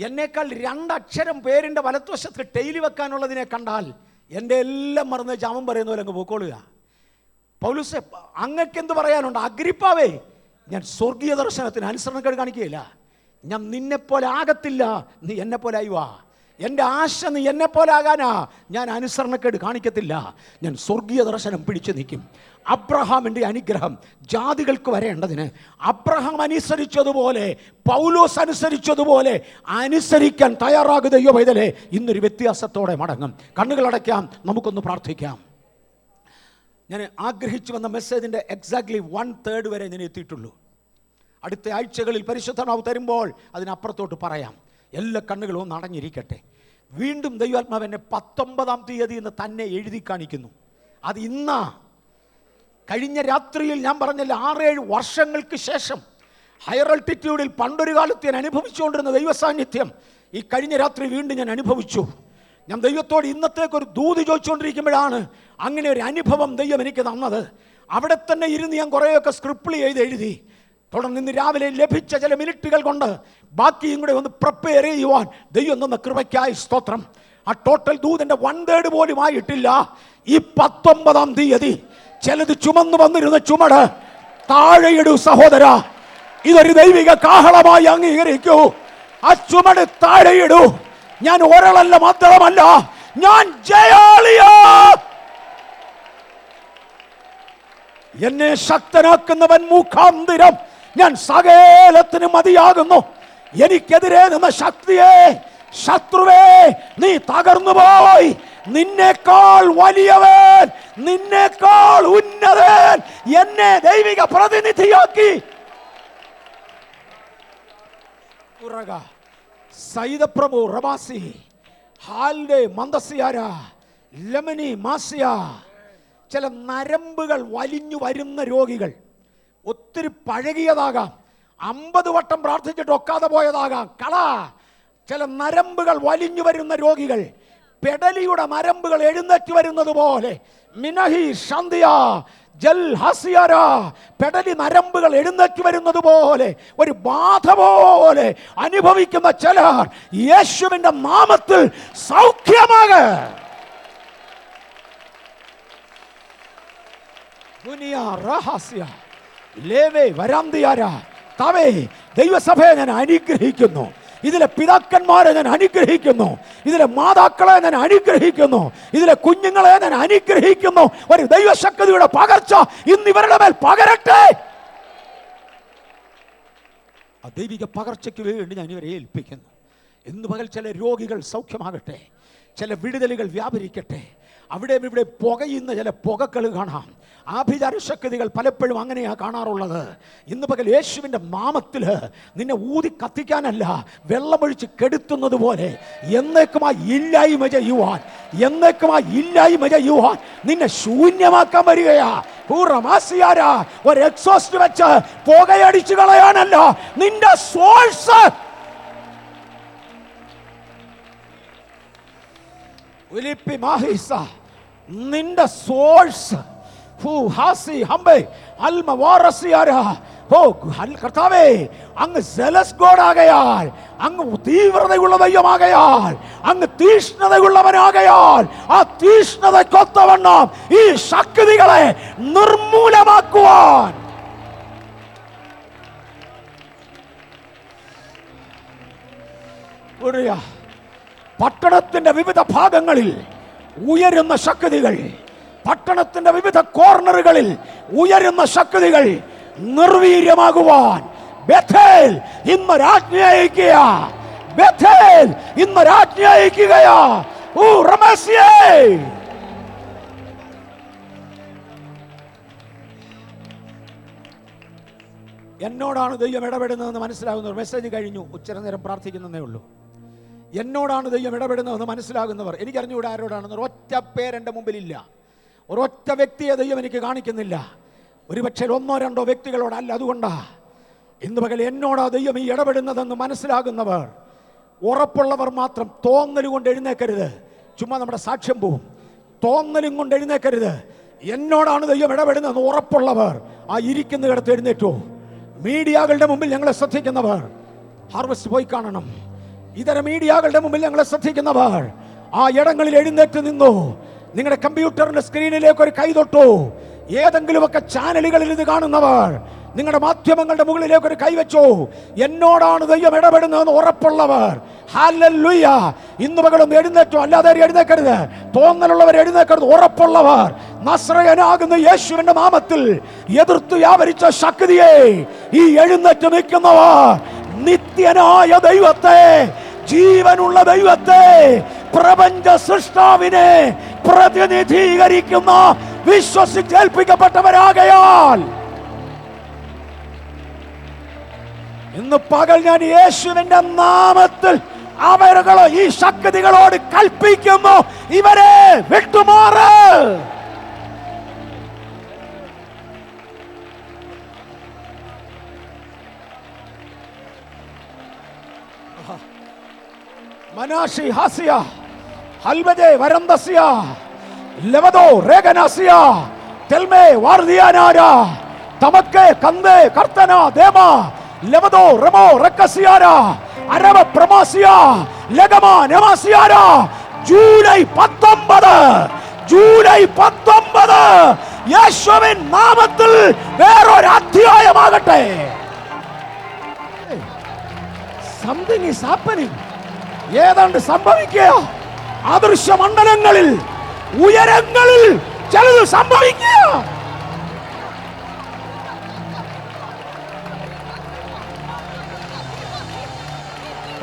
എന്നേക്കാൾ 2 അക്ഷരം പേരിൻ്റെ വലത്തുവശത്ത് ടെയിലി വെക്കാനുള്ളതിനെ കണ്ടാൽ എൻ്റെ എല്ലാം മറന്ന് ചാമം പറയുന്ന പോലെ അങ്ങ് പോയിക്കൊള്ളുക. പൗലോസേ അങ്ങക്ക് എന്ത് പറയാനുണ്ട്? അഗ്രിപ്പാവേ ഞാൻ സ്വർഗീയ ദർശനത്തിന് അനുസരണക്കേട് കാണിക്കുകയില്ല, ഞാൻ നിന്നെപ്പോലെ ആകത്തില്ല, നീ എന്നെപ്പോലെ ആയി വാ. എൻ്റെ ആശ നീ എന്നെപ്പോലെ ആകാനാ, ഞാൻ അനുസരണക്കേട് കാണിക്കത്തില്ല, ഞാൻ സ്വർഗീയ ദർശനം പിടിച്ചു നിൽക്കും. അബ്രഹാമിൻ്റെ അനുഗ്രഹം ജാതികൾക്ക് വരേണ്ടതിന് അബ്രഹാം അനുസരിച്ചതുപോലെ, പൗലോസ് അനുസരിച്ചതുപോലെ അനുസരിക്കാൻ തയ്യാറാകുക ദൈവ പൈതലേ. ഇന്നൊരു വ്യത്യാസത്തോടെ മടങ്ങും. കണ്ണുകളടയ്ക്കാം, നമുക്കൊന്ന് പ്രാർത്ഥിക്കാം. ഞാൻ ആഗ്രഹിച്ചു വന്ന മെസ്സേജിൻ്റെ എക്സാക്ട്ലി 1/3 വരെ ഞാൻ എത്തിയിട്ടുള്ളൂ. അടുത്ത ആഴ്ചകളിൽ പരിശുദ്ധാത്മാവ് തരുമ്പോൾ അതിനപ്പുറത്തോട്ട് പറയാം. എല്ലാ കണ്ണുകളും ഒന്ന് അടഞ്ഞിരിക്കട്ടെ. വീണ്ടും ദൈവാത്മാവ് എന്നെ 19-ാം തീയതി എന്ന് തന്നെ എഴുതി കാണിക്കുന്നു. അത് ഇന്നാ. കഴിഞ്ഞ രാത്രിയിൽ ഞാൻ പറഞ്ഞില്ല, 6-7 വർഷങ്ങൾക്ക് ശേഷം ഹയർ ആൾട്ടിറ്റ്യൂഡിൽ പണ്ടൊരു കാലത്ത് ഞാൻ അനുഭവിച്ചുകൊണ്ടിരുന്ന ദൈവസാന്നിധ്യം ഈ കഴിഞ്ഞ രാത്രി വീണ്ടും ഞാൻ അനുഭവിച്ചു. ഞാൻ ദൈവത്തോട് ഇന്നത്തേക്കൊരു ദൂത് ചോദിച്ചുകൊണ്ടിരിക്കുമ്പോഴാണ് അങ്ങനെ ഒരു അനുഭവം ദൈവം എനിക്ക് തന്നത്. അവിടെ തന്നെ ഇരുന്ന് ഞാൻ കുറേയൊക്കെ സ്ക്രിപ്റ്റ് ചെയ്ത് എഴുതി. തുടർന്ന് ഇന്ന് രാവിലെ ലഭിച്ച ചില മിനിറ്റുകൾ കൊണ്ട് ബാക്കിയും കൂടെ ഒന്ന് പ്രിപ്പയർ ചെയ്യുവാൻ ദൈവം തന്ന കൃപയ്ക്കായി സ്തോത്രം. ആ ടോട്ടൽ ദൂതിൻ്റെ 1/3 പോലും ആയിട്ടില്ല. ഈ 19-ാം തീയതി ചിലത് ചുമന്നു വന്നിരുന്ന ചുമട് താഴെയിടൂ സഹോദര. ഇതൊരു ദൈവിക കാഹളമായി അംഗീകരിക്കൂ. ആ ചുമട് താഴെയിടൂ. ഞാൻ ഒരാളല്ല, മാത്രമല്ല, ഞാൻ ജയാളിയാ. എന്നെ ശക്തനാക്കുന്നവൻ മുഖാന്തിരം ഞാൻ സകലത്തിന് മതിയാകുന്നു. എനിക്കെതിരെ നിന്ന ശക്തിയെ, ശത്രുവേ, നീ തകർന്നു പോയി. നിന്നേക്കാൾ വലിയവൻ, നിന്നേക്കാൾ ഉന്നതൻ എന്നെ ദൈവിക പ്രതിനിധിയാക്കി. സൈദപ്രഭു റബാസി ഹാൽഡെ മന്ദസിയാര ലെമനി മാസിയ. ചില നരമ്പുകൾ വലിഞ്ഞു വരുന്ന രോഗികൾ, ഒത്തിരി പഴകിയതാകാം, 50 വട്ടം പ്രാർത്ഥിച്ചിട്ട് ഒക്കാതെ പോയതാകാം. ചില നരമ്പുകൾ വലിഞ്ഞു വരുന്ന രോഗികൾ, പെടലിയുടെ നരമ്പുകൾ എഴുന്നേറ്റ് വരുന്നത് പോലെ, മിനഹി ശാന്തിയ ജൽ ഹസിയാര, പെടലി നരമ്പുകൾ എഴുന്നേറ്റ് വരുന്നത് പോലെ, ഒരു ബാധ പോലെ അനുഭവിക്കുന്ന ചിലർ യേശുവിന്റെ നാമത്തിൽ സൗഖ്യമാക. ദൈവസഭയെ ഞാൻ അനുഗ്രഹിക്കുന്നു. ഇതിലെ പിതാക്കന്മാരെ ഞാൻ അനുഗ്രഹിക്കുന്നു. ഇതിലെ മാതാക്കളെ ഞാൻ അനുഗ്രഹിക്കുന്നു. ഇതിലെ കുഞ്ഞുങ്ങളെ ഞാൻ അനുഗ്രഹിക്കുന്നു. ഒരു ദൈവശക്തിയുടെ പകർച്ച ഇന്ന് ഇവരുടെ മേൽ പകരട്ടെ. ആ ദൈവിക പകർച്ചയ്ക്ക് വേണ്ടി ഞാൻ ഇവരെ ഏൽപ്പിക്കുന്നു. ഇന്ന് പകൽ ചില രോഗികൾ സൗഖ്യമാകട്ടെ, ചില വിടുതലുകൾ വ്യാപരിക്കട്ടെ. അവിടെ ഇവിടെ പുകയുന്ന ചില പുകകൾ കാണാം. ആഭിചാര ശക്തികൾ പലപ്പോഴും അങ്ങനെയാണ് കാണാറുള്ളത്. ഇന്ന് പകൽ യേശുവിൻ്റെ നാമത്തിൽ നിന്നെ ഊതി കത്തിക്കാനല്ല, വെള്ളമൊഴിച്ച് കെടുത്തുന്നത് പോലെ എന്നേക്കുമായി ഇല്ലായ്മ ചെയ്യുവാൻ, എന്നേക്കുമായി ഇല്ലായ്മ ചെയ്യുവാൻ നിന്നെ ശൂന്യമാക്കാൻ വരികയാ. ഒരു എക്സോസ്റ്റ് വെച്ച് പുകയടിച്ചു കളയാനല്ല, നിന്റെ സോഴ്സ് നിന്റെ സോഴ്സ് കർത്താവേ, അങ്ങ് സെലസ് ഗോഡാകയാൽ, അങ്ങ് തീവ്രതയുള്ള ദൈവമാകയാൽ, അങ്ങ് തീഷ്ണതയുള്ളവനാകയാൽ, ആ തീഷ്ണതയ്ക്കൊത്തവണ്ണം ഈ ശക്തികളെ നിർമൂലമാക്കുവാൻ പട്ടണത്തിന്റെ വിവിധ ഭാഗങ്ങളിൽ ഉയരുന്ന ശക്തികൾ, പട്ടണത്തിന്റെ വിവിധ കോർണറുകളിൽ ഉയരുന്ന ശക്തികൾ നിർവീര്യമാകുവാൻ ബേഥേൽ ഇന്ന് രാജ്ഞി അയക്കുക. ബേഥേൽ ഇന്ന് രാജ്ഞി അയക്കുകയാ. എന്നോടാണ് ദൈവം ഇടപെടുന്നതെന്ന് മനസ്സിലാകുന്നവർ, മെസ്സേജ് കഴിഞ്ഞു, ഉച്ചര നേരം പ്രാർത്ഥിക്കുന്നതേ ഉള്ളൂ. എന്നോടാണ് ദൈവം ഇടപെടുന്നതെന്ന് മനസ്സിലാകുന്നവർ, എനിക്കറിഞ്ഞുകൂടെ ആരോടാണെന്ന്, ഒരൊറ്റ പേരെൻ്റെ മുമ്പിലില്ല, ഒരൊറ്റ വ്യക്തിയെ ദൈവം എനിക്ക് കാണിക്കുന്നില്ല. ഒരുപക്ഷെ ഒന്നോ രണ്ടോ വ്യക്തികളോടല്ല. അതുകൊണ്ടാ ഇന്ന് പകൽ എന്നോടാ ദൈവം ഈ ഇടപെടുന്നതെന്ന് മനസ്സിലാകുന്നവർ, ഉറപ്പുള്ളവർ മാത്രം. തോന്നലും കൊണ്ട് എഴുന്നേക്കരുത്, ചുമ്മാ നമ്മുടെ സാക്ഷ്യം പോവും. തോന്നലും കൊണ്ട് എഴുന്നേക്കരുത്. എന്നോടാണ് ദൈവം ഇടപെടുന്നതെന്ന് ഉറപ്പുള്ളവർ ആ ഇരിക്കുന്നിടത്ത് എഴുന്നേറ്റോ. മീഡിയകളുടെ മുമ്പിൽ ഞങ്ങളെ ശ്രദ്ധിക്കുന്നവർ ഹാർവസ്റ്റ് പോയി കാണണം. ഇതര മീഡിയകളുടെ മുമ്പിൽ ഞങ്ങളെ ശ്രദ്ധിക്കുന്നവർ ആ ഇടങ്ങളിൽ എഴുന്നേറ്റ് നിന്നു. നിങ്ങളുടെ കമ്പ്യൂട്ടറിന്റെ സ്ക്രീനിലേക്ക് ഒരു കൈ തൊട്ടു. ഏതെങ്കിലുമൊക്കെ ചാനലുകളിൽ ഇത് കാണുന്നവർ നിങ്ങളുടെ മാധ്യമങ്ങളുടെ മുകളിലേക്ക് ഒരു കൈവച്ചു. എന്നോടാണ് ദൈവം ഇടപെടുന്നതെന്ന് ഉറപ്പുള്ളവർ ഹല്ലേലൂയ ഇന്ന് പകലൊന്ന് എഴുന്നേറ്റോ. അല്ലാതെ എഴുന്നേക്കരുത്, തോന്നലുള്ളവർ എഴുന്നേക്കരുത്. ഉറപ്പുള്ളവർ നസ്രയനാകുന്ന യേശുവിന്റെ നാമത്തിൽ എതിർത്ത് വ്യാപരിച്ച ശക്തിയെ ഈ എഴുന്നേറ്റ് നിൽക്കുന്നവർ നിത്യനായ ദൈവത്തെ, ജീവനുള്ള ദൈവത്തെ, പ്രപഞ്ച സൃഷ്ടാവിനെ പ്രതിനിധീകരിക്കുന്ന വിശ്വസിച്ചേൽപ്പിക്കപ്പെട്ടവരാകയാൽ ഇന്ന് പകൽ ഞാൻ യേശുവിന്റെ നാമത്തിൽ അവരുകളോ ഈ ശക്തികളോട് കൽപ്പിക്കുന്നു, ഇവരെ വിട്ടുമാറ്. മനാഷി ഹാസിയ ഹൽബജെ വരന്തസിയ ലവദോ രേഗനാസിയ തെൽമേ വാർദിയാനാര തമക്കെ കന്ദേ കർത്തന ദേമ ലവദോ റമോ റക്കസിയാര അരവ പ്രമാസിയ ലഗമ നമാസിയാര. ജൂലൈ 19 യേശുവിൻ നാമത്തിൽ വേറൊരു അധ്യായമാകട്ടെ. Something is happening. ഏതാണ്ട് സംഭവിക്കുക. അദൃശ്യ മണ്ഡലങ്ങളിൽ, ഉയരങ്ങളിൽ ചിലത് സംഭവിക്കുക.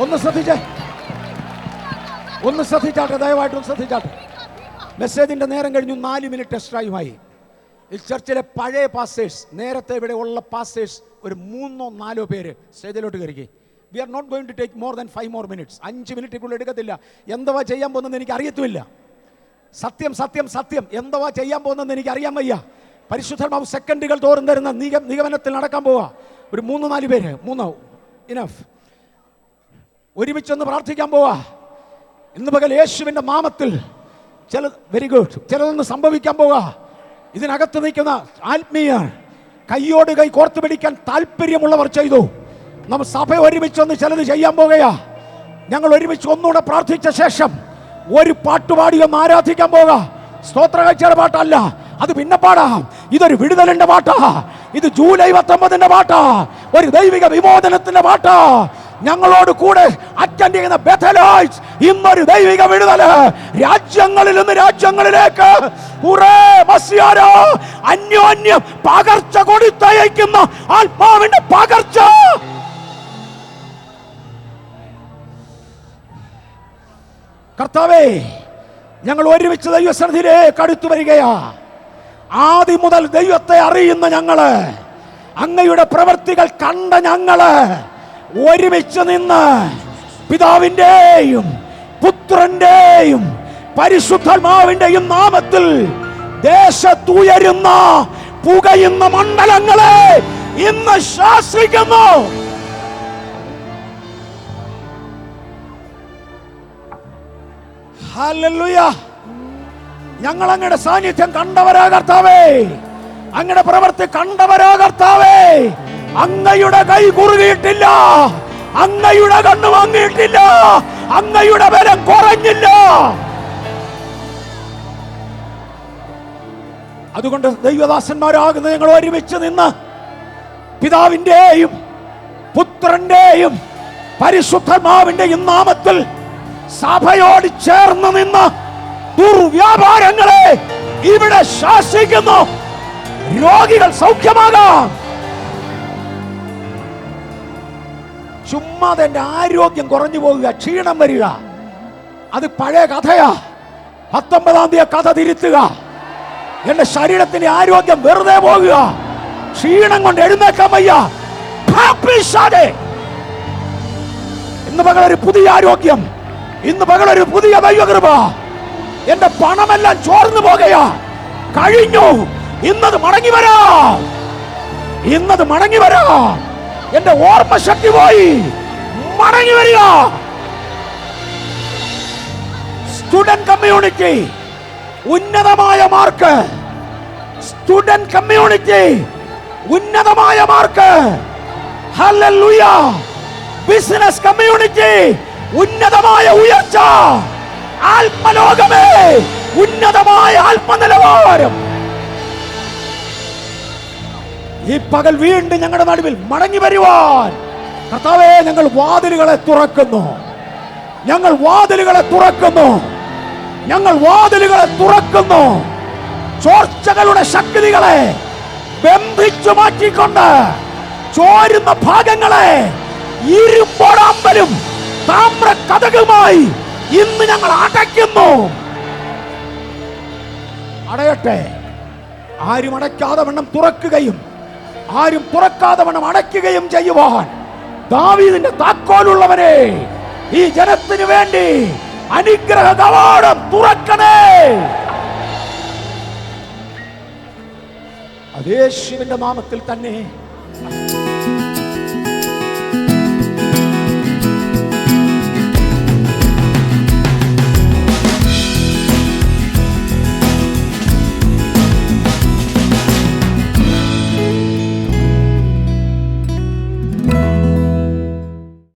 ഒന്ന് ശ്രദ്ധിച്ചാട്ടെ, ദയവായിട്ടും ശ്രദ്ധിച്ചാട്ടെ. മെസ്സേജിന്റെ നേരം കഴിഞ്ഞു, 4 മിനിറ്റ് എക്സ്ട്രായുമായി. ഈ ചർച്ചിലെ പഴയ പാസ്റ്റേഴ്സ്, നേരത്തെ ഇവിടെ ഉള്ള പാസ്റ്റേഴ്സ് ഒരു 3-4 പേര് സ്റ്റേജിലോട്ട് കയറി. We are not going to take more than 5 more minutes. 5 മിനിറ്റിക്കുള്ളിൽ എടുക്കത്തില്ല. എന്തവാ ചെയ്യാൻ പോകുന്നതെന്ന് എനിക്ക് അറിയത്തുമില്ല. സത്യം സത്യം സത്യം എന്തവാ ചെയ്യാൻ പോകുന്നതെന്ന് എനിക്ക് അറിയാൻ വയ്യ. പരിശുദ്ധാത്മാവ് സെക്കൻഡുകൾ തോറും തരുന്ന നിഗമനത്തിൽ നടക്കാൻ പോവാ. ഒരു 3-4 പേര്, 3 ഇനഫ്, ഒരുമിച്ചൊന്ന് പ്രാർത്ഥിക്കാൻ പോവാ. ഇന്ന് പകൽ യേശുവിന്റെ നാമത്തിൽ വെരി ഗുഡ് ചിലതൊന്ന് സംഭവിക്കാൻ പോവാ. ഇതിനകത്ത് നിൽക്കുന്ന ആത്മീയർ കൈയോട് കൈ കോർത്തു പിടിക്കാൻ താല്പര്യമുള്ളവർ ചെയ്തു. നമ്മൾ സഭ ഒരുമിച്ചൊന്ന് ചിലത് ചെയ്യാൻ പോകുകയാ. ഞങ്ങൾ ഒരുമിച്ച് ഒന്നുകൂടെ പ്രാർത്ഥിച്ച ശേഷം ഒരു പാട്ടുപാടി ഒന്ന് ആരാധിക്കാൻ പോകാം. സ്തോത്ര കാഴ്ചയുടെ പാട്ടല്ല, അത് പിന്നെ പാടാം. ഇതൊരു വിടുതലിന്റെ പാട്ടാ. ഇത് ജൂലൈ 19 പാട്ടാ. ഒരു ദൈവിക വിമോചനത്തിന്റെ പാട്ടാ. ഞങ്ങളോട് കൂടെ അറ്റൻഡ് ചെയ്യുന്ന ബെഥലൈറ്റ്സ് ഇന്നൊരു ദൈവിക വിടുതല് രാജ്യങ്ങളിൽ നിന്ന് രാജ്യങ്ങളിലേക്ക് അന്യോന്യം പകർച്ച കൊടുത്തയക്കുന്ന ആത്മാവിന്റെ പകർച്ച. കർത്താവേ, ഞങ്ങൾ ഒരുമിച്ച് ദൈവസന്നിധിയിലേക്ക് അടുത്തു വരികയാ. ആദ്യം മുതൽ ദൈവത്തെ അറിയുന്ന ഞങ്ങള്, അങ്ങയുടെ പ്രവൃത്തികൾ കണ്ട ഞങ്ങള് ഒരുമിച്ച് നിന്ന് പിതാവിന്റെയും പുത്രന്റെയും പരിശുദ്ധാത്മാവിന്റെയും നാമത്തിൽ ദേശത്തുയരുന്ന പുകയുന്ന മണ്ഡലങ്ങളെ ഇന്ന് ശാസിക്കുന്നു. ഹല്ലേലൂയ. ഞങ്ങൾ അങ്ങയുടെ സാന്നിധ്യം കണ്ടവരാ കർത്താവേ, അങ്ങയുടെ പ്രവൃത്തി കണ്ടവരാ കർത്താവേ. അങ്ങയുടെ കൈ കുറുകിയിട്ടില്ല, അങ്ങയുടെ കണ്ണു വാങ്ങിയിട്ടില്ല, അങ്ങയുടെ ബലം കുറഞ്ഞില്ല. അതുകൊണ്ട് ദൈവദാസന്മാരാകുന്ന ഞങ്ങൾ ഒരുമിച്ച് നിന്ന് പിതാവിന്റെയും പുത്രന്റെയും പരിശുദ്ധാത്മാവിന്റെയും നാമത്തിൽ സഭയോട് ചേർന്ന് നിന്ന് ദുർവ്യാപാരങ്ങളെ ഇവിടെ ശാസിക്കുന്നു. രോഗികൾ സൗഖ്യമാകാം. ചുമ്മാതെ എന്റെ ആരോഗ്യം കുറഞ്ഞു പോകുക, ക്ഷീണം വരിക, അത് പഴയ കഥയാ. 19-ാം തീയതി കഥ തിരുത്തുക. എന്റെ ശരീരത്തിന്റെ ആരോഗ്യം വെറുതെ പോകുക, ക്ഷീണം കൊണ്ട് എഴുന്നേക്കാൻ വയ്യ. ഇന്ന് പകലൊരു പുതിയ ആരോഗ്യം, ഇന്ന് പകലൊരു പുതിയ ദൈവകൃപ. എന്റെ പണമെല്ലാം ചോർന്നു പോകുകയാ, കഴിഞ്ഞു. ഇന്നത് മടങ്ങി വരാം, ഇന്നത് മടങ്ങി വരാം. എന്റെ ഓർമ്മശക്തി പോയി, മടങ്ങി വരിക. സ്റ്റുഡന്റ് കമ്മ്യൂണിറ്റി ഉന്നതമായ മാർക്ക്, സ്റ്റുഡന്റ് കമ്മ്യൂണിറ്റി ഉന്നതമായ മാർക്ക്. ഹല്ലേലൂയ. ബിസിനസ് കമ്മ്യൂണിറ്റി ഉന്നതമായ ഉയർച്ച. ആത്മലോകമേ ഉന്നതമായ ആത്മനിലവാരം. ഈ പകൽ വീണ്ടും ഞങ്ങളുടെ നടുവിൽ മടങ്ങി വരുവാൻ കർത്താവേ, ഞങ്ങൾ വാതിലുകളെ തുറക്കുന്നു, ഞങ്ങൾ വാതിലുകളെ തുറക്കുന്നു, ഞങ്ങൾ വാതിലുകളെ തുറക്കുന്നു. ചോർച്ചകളുടെ ശക്തികളെ ബന്ധിച്ചു മാറ്റിക്കൊണ്ട് ചോരുന്ന ഭാഗങ്ങളെ ഇരുമ്പോടാമ്പലും താമ്ര കതകുമായി ഇന്ന് ഞങ്ങൾ അടയ്ക്കുന്നു. അടയട്ടെ. ആരും അടയ്ക്കാതെ വണ്ണം തുറക്കുകയും ആരും തുറക്കാതെ വണ്ണം അടയ്ക്കുകയും ചെയ്യുവാൻ ദാവീദിന്റെ താക്കോലുള്ളവനെ, ഈ ജനത്തിന് വേണ്ടി അനുഗ്രഹ കവാടം തുറക്കണേ. അത് യേശുവിന്റെ നാമത്തിൽ തന്നെ.